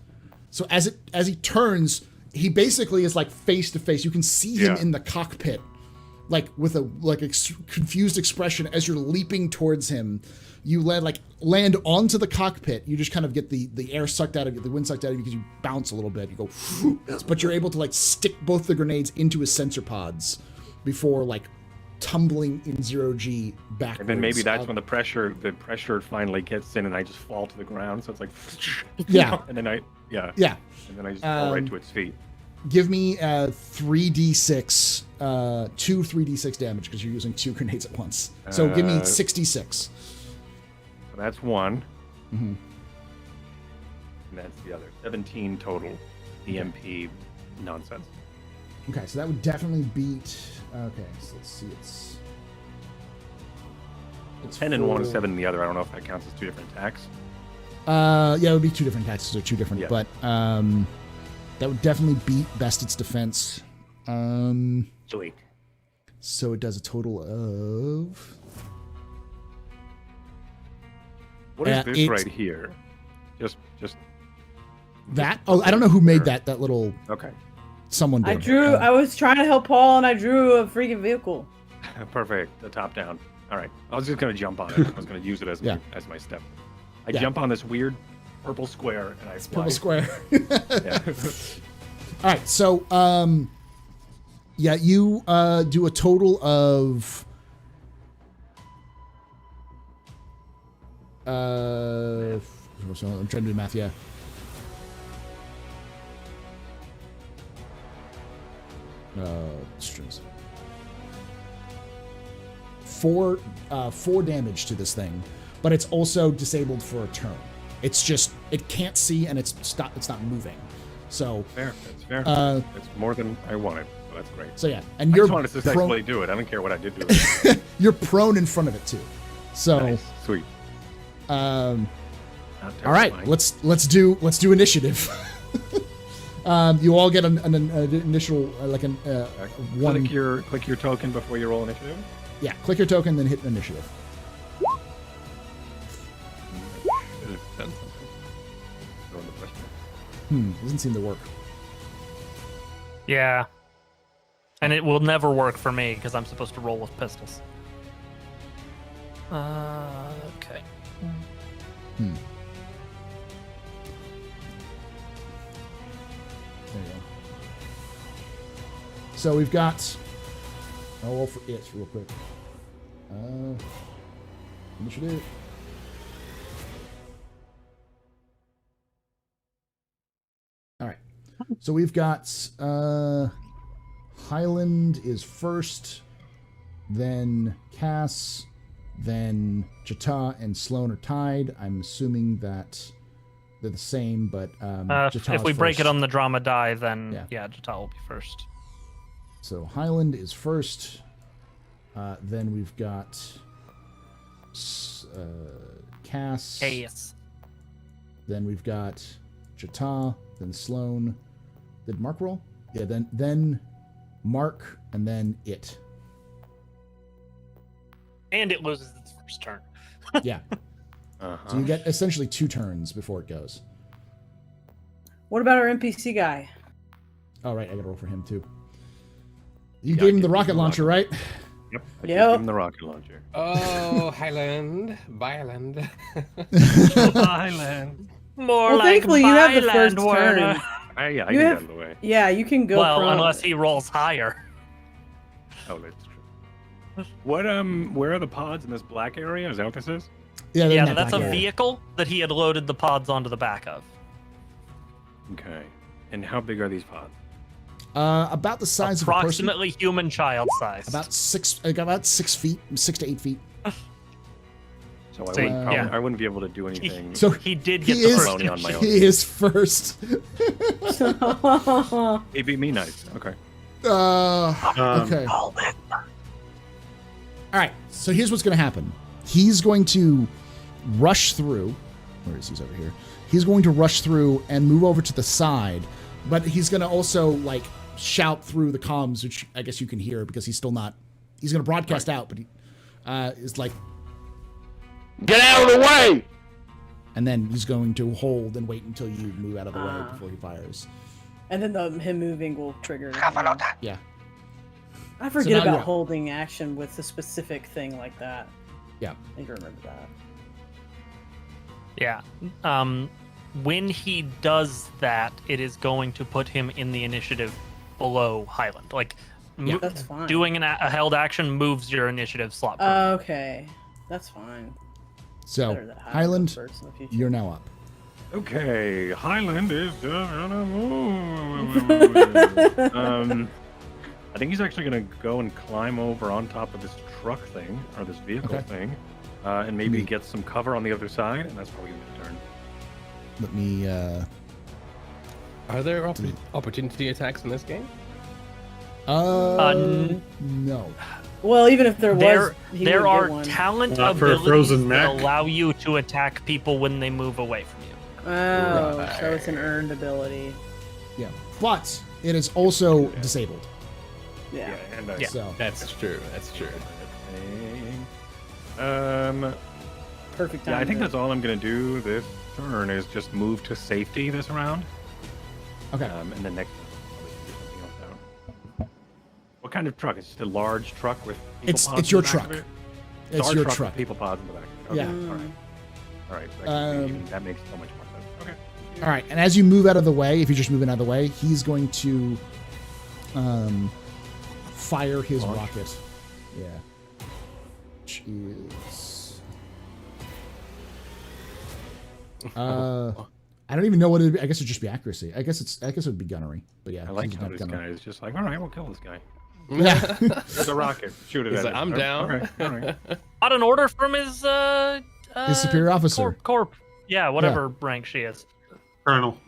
So as he turns, he basically is like face to face. You can see him Yeah. in the cockpit, like with a confused expression as you're leaping towards him. You land onto the cockpit. You just kind of get the air sucked out of you, the wind sucked out of you because you bounce a little bit. You go, but you're able to like stick both the grenades into his sensor pods before like tumbling in 0G backwards. And then maybe that's when the pressure finally gets in, and I just fall to the ground. So it's like, Yeah. And then Yeah. and then I just fall right to its feet. Give me 3d6, 2 3d6 damage because you're using 2 grenades at once. So give me 66. So that's one. Mm-hmm. And that's the other. 17 total EMP nonsense. Okay, so that would definitely beat. Okay, so let's see. It's 10 in one, full- 7 in the other. I don't know if that counts as 2 different attacks. Yeah, it would be 2 different attacks. They're 2 different, Yeah. but that would definitely beat Bested's defense. Sweet. So it does a total of. What is this it's- right here? Just That? Oh, I don't know who made that little. Okay. Someone did. I was trying to help Paul, and I drew a freaking vehicle. Perfect. The top down. All right. I was just gonna jump on it. I was gonna use it as Yeah. my step. I Yeah. jump on this weird purple square and I fly. Purple square. Yeah. All right, so yeah, you do a total of so I'm trying to do math. Yeah. Strings. Four damage to this thing, but it's also disabled for a turn. It's just it can't see and it's not moving. So fair. That's fair. It's more than I wanted. So that's great. So yeah, and I you're just wanted to successfully do it. I don't care what I did to it. You're prone in front of it too. So nice. Sweet. All right, let's do initiative. You all get an initial one. Click your token before you roll initiative. Yeah, click your token, then hit initiative. Doesn't seem to work. Yeah. And it will never work for me because I'm supposed to roll with pistols. Okay. There you go. So we've got. I'll roll for it real quick. Initiative. All right. So we've got Highland is first, then Cass, then Jata and Sloan are tied. I'm assuming that they're the same, but if we break it first. on the drama die, then yeah, Jata will be first. So Highland is first. Then we've got Cass. Yes. Then we've got Jata. Then Sloan. Did Mark roll? Yeah. Then Mark, and then it. And it loses its first turn. Yeah. So you get essentially 2 turns before it goes. What about our NPC guy? Oh, right. I gotta roll for him, too. You gave him the rocket launcher, right? Yep. Yep. Give him the rocket launcher. Oh, Highland. Byland. Highland. More Well, like thankfully, you have the Byland, first Werner. turn. I You get out have- of the way. Yeah, you can go. Well, prone. unless he rolls higher. Oh, that's true. What where are the pods in this black area? Is that what this is? Yeah, they're in Yeah, that that's a black area. vehicle that he had loaded the pods onto the back of. Okay. And how big are these pods? About the size of a person. Approximately human child size. About 6 feet, 6 to 8 feet. So So, yeah. I wouldn't be able to do anything. So he did get he the is, first on my own. He is first. He beat me nice. Okay. Okay. All right. So here's what's going to happen. He's going to rush through. Where is he? He's over here. He's going to rush through and move over to the side, but he's going to also like shout through the comms, which I guess you can hear because he's still not. He's going to broadcast out, but he is like, Get out of the way! and then he's going to hold and wait until you move out of the way before he fires. And then him moving will trigger. Yeah. I So forget now about you're up. holding action with a specific thing like that. Yeah. I need to remember that. Yeah. When he does that, it is going to put him in the initiative below Highland. Like, That's fine. doing a held action moves your initiative slot. per Okay, that's fine. So Better that Highland, first in the future. you're now up. Okay. Highland is on a move. I think he's actually gonna go and climb over on top of this truck thing or this vehicle Okay. thing, and maybe get some cover on the other side, and that's probably gonna turn. Let me. Are there opportunity attacks in this game? No. Well, even if there was, he there would are get one. talent Not for a abilities frozen that mech. allow you to attack people when they move away from you. Oh, so it's an earned ability. Yeah, but it is also disabled. Yeah. And Yeah. So That's true. That's true. Perfect time. Yeah, I think to- that's all I'm gonna do this turn is just move to safety this round. okay. And then next time I'll probably figure something else out. What kind of truck? It's just a large truck with people It's pods in your the back truck. of it? It's our your truck truck. with people pods in the back. Okay. Yeah. All right. All right. That, that makes so much more sense. Okay. All right, and as you move out of the way, if you're just moving out of the way, he's going to fire his rocket. Yeah. Which is... I don't even know what it would be. I guess it'd just be accuracy. I guess it would be gunnery. But yeah, I like he's how not this gunnery. guy is just like, all right, we'll kill this guy. Yeah. There's a rocket. Shoot it He's at like, him. I'm down. Okay, all right. Got an order from his superior officer. Corp. Yeah, whatever rank she is. Colonel.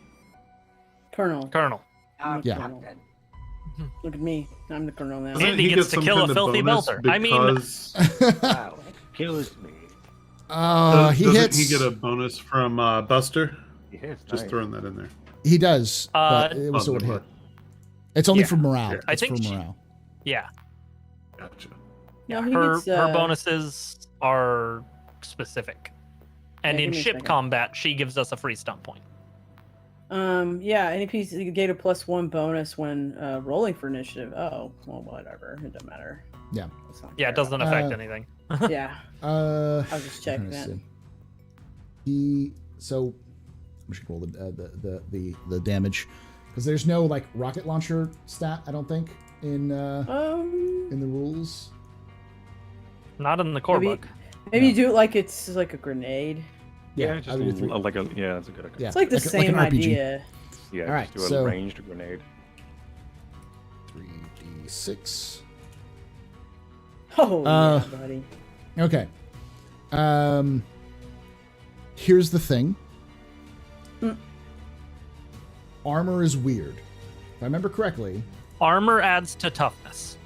Colonel. Yeah. Colonel. Look at me. I'm the colonel now. Doesn't Andy he gets get to some kill kind a of filthy bonus belter. I mean- because- Wow. Kills me. He doesn't hits. he get a bonus from Buster? He hits. Just nice. throwing that in there. He does, but it was Oh, still would never hit. mind. It's only Yeah. for morale. Yeah. I It's think for she- morale. Yeah. Gotcha. No, he her gets, her bonuses are specific. And Yeah, in give me a ship second. combat, she gives us a free stunt point. Yeah, any piece you get a +1 bonus when rolling for initiative. Oh, well, whatever. It doesn't matter. Yeah. Let's not Yeah, care it doesn't about affect anything. that. Yeah, I was just checking let's that. see. So I'm just gonna roll the damage because there's no like rocket launcher stat. I don't think in the rules. Not in the core Maybe- book. Maybe you do it like it's like a grenade. Yeah, I just would do three. like a yeah, that's a good idea. Yeah, It's like the like same an RPG. idea. Yeah, All right, just do a so- ranged grenade. 3d6. Oh, Uh, yeah, buddy. Okay. Here's the thing. Armor is weird. If I remember correctly, Armor adds to toughness.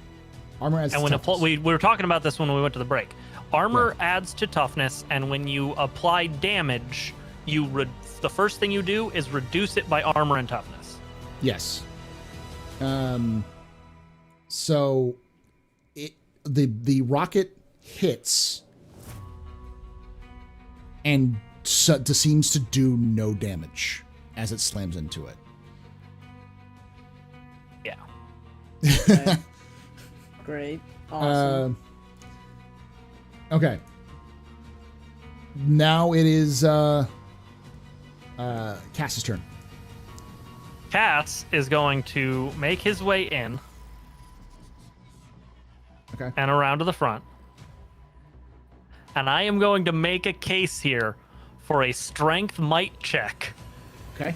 armor adds And to when toughness. we were talking about this when we went to the break. Armor adds to toughness, and when you apply damage, the first thing you do is reduce it by armor and toughness. Yes. So the rocket hits and seems to do no damage as it slams into it. Yeah. Okay. Great. Awesome. Okay. Now it is Cass's turn. Cass is going to make his way in. Okay. And around to the front. And I am going to make a case here for a strength might check Okay.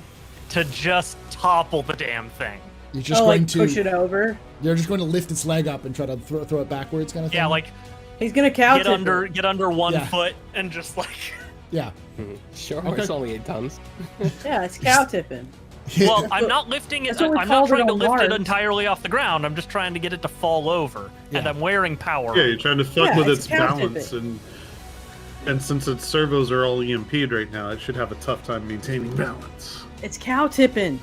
to just topple the damn thing. You're just going like to push it over. You're just going to lift its leg up and try to throw it backwards, kind of thing. Yeah, like He's gonna cow get under 1 Yeah. foot and just like. Yeah. Sure, Okay. it's only 8 tons. Yeah, it's cow tipping. Well, I'm not lifting it. That's what we I'm not called it trying to on lift it Mars. entirely off the ground. I'm just trying to get it to fall over, and Yeah. I'm wearing power. Yeah, you're trying to fuck Yeah, with it's its cow balance, tipping. and since its servos are all EMP'd right now, it should have a tough time maintaining balance. It's cow tipping.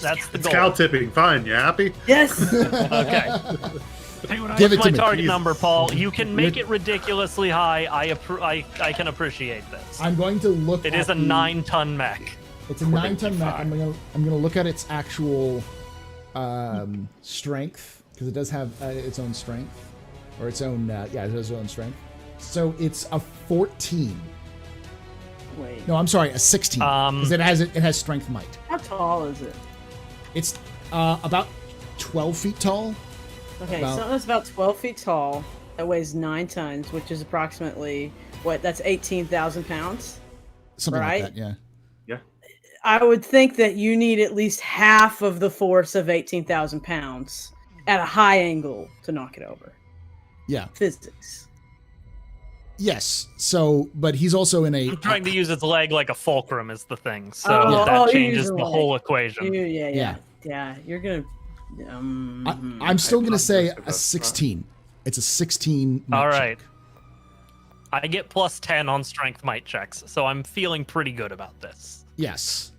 That's the It's goal. cow tipping. Fine, you happy? Yes. Okay. Give it What's to my me. target please. number, Paul? You can make it ridiculously high. I can appreciate this. I'm going to look. It at is a the- 9-ton mech. It's a 9-ton mech. I'm gonna look at its actual strength because it does have its own strength or its own it has its own strength. So it's a 14. Wait. No, I'm sorry, a 16 because it has strength might. How tall is it? It's about 12 feet tall. Okay, About- something that's about 12 feet tall that weighs 9 tons, which is approximately that's 18,000 pounds. Something Right? like that. Yeah. I would think that you need at least half of the force of 18,000 pounds at a high angle to knock it over. Yeah. Physics. Yes. So, but he's also in a. I'm trying to use its leg like a fulcrum is the thing, so Oh, that you're changes using the leg. whole equation. Yeah. You're gonna. I'm still gonna say just a about 16. It's a 16. All might right. check. I get plus 10 on strength might checks, so I'm feeling pretty good about this. Yes.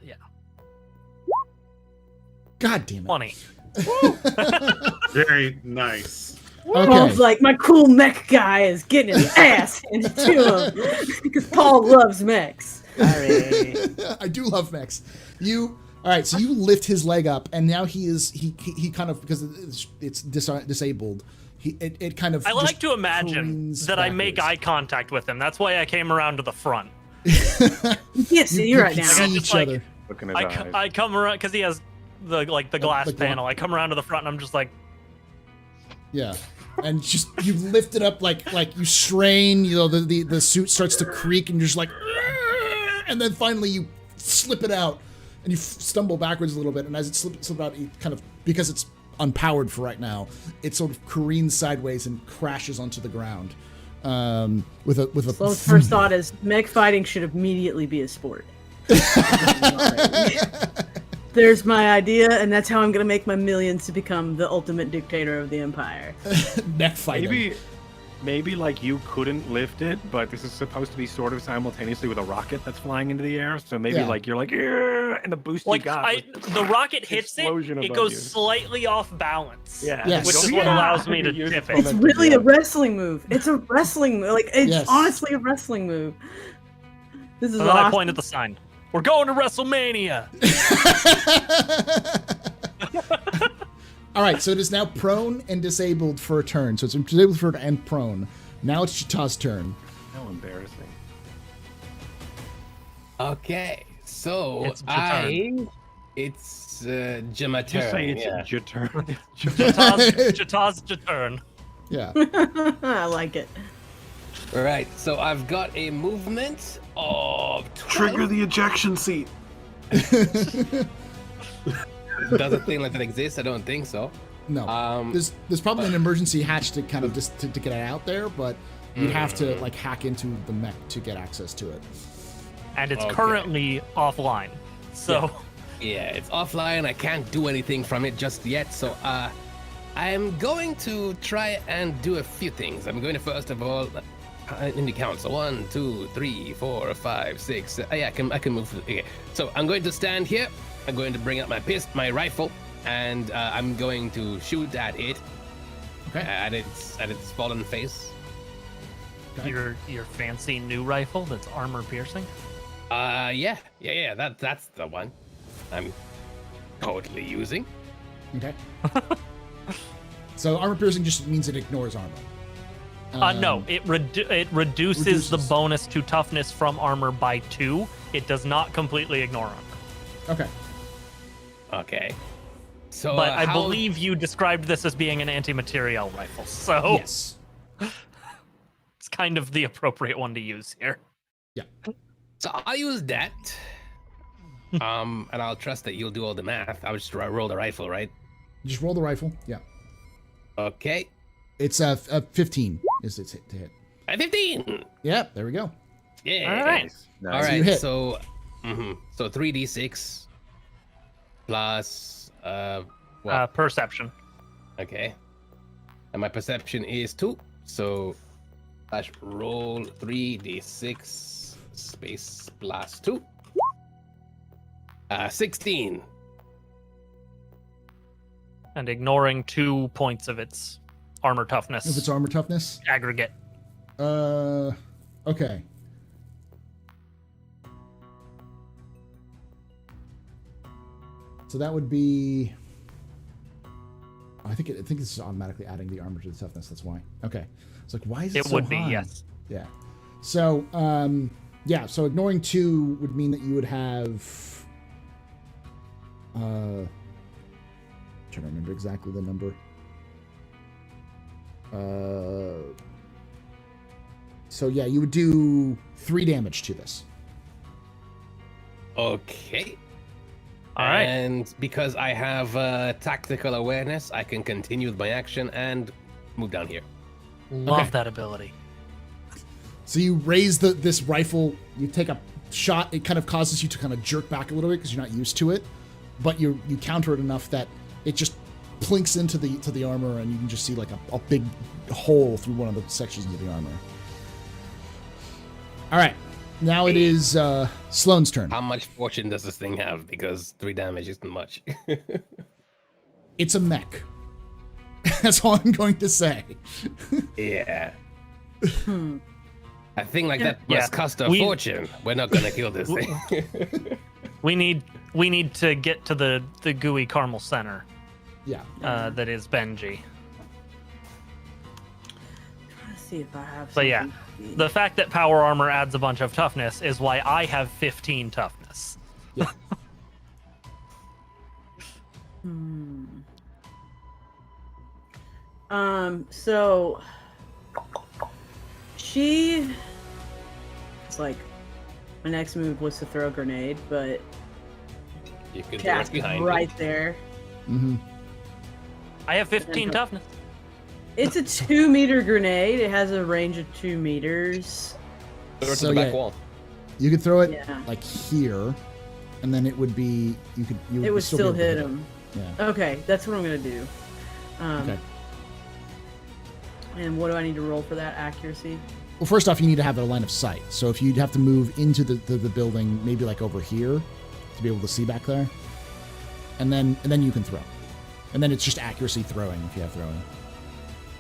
Yeah. God damn it. 20. Very nice. Paul's like, my cool mech guy is getting his ass into him because Paul loves mechs. I do love mechs. All right, so you lift his leg up, and now he kind of, because it's disabled, it kind of. I just like to imagine careens that I make backwards. eye contact with him. That's why I came around to the front. You can't see you right can now. see I just, each like, other. Look in his I, eyes. I come around because he has the glass like panel. I come around to the front and I'm just like, Yeah, and just you lift it up like you strain. You know the suit starts to creak, and you're just like, and then finally you slip it out, and you stumble backwards a little bit. And as it slips out, you kind of, because it's unpowered for right now, it sort of careens sideways and crashes onto the ground. With a Sloan's first thought is mech fighting should immediately be a sport. There's my idea, and that's how I'm gonna make my millions to become the ultimate dictator of the empire. neck fighting. Maybe like you couldn't lift it, but this is supposed to be sort of simultaneously with a rocket that's flying into the air. So maybe Yeah. like you're like, "Yeah," and the boost like you got. the rocket hits it, explosion it above goes you. slightly off balance. Yeah. Yes. Which is Yeah. what allows me to Use tip it it. It's really a wrestling move. It's a wrestling move. Like it's Yes. honestly a wrestling move. This is And then I awesome. point at the sign. We're going to WrestleMania. All right, so it is now prone and disabled for a turn. So it's disabled for and prone. Now it's Chita's turn. How embarrassing. Okay, so It's Jaturn. it's Jimma Just turn. say it's yeah. your turn. Chita's Jaturn. Yeah. I like it. All right, so I've got a movement of 12. Trigger the ejection seat. Does a thing like that exist? I don't think so. No. There's probably an emergency hatch to kind of just to get it out there, but you'd have to like hack into the mech to get access to it. And it's Okay. currently offline. So Yeah, it's offline. I can't do anything from it just yet. So I'm going to try and do a few things. I'm going to first of all in the count. So 1, 2, 3, 4, 5, 6. Yeah, I can move. Okay. So I'm going to stand here. I'm going to bring out my rifle, and I'm going to shoot at it. Okay. At its fallen face. Okay. your fancy new rifle that's armor piercing. Yeah. That's the one I'm totally using. Okay. So armor piercing just means it ignores armor. No, it reduces the bonus to toughness from armor by 2. It does not completely ignore armor. Okay. Okay. So, But I how- believe you described this as being an anti-materiel rifle, so Yes. it's kind of the appropriate one to use here. So I'll use that. And I'll trust that you'll do all the math. I'll just roll the rifle, right? Just roll the rifle. Yeah. Okay. It's a 15 is it to hit. 15. Yeah, there we go. Yeah. All right. All So you right. hit. So, so 3d6 plus what? Perception. Okay. And my perception is 2. So slash roll 3d6 space plus 2. 16. And ignoring 2 points of its armor toughness If it's armor toughness. aggregate. Okay. So that would be. I think this is automatically adding the armor to the toughness. That's why. Okay. It's like, why is it It so would be, high? yes. Yeah. So, yeah. So ignoring 2 would mean that you would have. Trying to remember exactly the number. So yeah, you would do 3 damage to this. Okay. All right. And because I have tactical awareness, I can continue with my action and move down here. Love Okay. that ability. So you raise this rifle, you take a shot, it kind of causes you to kind of jerk back a little bit because you're not used to it, but you counter it enough that it just plinks into the armor, and you can just see like a big hole through one of the sections of the armor. All right, now it is Sloane's turn. How much fortune does this thing have? Because 3 damage isn't much. It's a mech. That's all I'm going to say. Yeah. A thing like that Yeah. must cost a We- fortune. We're not gonna kill this thing. We need to get to the gooey caramel center Yeah. that is Benji. see if I have. But yeah, something. the fact that power armor adds a bunch of toughness is why I have 15 toughness. Yeah. So she. It's like my next move was to throw a grenade, but You can cast direct behind right there. Mm-hmm. I have 15 toughness. It's a 2-meter grenade. It has a range of 2 meters. Throw it to So, the back yeah. wall. You could throw it Yeah. like here, and then it would be It would still be able hit to him. Yeah. Okay, that's what I'm gonna do. Okay. And what do I need to roll for that accuracy? Well, first off, you need to have a line of sight. So if you'd have to move into the building, maybe like over here, to be able to see back there, and then you can throw, and then it's just accuracy throwing if you have throwing.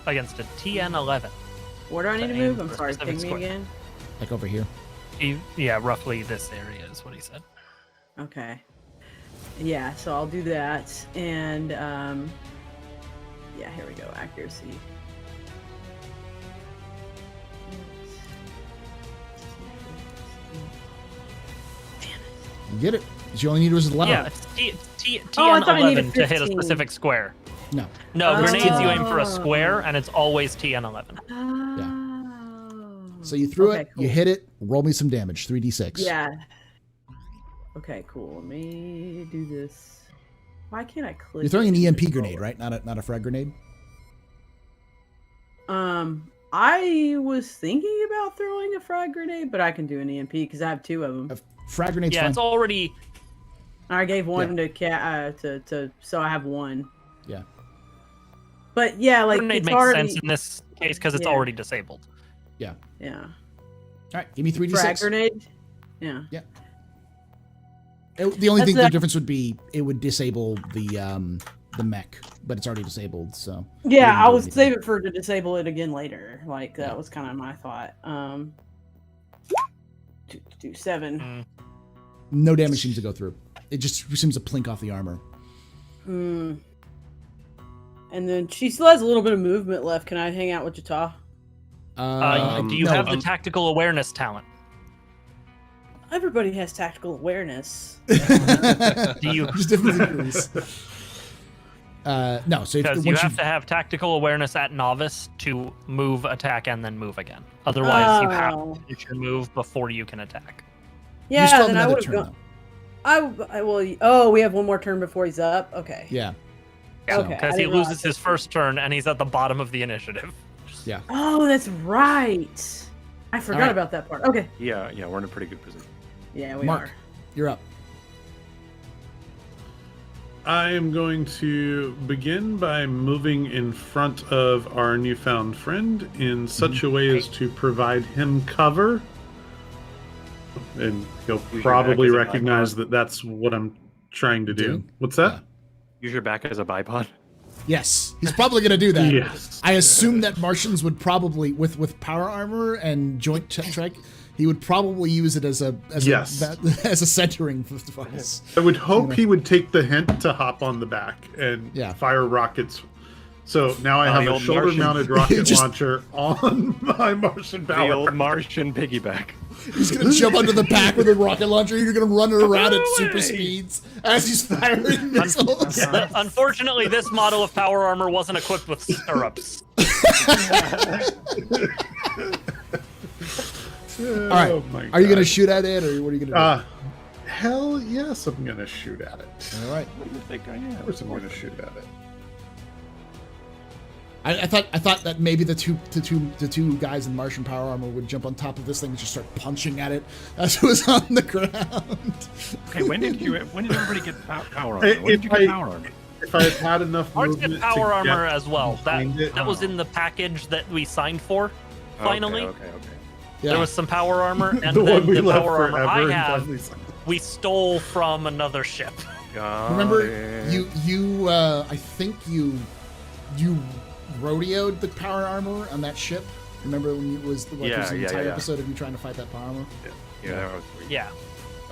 Against a TN11. Where do I need to Aim move? I'm for a sorry, specific ping me square. again. Like over here. Yeah, roughly this area is what he said. Okay. Yeah, so I'll do that, and yeah, here we go. Accuracy. You get it. You only need was 11. Yeah, it's Oh, I thought I needed TN11 to hit a 15. specific square. No. No, grenades you aim for a Oh. square, and it's always TN11. Oh. So you threw Okay, it, you hit it, roll me some damage, 3d6. Yeah. Okay, cool. Let me do this. Why can't I click? You're throwing an it? EMP grenade, right? Not a frag grenade? I was thinking about throwing a frag grenade, but I can do an EMP because I have 2 of them. Frag grenade's Yeah, fine. it's already. I gave one to so I have 1. Yeah. But yeah, like Grenade it's makes already sense in this case because it's Yeah. already disabled. Yeah. yeah. All right, give me 3d6. Frag grenade. Yeah. The only That's thing the the- difference would be it would disable the mech, but it's already disabled, so. Yeah, wouldn't I do was anything. save it for to disable it again later. Like that was kind of my thought. Do 7. No damage seems to go through. It just seems to plink off the armor. And then she still has a little bit of movement left. Can I hang out with Jata? Do you no, have the tactical awareness talent? Everybody has tactical awareness. Do you? Just different degrees. No, so Because if, you once have to have tactical awareness at novice to move, attack, and then move again. Otherwise, you have to finish your move before you can attack. Yeah, you still have then I another would turn, have though. gone. I will. Oh, we have one more turn before he's up. Okay. Yeah. Yeah, Okay, because I he didn't realize loses his first turn and he's at the bottom of the initiative. Yeah. Oh, that's right. I forgot right. about that part. Okay. Yeah, we're in a pretty good position. Yeah, we Mark, are. you're up. I am going to begin by moving in front of our newfound friend in such a way as to provide him cover. And he'll your probably back as a recognize bipod. that that's what I'm trying to do. Doing? What's that? Yeah. Use your back as a bipod. Yes, he's probably going to do that. Yes. I assume that Martians would probably, with power armor and joint check, he would probably use it as a Yes. as a centering device. I would hope he would take the hint to hop on the back and Yeah. fire rockets. So now I The have a old shoulder-mounted Martian. rocket Just- launcher on my Martian The power. old Martian piggyback. He's going to jump onto the back with a rocket launcher. You're going to run it around at super Away! speeds as he's firing missiles. Unfortunately, this model of power armor wasn't equipped with stirrups. All right. Oh my Are you going to God. shoot at it, or what are you going to do? Hell yes, I'm gonna shoot at it. All right. What do you think I am? Of course I'm gonna shoot at it. I thought that maybe the two guys in Martian power armor would jump on top of this thing and just start punching at it as it was on the ground. Okay, when did everybody get power armor? If When did you get I- power armor? If I had had enough Ours movement get power to armor get as well. That behind it. that was in the package that we signed for. Finally, Okay. Yeah. there was some power armor, and the then one we the left power armor forever I and have, finally signed. we stole from another ship. Remember, you I think you rodeoed the power armor on that ship. Remember when it was there was an entire episode of you trying to fight that power armor? Yeah, that was sweet. Yeah.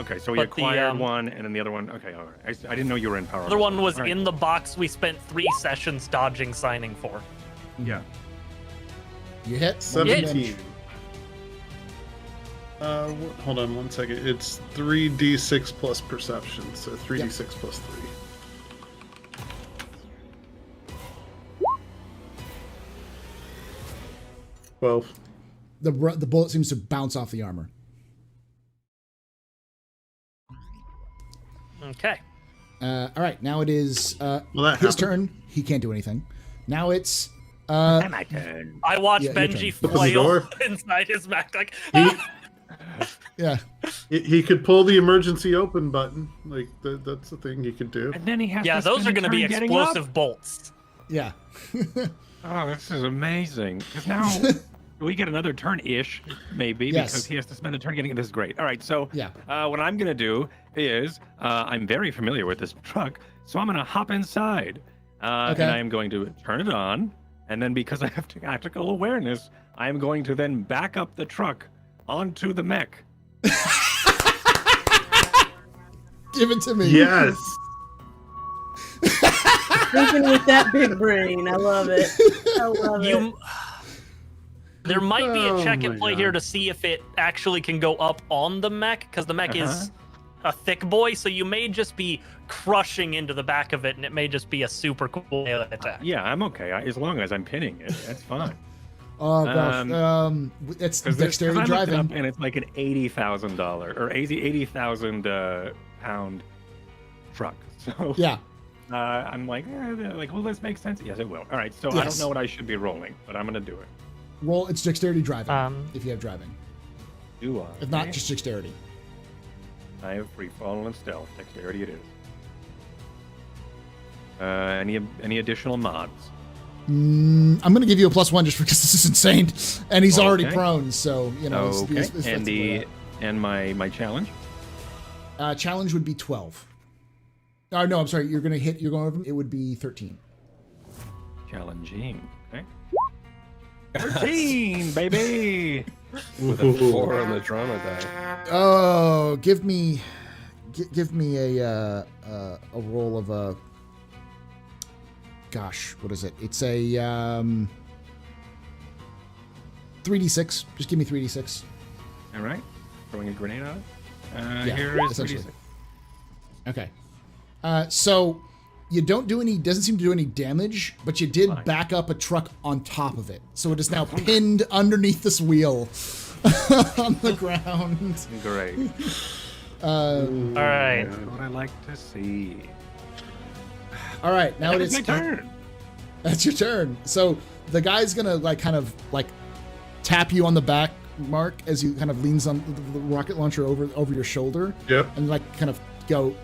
Okay, so we But the, acquired one, and then the other one. Okay, all right. I didn't know you were in power The other armor. one was All right. in the box we spent 3 sessions dodging signing for. Yeah. You hit. 17. Hold on 1 second. It's 3d6 plus perception, so 3d6 plus 3. Well, The bullet seems to bounce off the armor. Okay. All right, now it is that his happened. turn. He can't do anything. Now it's My turn. I watch Yeah, your Benji turn. Open the flail door. inside his mech like, yeah. He could pull the emergency open button. Like that's the thing he could do. And then he has yeah, to those are spend a going to be turn getting up. explosive bolts. Yeah. Oh, this is amazing. Because now we get another turn-ish, maybe, Yes. because he has to spend a turn getting. This is great. All right, so Yeah. what I'm going to do is I'm very familiar with this truck, so I'm going to hop inside. And Okay. I am going to turn it on. And then because I have tactical awareness, I am going to then back up the truck onto the mech. Give it to me. Yes. Thinking with that big brain. I love it. I love it. There might be a check Oh and my play here God. to see if it actually can go up on the mech, because the mech is a thick boy, so you may just be crushing into the back of it, and it may just be a super cool melee attack. Yeah, I'm okay. As long as I'm pinning it, that's fine. Oh gosh. It's dexterity I looked it up, driving. and it's like an $80,000 or 80,000 pound truck. So Yeah. I'm like, will this make sense? Yes, it will. All right, so I Yes. don't know what I should be rolling, but I'm gonna do it. Roll. It's dexterity driving. If you have driving. Do I? If not, just dexterity. I have free fall and stealth. Dexterity it is. Any additional mods? I'm going to give you a +1 just because this is insane, and he's already Okay. prone. So you know. Okay. It's And flexible. and my challenge. Challenge would be 12. Oh no, I'm sorry. You're going to hit. You're going over. It would be 13. Challenging. Okay. 13, baby. With a 4 on the drama die. Oh, give me a roll of a. Gosh, what is it? It's a 3d6. Just give me 3d6. All right. Throwing a grenade on it. Yeah, Here is essentially. 36. Okay. So you don't do any. Doesn't seem to do any damage, but you did Fine. back up a truck on top of it, so it is now pinned underneath this wheel on the ground. Great. All right. That's what I like to see. All right, now it It's is my turn. That's your turn. So the guy's gonna kind of tap you on the back, Mark, as he kind of leans on the rocket launcher over your shoulder. Yep. And kind of go.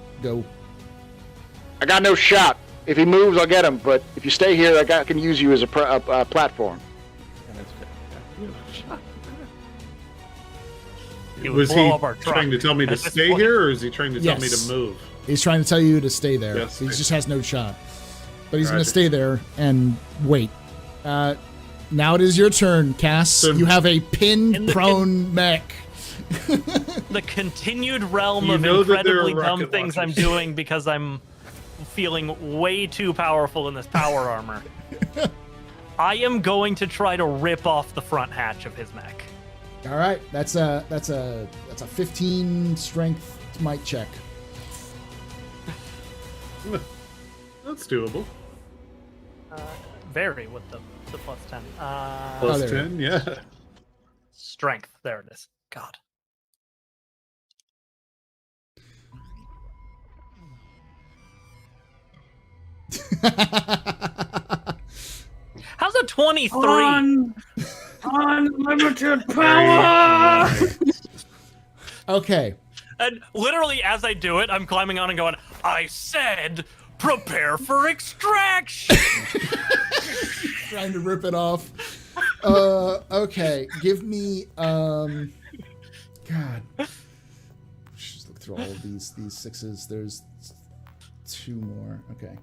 I got no shot. If he moves, I'll get him. But if you stay here, I can use you as a platform. And that's good. It would Was blow he up our truck trying to tell me to at this stay point. here, or is he trying to tell me Yes. to move? He's trying to tell you to stay there. Yes. He just has no shot. But he's gonna Gotcha. stay there and wait. Now it is your turn, Cass. So- You have a In pinned the prone mech. The continued realm You of know that there are incredibly dumb rocket things I'm launchers. doing because I'm feeling way too powerful in this power armor. I am going to try to rip off the front hatch of his mech. All right, that's a 15 strength might check. That's doable. Vary with the plus 10. Plus there we 10, yeah. Strength. There it is. God. How's a 23? Unlimited power. Okay. And literally, as I do it, I'm climbing on and going, I said, prepare for extraction. Trying to rip it off. Okay. Give me God. Just look through all of these sixes. There's 2 more. Okay.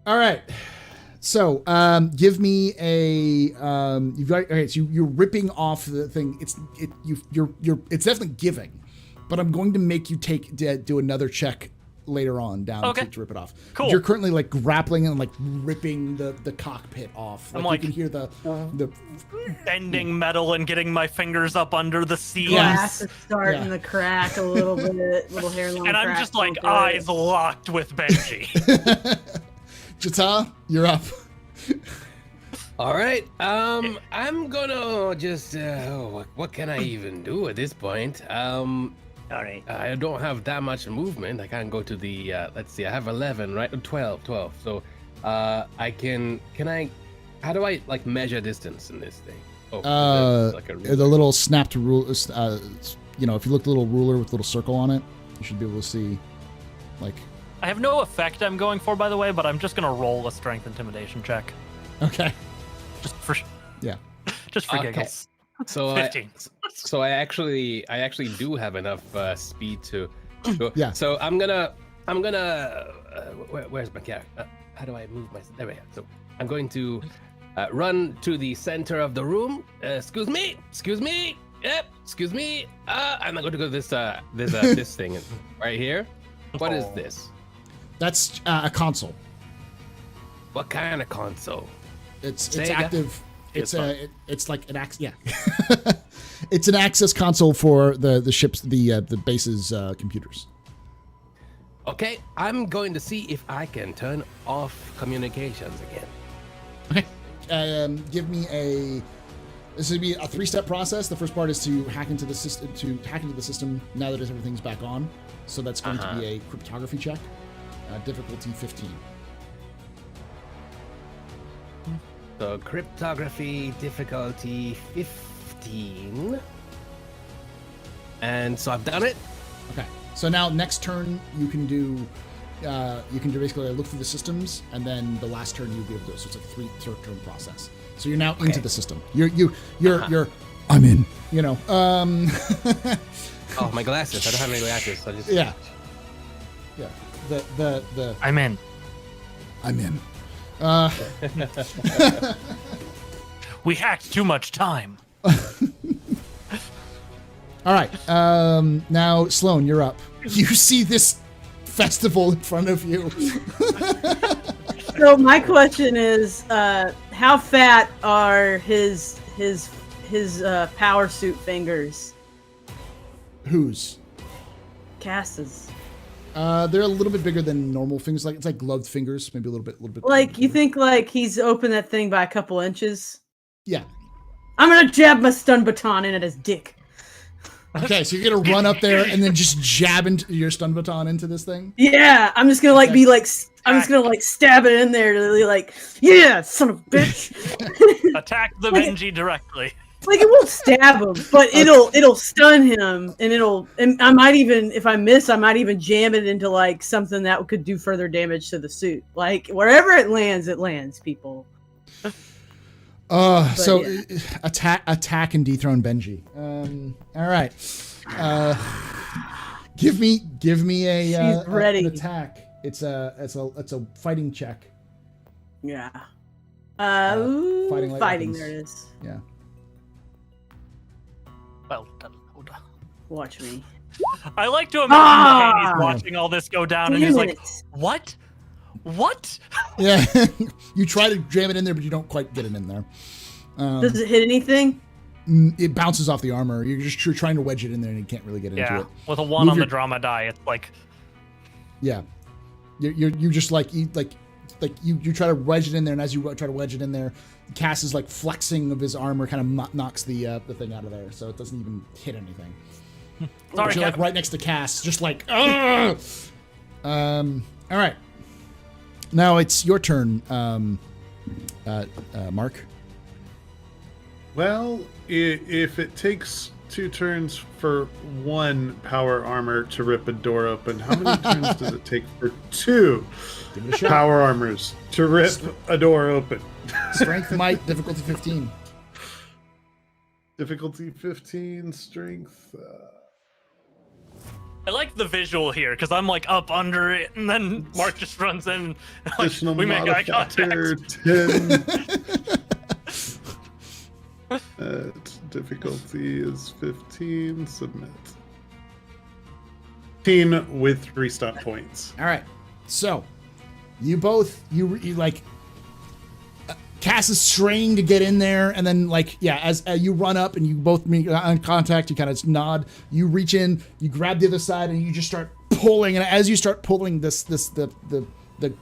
All right. So, give me a you've got okay, so you're ripping off the thing. It's definitely giving. But I'm going to make you do another check later on down to rip it off. Cool. You're currently like grappling and like ripping the cockpit off. I'm you can hear the bending metal and getting my fingers up under the seams. Glass is starting to crack a little bit, little hairline. And I'm just like eyes locked with Benji. Jata, you're up. All right. I'm gonna just. What can I even do at this point? All right. I don't have that much movement. I can't go to the. Let's see. I have 11, right? 12. So, I can. Can I? How do I like measure distance in this thing? Oh, like a the little snapped rule. If you look at the little ruler with a little circle on it, you should be able to see, like. I have no effect I'm going for, by the way, but I'm just gonna roll a strength intimidation check. Okay. Just for giggles. So 15. I actually do have enough speed to. Yeah. So I'm gonna. Where's my character? How do I move my? There we go. So I'm going to run to the center of the room. Excuse me. Yep. Excuse me. I'm going to go to this this thing right here. What is this? That's a console. What kind of console? It's active. It's like an access. Yeah. It's an access console for the ship's the base's computers. Okay, I'm going to see if I can turn off communications again. Okay. Give me a. This would be a 3-step process. The first part is to hack into the system. Now that everything's back on, so that's going to be a cryptography check. Difficulty 15. So cryptography difficulty 15. And so I've done it. Okay. So now next turn you can do basically look through the systems, and then the last turn you'll be able to do it. So it's like a 3-turn process. So you're now into the system. You're I'm in. Oh, my glasses. I don't have any glasses. So I just Yeah. The I'm in. We hacked too much time. All right. Now, Sloan, you're up. You see this festival in front of you. So my question is, how fat are his power suit fingers? Whose? Cass's. They're a little bit bigger than normal fingers. It's like gloved fingers, maybe a little bit. Like, you think like he's opened that thing by a couple inches? Yeah. I'm gonna jab my stun baton in at his dick. Okay, so you're gonna run up there and then just jab into your stun baton into this thing? Yeah, I'm just gonna I'm just gonna stab it in there to be like, yeah, son of a bitch. Attack the Benji directly. Like, it won't stab him, but it'll stun him, and I might even, if I miss, I might even jam it into like something that could do further damage to the suit. Like, wherever it lands, people. So yeah. attack and dethrone Benji. All right. Give me a ready. an attack. It's a fighting check. Yeah. Fighting light fighting. weapons. There it is. Yeah. Well done. Hold on. Watch me. I like to imagine Haney's watching all this go down, and he's like, "What? What?" Yeah. You try to jam it in there, but you don't quite get it in there. Does it hit anything? It bounces off the armor. You're trying to wedge it in there, and you can't really get into it. With a 1 on the drama die, it's like. Yeah. You just you try to wedge it in there, and as you try to wedge it in there, Cass is like flexing of his armor, kind of knocks the thing out of there, so it doesn't even hit anything. Sorry, you're like right next to Cass, just like, ugh! All right. Now it's your turn, Mark. Well, if it takes 2 turns for 1 power armor to rip a door open, how many turns does it take for 2 power armors to rip a door open? Strength, might, difficulty 15. Difficulty 15, strength. I like the visual here because I'm like up under it, and then Mark just runs in. And, like, we make eye contact. 10. Difficulty is 15. Submit. 15 with 3 stunt points. All right. So, you like Cass is straining to get in there, and then as you run up and you both meet on contact, you kind of nod. You reach in, you grab the other side, and you just start pulling. And as you start pulling, the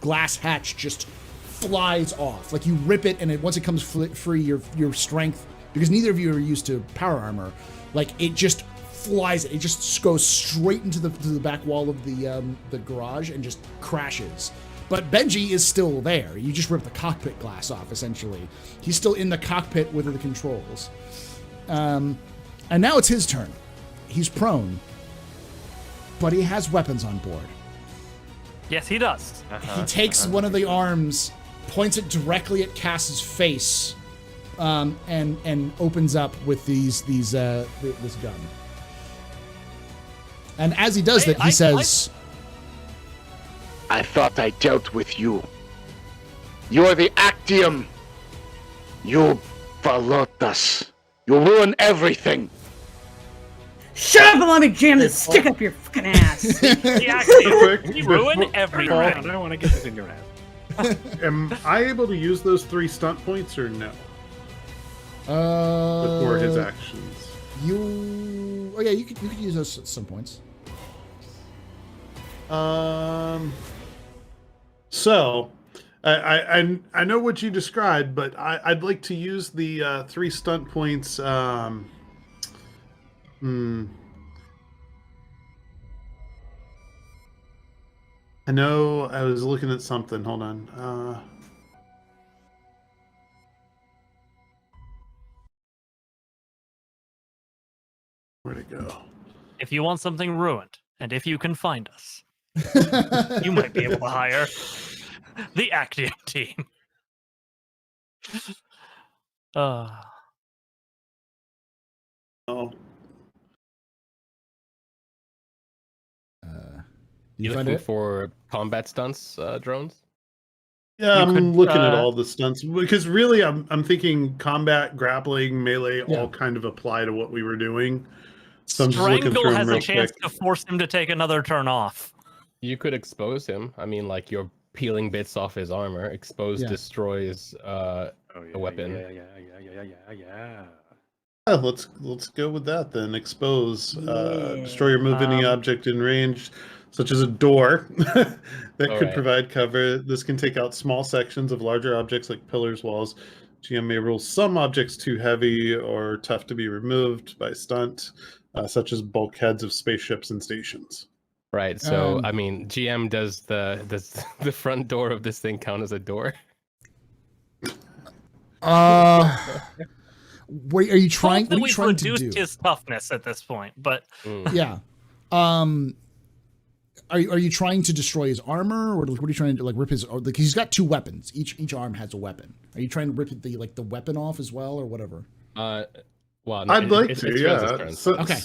glass hatch just flies off. Like you rip it, and once it comes free, your strength, because neither of you are used to power armor, like it just flies. It just goes straight into the back wall of the garage and just crashes. But Benji is still there. You just ripped the cockpit glass off, essentially. He's still in the cockpit with the controls. And now it's his turn. He's prone, but he has weapons on board. Yes, he does. He takes one of the arms, points it directly at Cass's face, and opens up with this gun. And as he does that, he says, I thought I dealt with you. You're the Actium. You followed us. You ruin everything. Shut up and let me jam this stick up your fucking ass. You ruin everything. I don't want to get this in your ass. Am I able to use those 3 stunt points or no? Before his actions. You could use those at some points. So, I know what you described, but I'd like to use the 3 stunt points. I know I was looking at something. Hold on. Where'd it go? If you want something ruined, and if you can find us, you might be able to hire the Actium team. Oh. You looking for combat stunts, drones? Yeah, I'm looking at all the stunts because really, I'm thinking combat, grappling, melee, all kind of apply to what we were doing. So I'm just looking through Strangle them has real a chance quick. to force him to take another turn off. You could expose him. I mean, like you're peeling bits off his armor. Expose destroys a weapon. Yeah. Let's go with that then. Expose. Destroy or move any object in range, such as a door, that could provide cover. This can take out small sections of larger objects like pillars, walls. GM may rule some objects too heavy or tough to be removed by stunt, such as bulkheads of spaceships and stations. Right. So, I mean, GM does the front door of this thing count as a door? What are you trying? What are you We've trying to do? reduced his toughness at this point, but yeah. Are you trying to destroy his armor, or what are you trying to do? Like rip his? Like he's got 2 weapons. Each arm has a weapon. Are you trying to rip the weapon off as well, or whatever? Well, no, I'd like to. Yeah. Okay.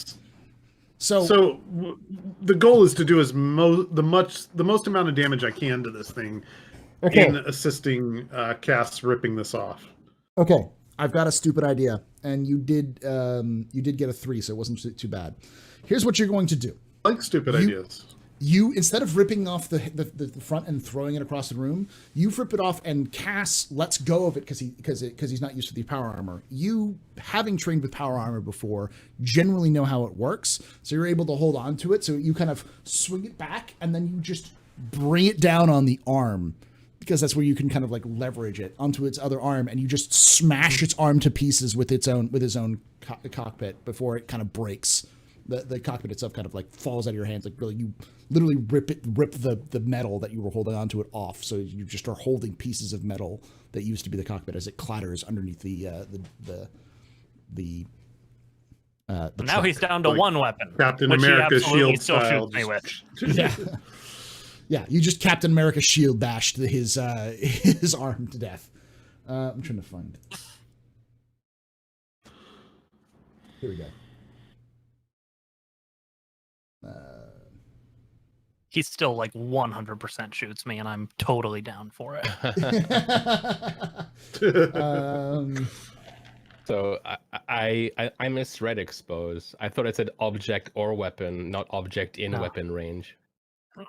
So the goal is to do the most amount of damage I can to this thing, in assisting Cass ripping this off. Okay, I've got a stupid idea, and you did get a 3, so it wasn't too bad. Here's what you're going to do. I like stupid ideas. You, instead of ripping off the front and throwing it across the room, you rip it off, and Cass lets go of it because he's not used to the power armor. You, having trained with power armor before, generally know how it works, so you're able to hold on to it. So you kind of swing it back, and then you just bring it down on the arm, because that's where you can kind of like leverage it onto its other arm, and you just smash its arm to pieces with his own cockpit before it kind of breaks. The cockpit itself kind of like falls out of your hands. Like really, you literally rip the metal that you were holding onto it off. So you just are holding pieces of metal that used to be the cockpit as it clatters underneath the now truck. he's down to 1 weapon. Captain which America he absolutely shield still style. shoots me with. Yeah. Yeah, you just Captain America shield bashed his arm to death. I'm trying to find it. Here we go. He still like 100% shoots me, and I'm totally down for it. So I misread expose. I thought it said object or weapon, not object in weapon range.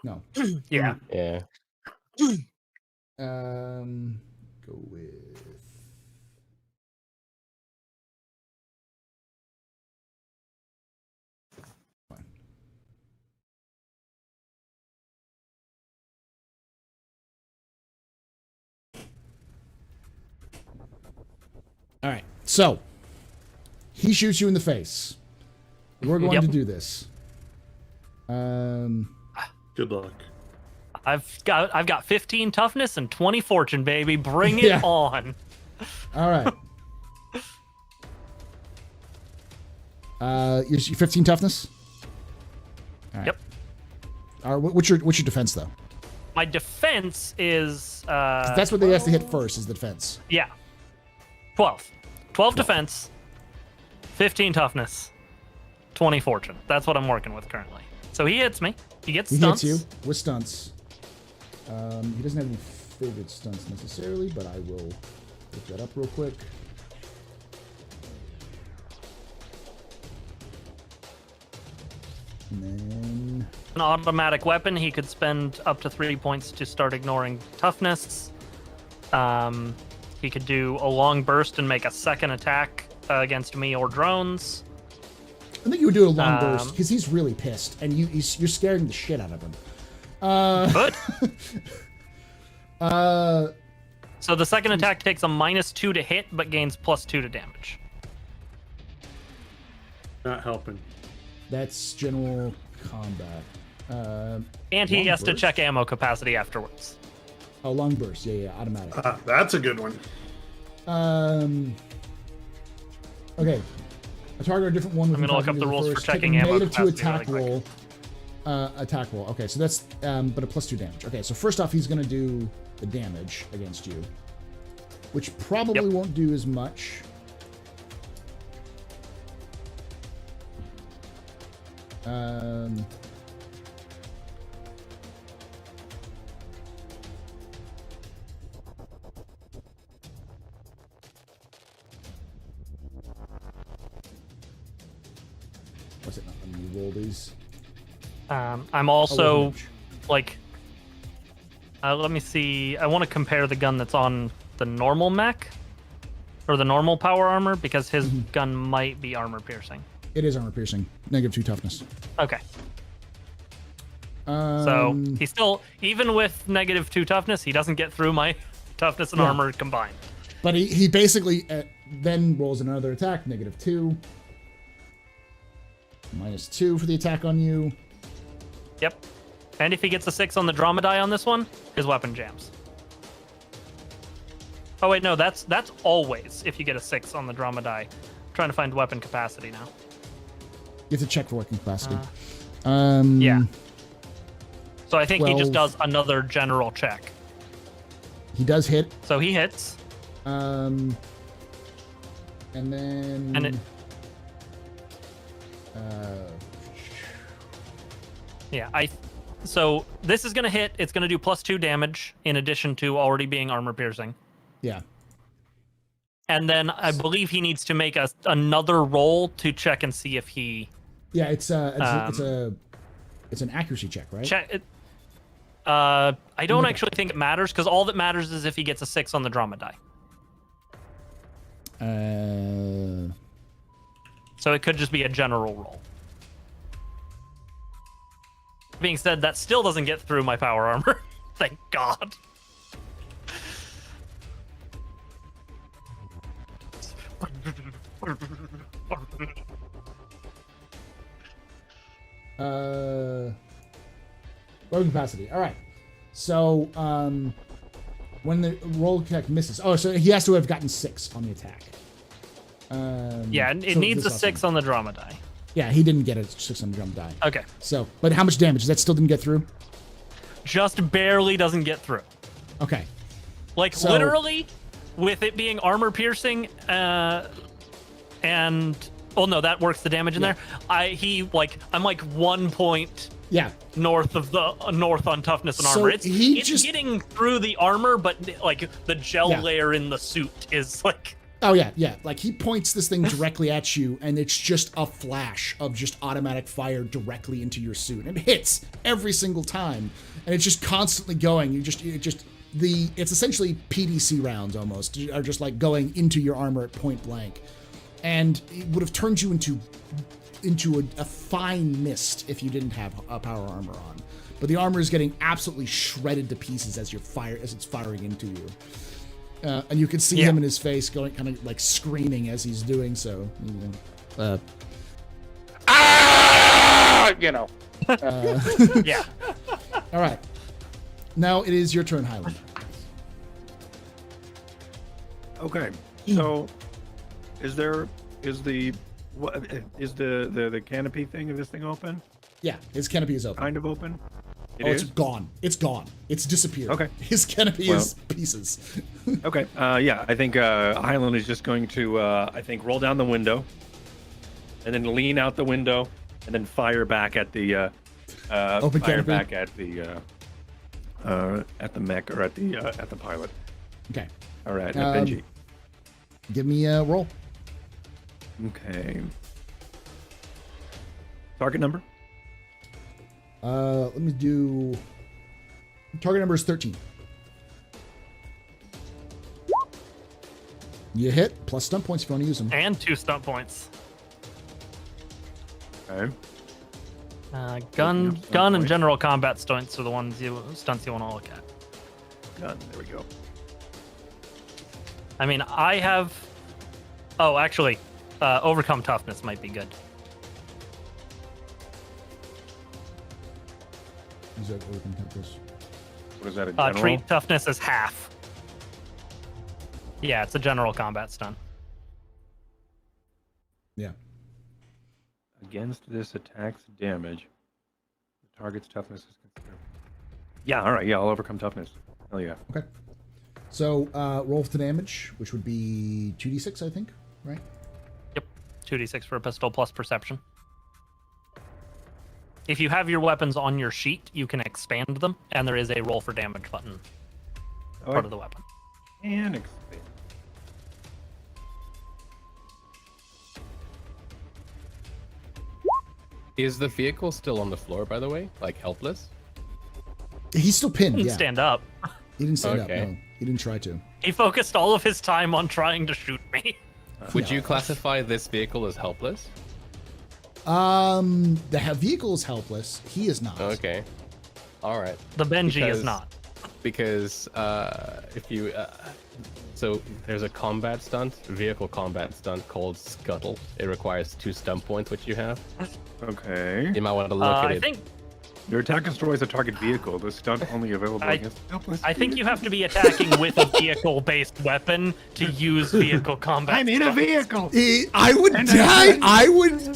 No. Yeah. Yeah. Go with. Fine. All right. So he shoots you in the face. We're going to do this. Good luck. I've got 15 toughness and 20 fortune, baby. Bring it on. All right. You're 15 toughness? All right. Yep. All right, what's your defense though? My defense is That's what they have to hit first, is the defense. yeah. 12 defense, 15 toughness, 20 fortune. That's what I'm working with currently. So he hits me. He gets stunts. He hits you with stunts. He doesn't have any favorite stunts necessarily, but I will look that up real quick. And then An automatic weapon, he could spend up to 3 points to start ignoring toughness. He could do a long burst and make a second attack against me or drones. I think you would do a long burst because he's really pissed, and you're scaring the shit out of him. Good. So the second attack takes a -2 to hit, but gains +2 to damage. Not helping. That's general combat. And he long has to burst? check ammo capacity afterwards. Oh, long burst. Yeah, automatic. That's a good one. Okay. A target or a different one. I'm gonna look up the rules for checking ammo -2 capacity attack really roll. Attack roll. Okay, so that's but a +2 damage. Okay, so first off, he's gonna do the damage against you, which probably won't do as much. What's it not letting me roll these? I'm also like, let me see. I want to compare the gun that's on the normal mech or the normal power armor because his gun might be armor piercing. It is armor piercing. -2 toughness. Okay. So he still, even with -2 toughness, he doesn't get through my toughness and armor combined. But he basically then rolls another attack, -2. -2 for the attack on you. Yep. And if he gets a 6 on the drama die on this one, his weapon jams. Oh wait, no, that's always if you get a 6 on the drama die. I'm trying to find weapon capacity now. You have to check for weapon capacity. Yeah. So I think he 12. just does another general check. He does hit. So he hits. And then. And it. Yeah, so this is gonna hit. It's gonna do +2 damage in addition to already being armor piercing. Yeah. And then I believe he needs to make another roll to check and see if he. Yeah, it's an accuracy check, right? I don't actually think it matters because all that matters is if he gets a 6 on the drama die. So it could just be a general roll. Being said, that still doesn't get through my power armor. Thank God. Weapon capacity. All right. So when the roll check misses, so he has to have gotten 6 on the attack. Yeah, it so needs a this 6 on the drama die. Yeah, he didn't get a 6 on the drum die. Okay. So, but how much damage? That still didn't get through? Just barely doesn't get through. Okay. Like, So- literally, with it being armor piercing, and... Oh, no, that works the damage in there. I'm like 1 point north on toughness and So armor. he It's just- getting through the armor, but, like, the gel Yeah. layer in the suit is, like... Oh, yeah. Like, he points this thing directly at you, and it's just a flash of just automatic fire directly into your suit. And it hits every single time, and it's just constantly going. It's essentially PDC rounds almost, are just like going into your armor at point blank. And it would have turned you into a fine mist if you didn't have a power armor on. But the armor is getting absolutely shredded to pieces as it's firing into you. And you can see him in his face going kind of like screaming as he's doing so. Yeah. All right. Now it is your turn, Highland. Okay. So, is the canopy thing of this thing open? Yeah, his canopy is open. Kind of open. It's gone. It's gone. It's disappeared. Okay. His canopy is pieces. Okay. Yeah, I think Highland is just going to roll down the window, and then lean out the window, and then fire back at the open fire canopy? back at the mech or at the pilot. Okay. All right, Benji. Give me a roll. Okay. Target number? Let me do. Target number is 13. You hit, plus stunt points if you want to use them. And 2 stunt points. Okay. Gun and general combat stunts are the stunts you want to look at. Gun. There we go. I mean, I have. Oh, actually, overcome toughness might be good. Is that open toughness? What is that? A general? Treat toughness as half. Yeah, it's a general combat stun. Yeah. Against this attack's damage, the target's toughness is considered. Yeah. All right. Yeah, I'll overcome toughness. Hell yeah. Okay. So roll for the damage, which would be 2d6, I think, right? Yep, 2d6 for a pistol plus perception. If you have your weapons on your sheet, you can expand them, and there is a roll for damage button part of the weapon. And expand. Is the vehicle still on the floor, by the way? Like, helpless? He's still pinned, He didn't yeah. stand up. He didn't stand Okay. up, no. He didn't try to. He focused all of his time on trying to shoot me. Would you classify this vehicle as helpless? The vehicle is helpless. He is not. Okay. All right. The Benji Because- is not. Because if you... so there's a combat stunt, vehicle combat stunt called Scuttle. It requires 2 stunt points, which you have. Okay. You might want to look at I it. think Your attack destroys a target vehicle. The stunt only available against helpless. I think you have to be attacking with a vehicle-based weapon to use vehicle combat. I'm in a stunts. vehicle. I would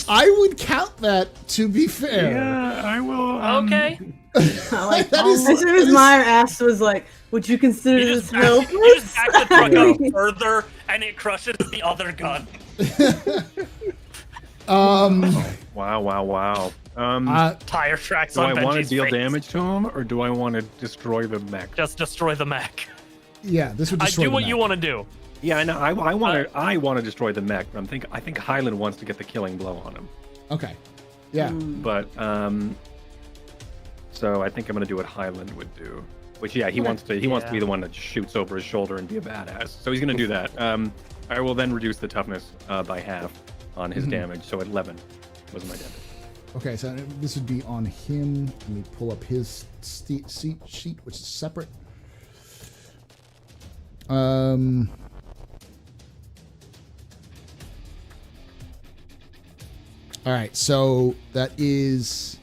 I would count that, to be fair. Yeah, I will. Okay. I like That as is- soon that as is- Meyer asked was like, would you consider You this just back helpless? the truck up further, and it crushes the other gun. Wow. Tire tracks Do on I want to Benji's deal face. damage to him, or do I want to destroy the mech? Just destroy the mech. Yeah, this would I destroy do the what mech. you want to do. Yeah, I know. I want to destroy the mech, but I think Highland wants to get the killing blow on him. Okay. Yeah. But so I think I'm gonna do what Highland would do. Which he wants to be the one that shoots over his shoulder and be a badass. So he's gonna do that. I will then reduce the toughness by half on his damage. So 11 was my damage. Okay, so this would be on him. Let me pull up his sheet, which is separate. All right, so that is...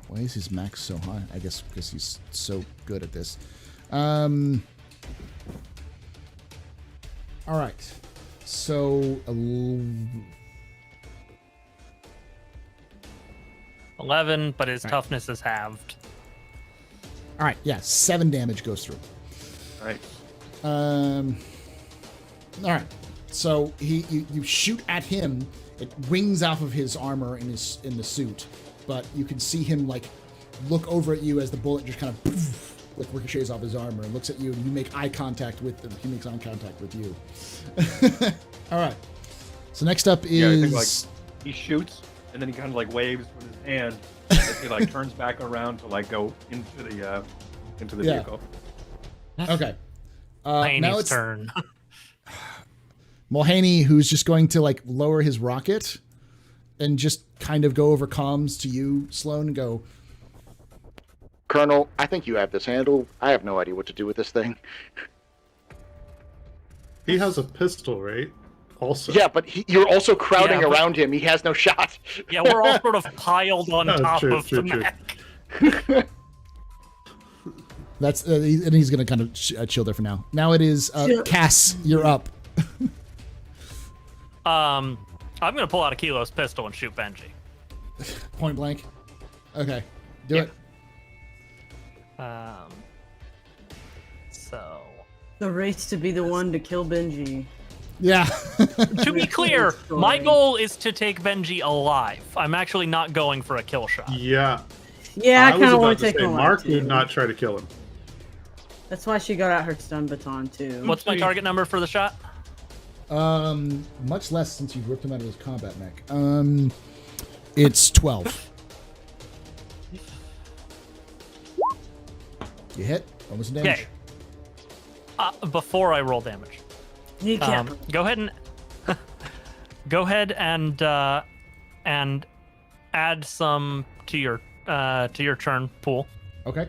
why is his max so high? I guess because he's so good at this. All right, so 11, but his toughness is halved. all right, yeah, 7 damage goes through. All right. All right, so you shoot at him. It wings off of his armor in the suit, but you can see him like look over at you as the bullet just kind of like ricochets off his armor and looks at you, and you make eye contact with him. He makes eye contact with you. All right. So next up is I think, like, he shoots and then he kind of like waves with his hand as he like turns back around to like go into the vehicle. Okay. Now Mulhaney's it's turn. Mulhaney, who's just going to like lower his rocket and just kind of go over comms to you, Sloan, and go, Colonel, I think you have this handled. I have no idea what to do with this thing. He has a pistol, right? Also. Yeah, but you're also crowding Yeah, but- around him. He has no shot. Yeah, we're all sort of piled on top true, of true, the true. mech. that's, and he's going to kind of chill there for now. Now it is Cass, you're up. I'm gonna pull out a Kilo's pistol and shoot Benji. Point blank. Okay. Do it. So The race to be the one to kill Benji. Yeah. to be clear, Story. my goal is to take Benji alive. I'm actually not going for a kill shot. Yeah. Yeah, I was kind of about want to to take say, him Mark alive, too. would not try to kill him. That's why she got out her stun baton too. What's my target number for the shot? Much less since you've ripped him out of his combat mech. It's 12. You hit. Almost damage. Okay. Before I roll damage, He can't. go ahead and add some to your turn pool, Okay.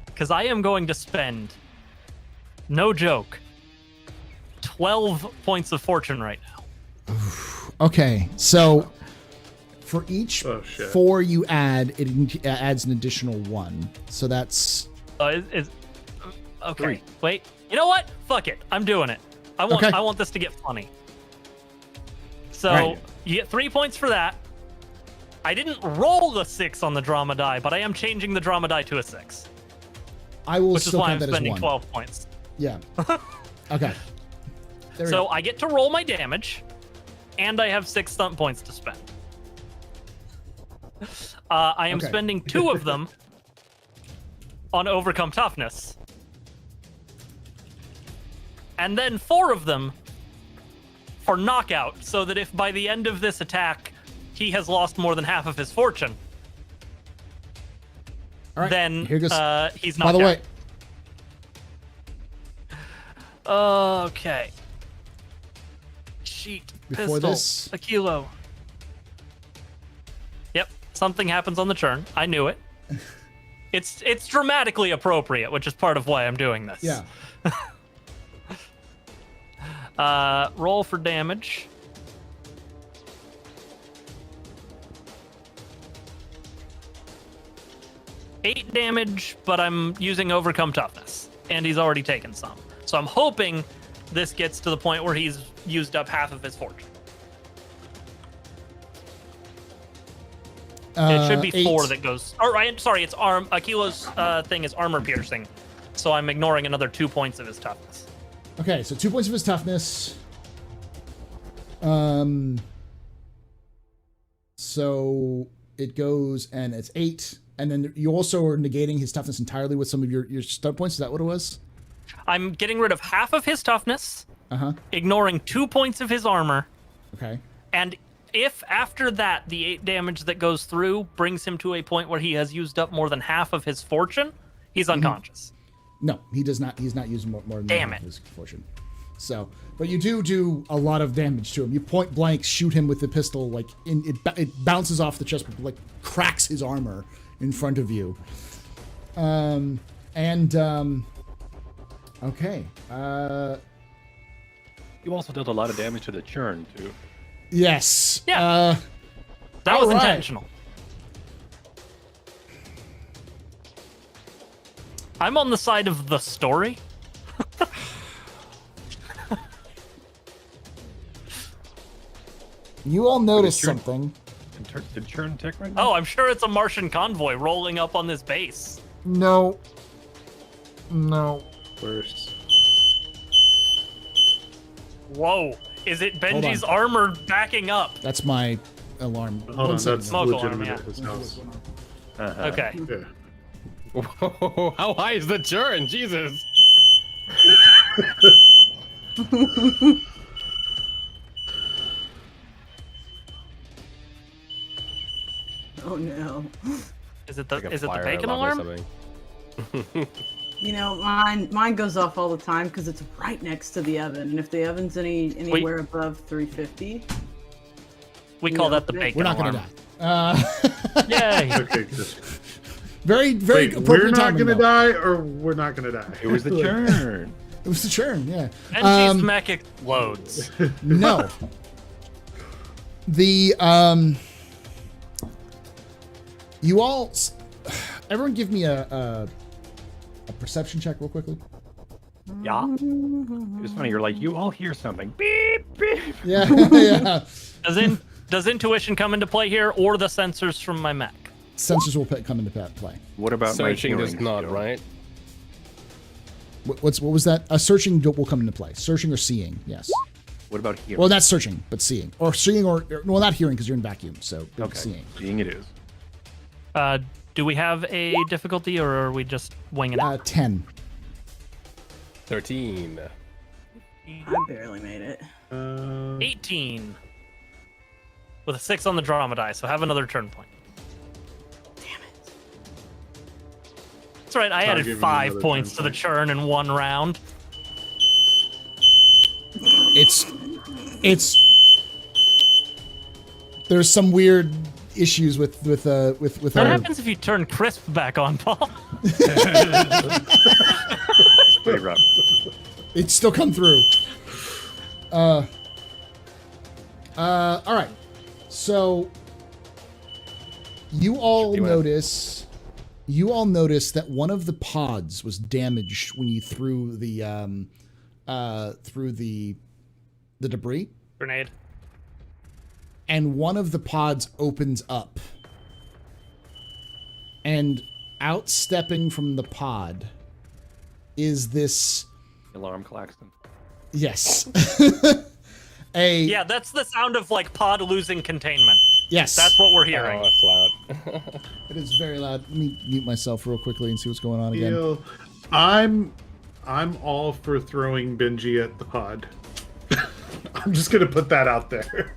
because I am going to spend, no joke, 12 points of fortune right now. Okay. So for each Oh, shit. 4 you add, it adds an additional 1. So that's Okay. 3. Wait. You know what? Fuck it. I'm doing it. I want this to get funny. So Right. you get 3 points for that. I didn't roll a 6 on the drama die, but I am changing the drama die to a 6, I will which is still why I'm count that as spending 1. 12 points. Yeah. Okay. There we So go. I get to roll my damage, and I have 6 stunt points to spend. I am Okay. spending 2 of them on overcome toughness, and then 4 of them for knockout, so that if by the end of this attack he has lost more than half of his fortune, All right. then Here goes. he's By knocked the way, out. Okay. Sheet. Before Pistol. this- A kilo. Yep. Something happens on the turn. I knew it. It's dramatically appropriate, which is part of why I'm doing this. yeah. Roll for damage. Eight damage, but I'm using overcome toughness, and he's already taken some. So I'm hoping this gets to the point where he's used up half of his fortune. It should be 4 8. that goes. Or I'm sorry, it's arm. Akilo's thing is armor piercing, so I'm ignoring another 2 points of his toughness. Okay, so 2 points of his toughness. So it goes and it's 8, and then you also are negating his toughness entirely with some of your stunt points. Is that what it was? I'm getting rid of half of his toughness, Uh-huh. ignoring 2 points of his armor, Okay. and if after that the 8 damage that goes through brings him to a point where he has used up more than half of his fortune, he's unconscious. No, he does not. He's not using more than Damn half it. his fortune. So, but you do a lot of damage to him. You point blank shoot him with the pistol, like it bounces off the chest, but like cracks his armor in front of you. Okay. You also dealt a lot of damage to the churn too. Yes. Yeah. That was all right. intentional. I'm on the side of the story. You all notice Sure. something. Did churn tick right now? Oh, I'm sure it's a Martian convoy rolling up on this base. No. No. Worse. Whoa. Is it Hold Benji's on. armor backing up? That's my alarm. Hold One on, second. that's Smoke alarm, legitimate yeah. at his house. Okay. Yeah. Whoa, how high is the churn? Jesus. Oh no. Is it the Like a is it the fire bacon alarm or alarm? something. You know, mine goes off all the time because it's right next to the oven, and if the oven's anywhere above 350, We call that the bacon We're not alarm. gonna die. Yay! Okay, good. Very Wait, appropriate we're not timing, gonna though. die, or we're not gonna die. It was the churn. It was the churn, yeah. Benji's mech explodes. No. The you all, everyone, give me a perception check real quickly. Yeah. It's funny. You're like, you all hear something. Beep beep. Yeah, yeah. Does intuition come into play here, or the sensors from my mech? Sensors will come into play. What about Searching my does hearing not, skill? right? What was that? Searching will come into play. Searching or seeing, yes. What about hearing? Well, not searching, but seeing, or seeing, or well, not hearing because you're in vacuum. So okay. seeing. Seeing it is. Do we have a difficulty, or are we just winging it? 10. 13. I barely made it. 18. With a 6 on the drama die, so have another turn point. Damn it. That's right, I I'll added give him 5 another points turn to the point. churn in one round. It's there's some weird issues with What our, happens if you turn crisp back on, Paul? Pretty rough. it's still come through. All right. So you all notice that one of the pods was damaged when you threw the debris, Grenade. and one of the pods opens up, and outstepping from the pod is this, Alarm Claxton. yes. Yeah, that's the sound of like pod losing containment. Yes. That's what we're hearing. Oh, that's loud. It is very loud. Let me mute myself real quickly and see what's going on again. Deal. I'm all for throwing Benji at the pod. I'm just gonna put that out there.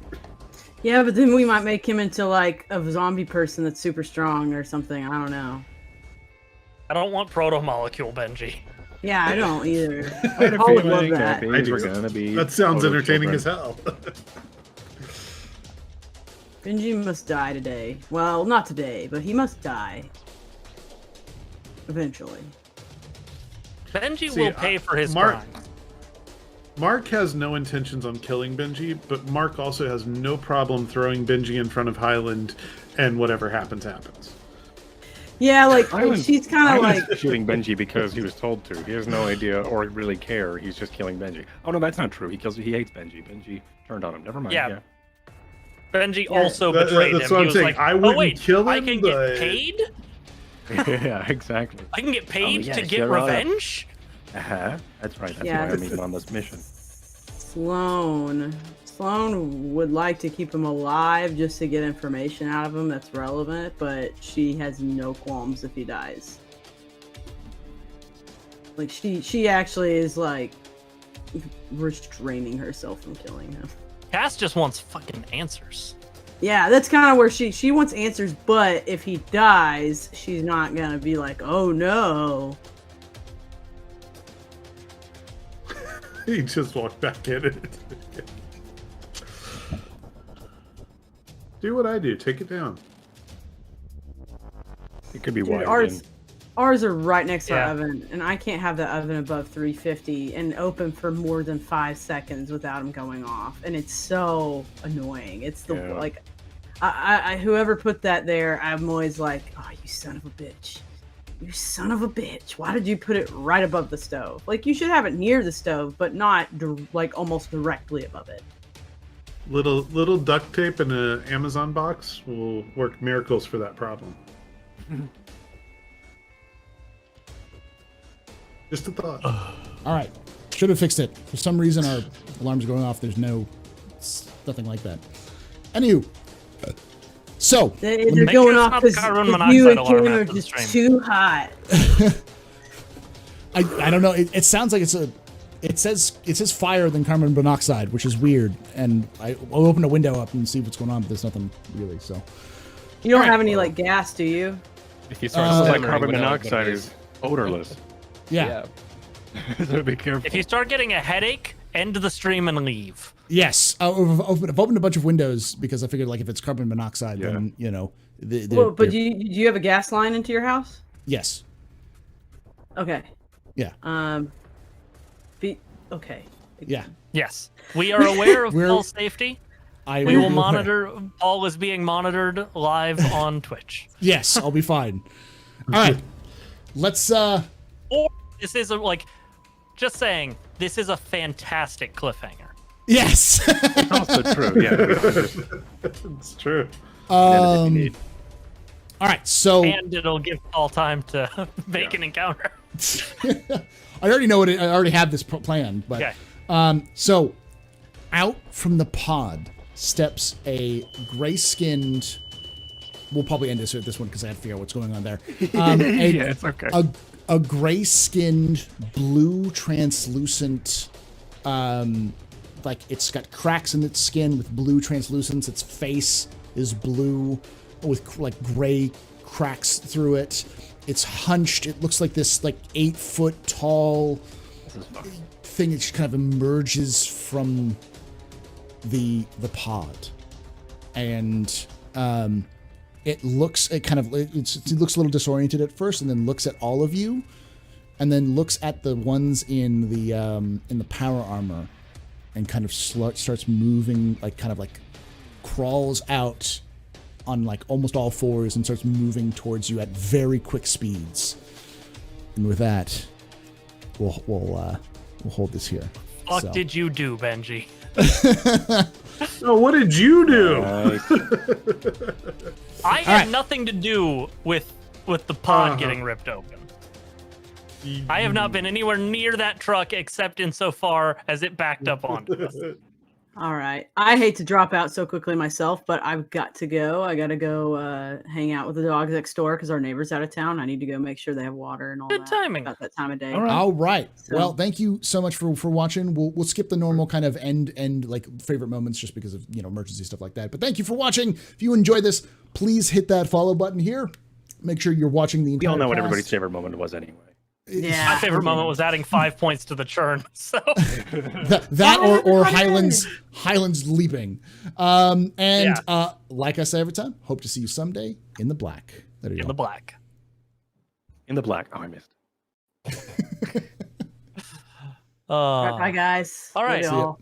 Yeah, but then we might make him into like a zombie person that's super strong or something. I don't know. I don't want proto-molecule, Benji. Yeah, I don't either. I had a Paul would love feeling that. that I these do. were gonna be. That sounds photo entertaining children. as hell. Benji must die today. Well, not today, but he must die. Eventually. Benji See, will pay for his Mark- crimes. Mark has no intentions on killing Benji, but Mark also has no problem throwing Benji in front of Highland, and whatever happens, happens. Yeah, like Highland- she's kind of Highland's like. shooting Benji because he was told to. He has no idea or really care. He's just killing Benji. Oh no, that's not true. He hates Benji. Benji turned on him. Never mind. Yeah. Yeah. Benji Yeah. also That- betrayed that's him. what He I'm was saying. like, I oh wouldn't wait, kill I him, can but- get paid? Yeah, exactly. I can get paid yes, to get you're right. revenge? Uh-huh. That's right. That's Yeah, why this I'm is- even on this mission. Sloane would like to keep him alive just to get information out of him that's relevant, but she has no qualms if he dies. Like she actually is like restraining herself from killing him. Cass just wants fucking answers. Yeah, that's kind of where she wants answers, but if he dies, she's not gonna be like, oh no. He just walked back in it. Do what I do. Take it down. It could be Dude, wired in. ours are right next to Yeah. our oven, and I can't have the oven above 350 and open for more than 5 seconds without them going off, and it's so annoying. It's the Yeah. like, I whoever put that there, I'm always like, oh, you son of a bitch. You son of a bitch. Why did you put it right above the stove? Like, you should have it near the stove, but not like almost directly above it. Little duct tape in an Amazon box will work miracles for that problem. Just a thought. All right. Should have fixed it. For some reason, our alarms are going off. There's nothing like that. Anywho, So They're Make going sure it's off not the because carbon you monoxide and alarm Kim are after the just stream. too hot. I don't know. It sounds like it says fire than carbon monoxide, which is weird. And I'll open a window up and see what's going on, but there's nothing really. So You don't have any like gas, do you? If you start Sounds like simmering, carbon we know what monoxide it is odorless. yeah. So be careful. If you start getting a headache, end the stream and leave. Yes. I've opened a bunch of windows because I figured like if it's carbon monoxide, then you know. Well, but do you have a gas line into your house? Yes. Okay. Yeah. Okay. Yeah. Yes, we are aware of We're- Paul's safety. We will monitor. Paul is being monitored live on Twitch. Yes, I'll be fine. All right. Let's Or this is just saying, this is a fantastic cliffhanger. Yes. It's also true. Yeah. It's true. All right, so And it'll give Paul time to make an encounter. I already know I already have this planned, but Okay. so out from the pod steps a gray-skinned. We'll probably end this with this one because I have to figure out what's going on there. Yeah, it's okay. A gray-skinned, blue, translucent. Like it's got cracks in its skin with blue translucence. Its face is blue with like gray cracks through it. It's hunched. It looks like this 8-foot tall thing that just kind of emerges from the pod, and it looks it looks a little disoriented at first, and then looks at all of you, and then looks at the ones in the power armor, and kind of starts moving, crawls out on almost all fours and starts moving towards you at very quick speeds. And with that, we'll hold this here. What did you do, Benji? Oh, what did you do? I had nothing to do with the pod getting ripped open. I have not been anywhere near that truck except insofar as it backed up onto us. All right. I hate to drop out so quickly myself, but I've got to go. I got to go hang out with the dogs next door because our neighbor's out of town. I need to go make sure they have water and all Good that. timing. About that time of day. All right. So- Well, thank you so much for watching. We'll skip the normal kind of end favorite moments just because of emergency stuff like that. But thank you for watching. If you enjoyed this, please hit that follow button here. Make sure you're watching the entire We all know what cast. everybody's favorite moment was anyway. Yeah. My favorite moment was adding 5 points to the churn. So that or Highlands leaping. Like I say every time, hope to see you someday in the black. There you go. in the black. In the black. Oh, I missed. Bye, guys. All right. Love y'all.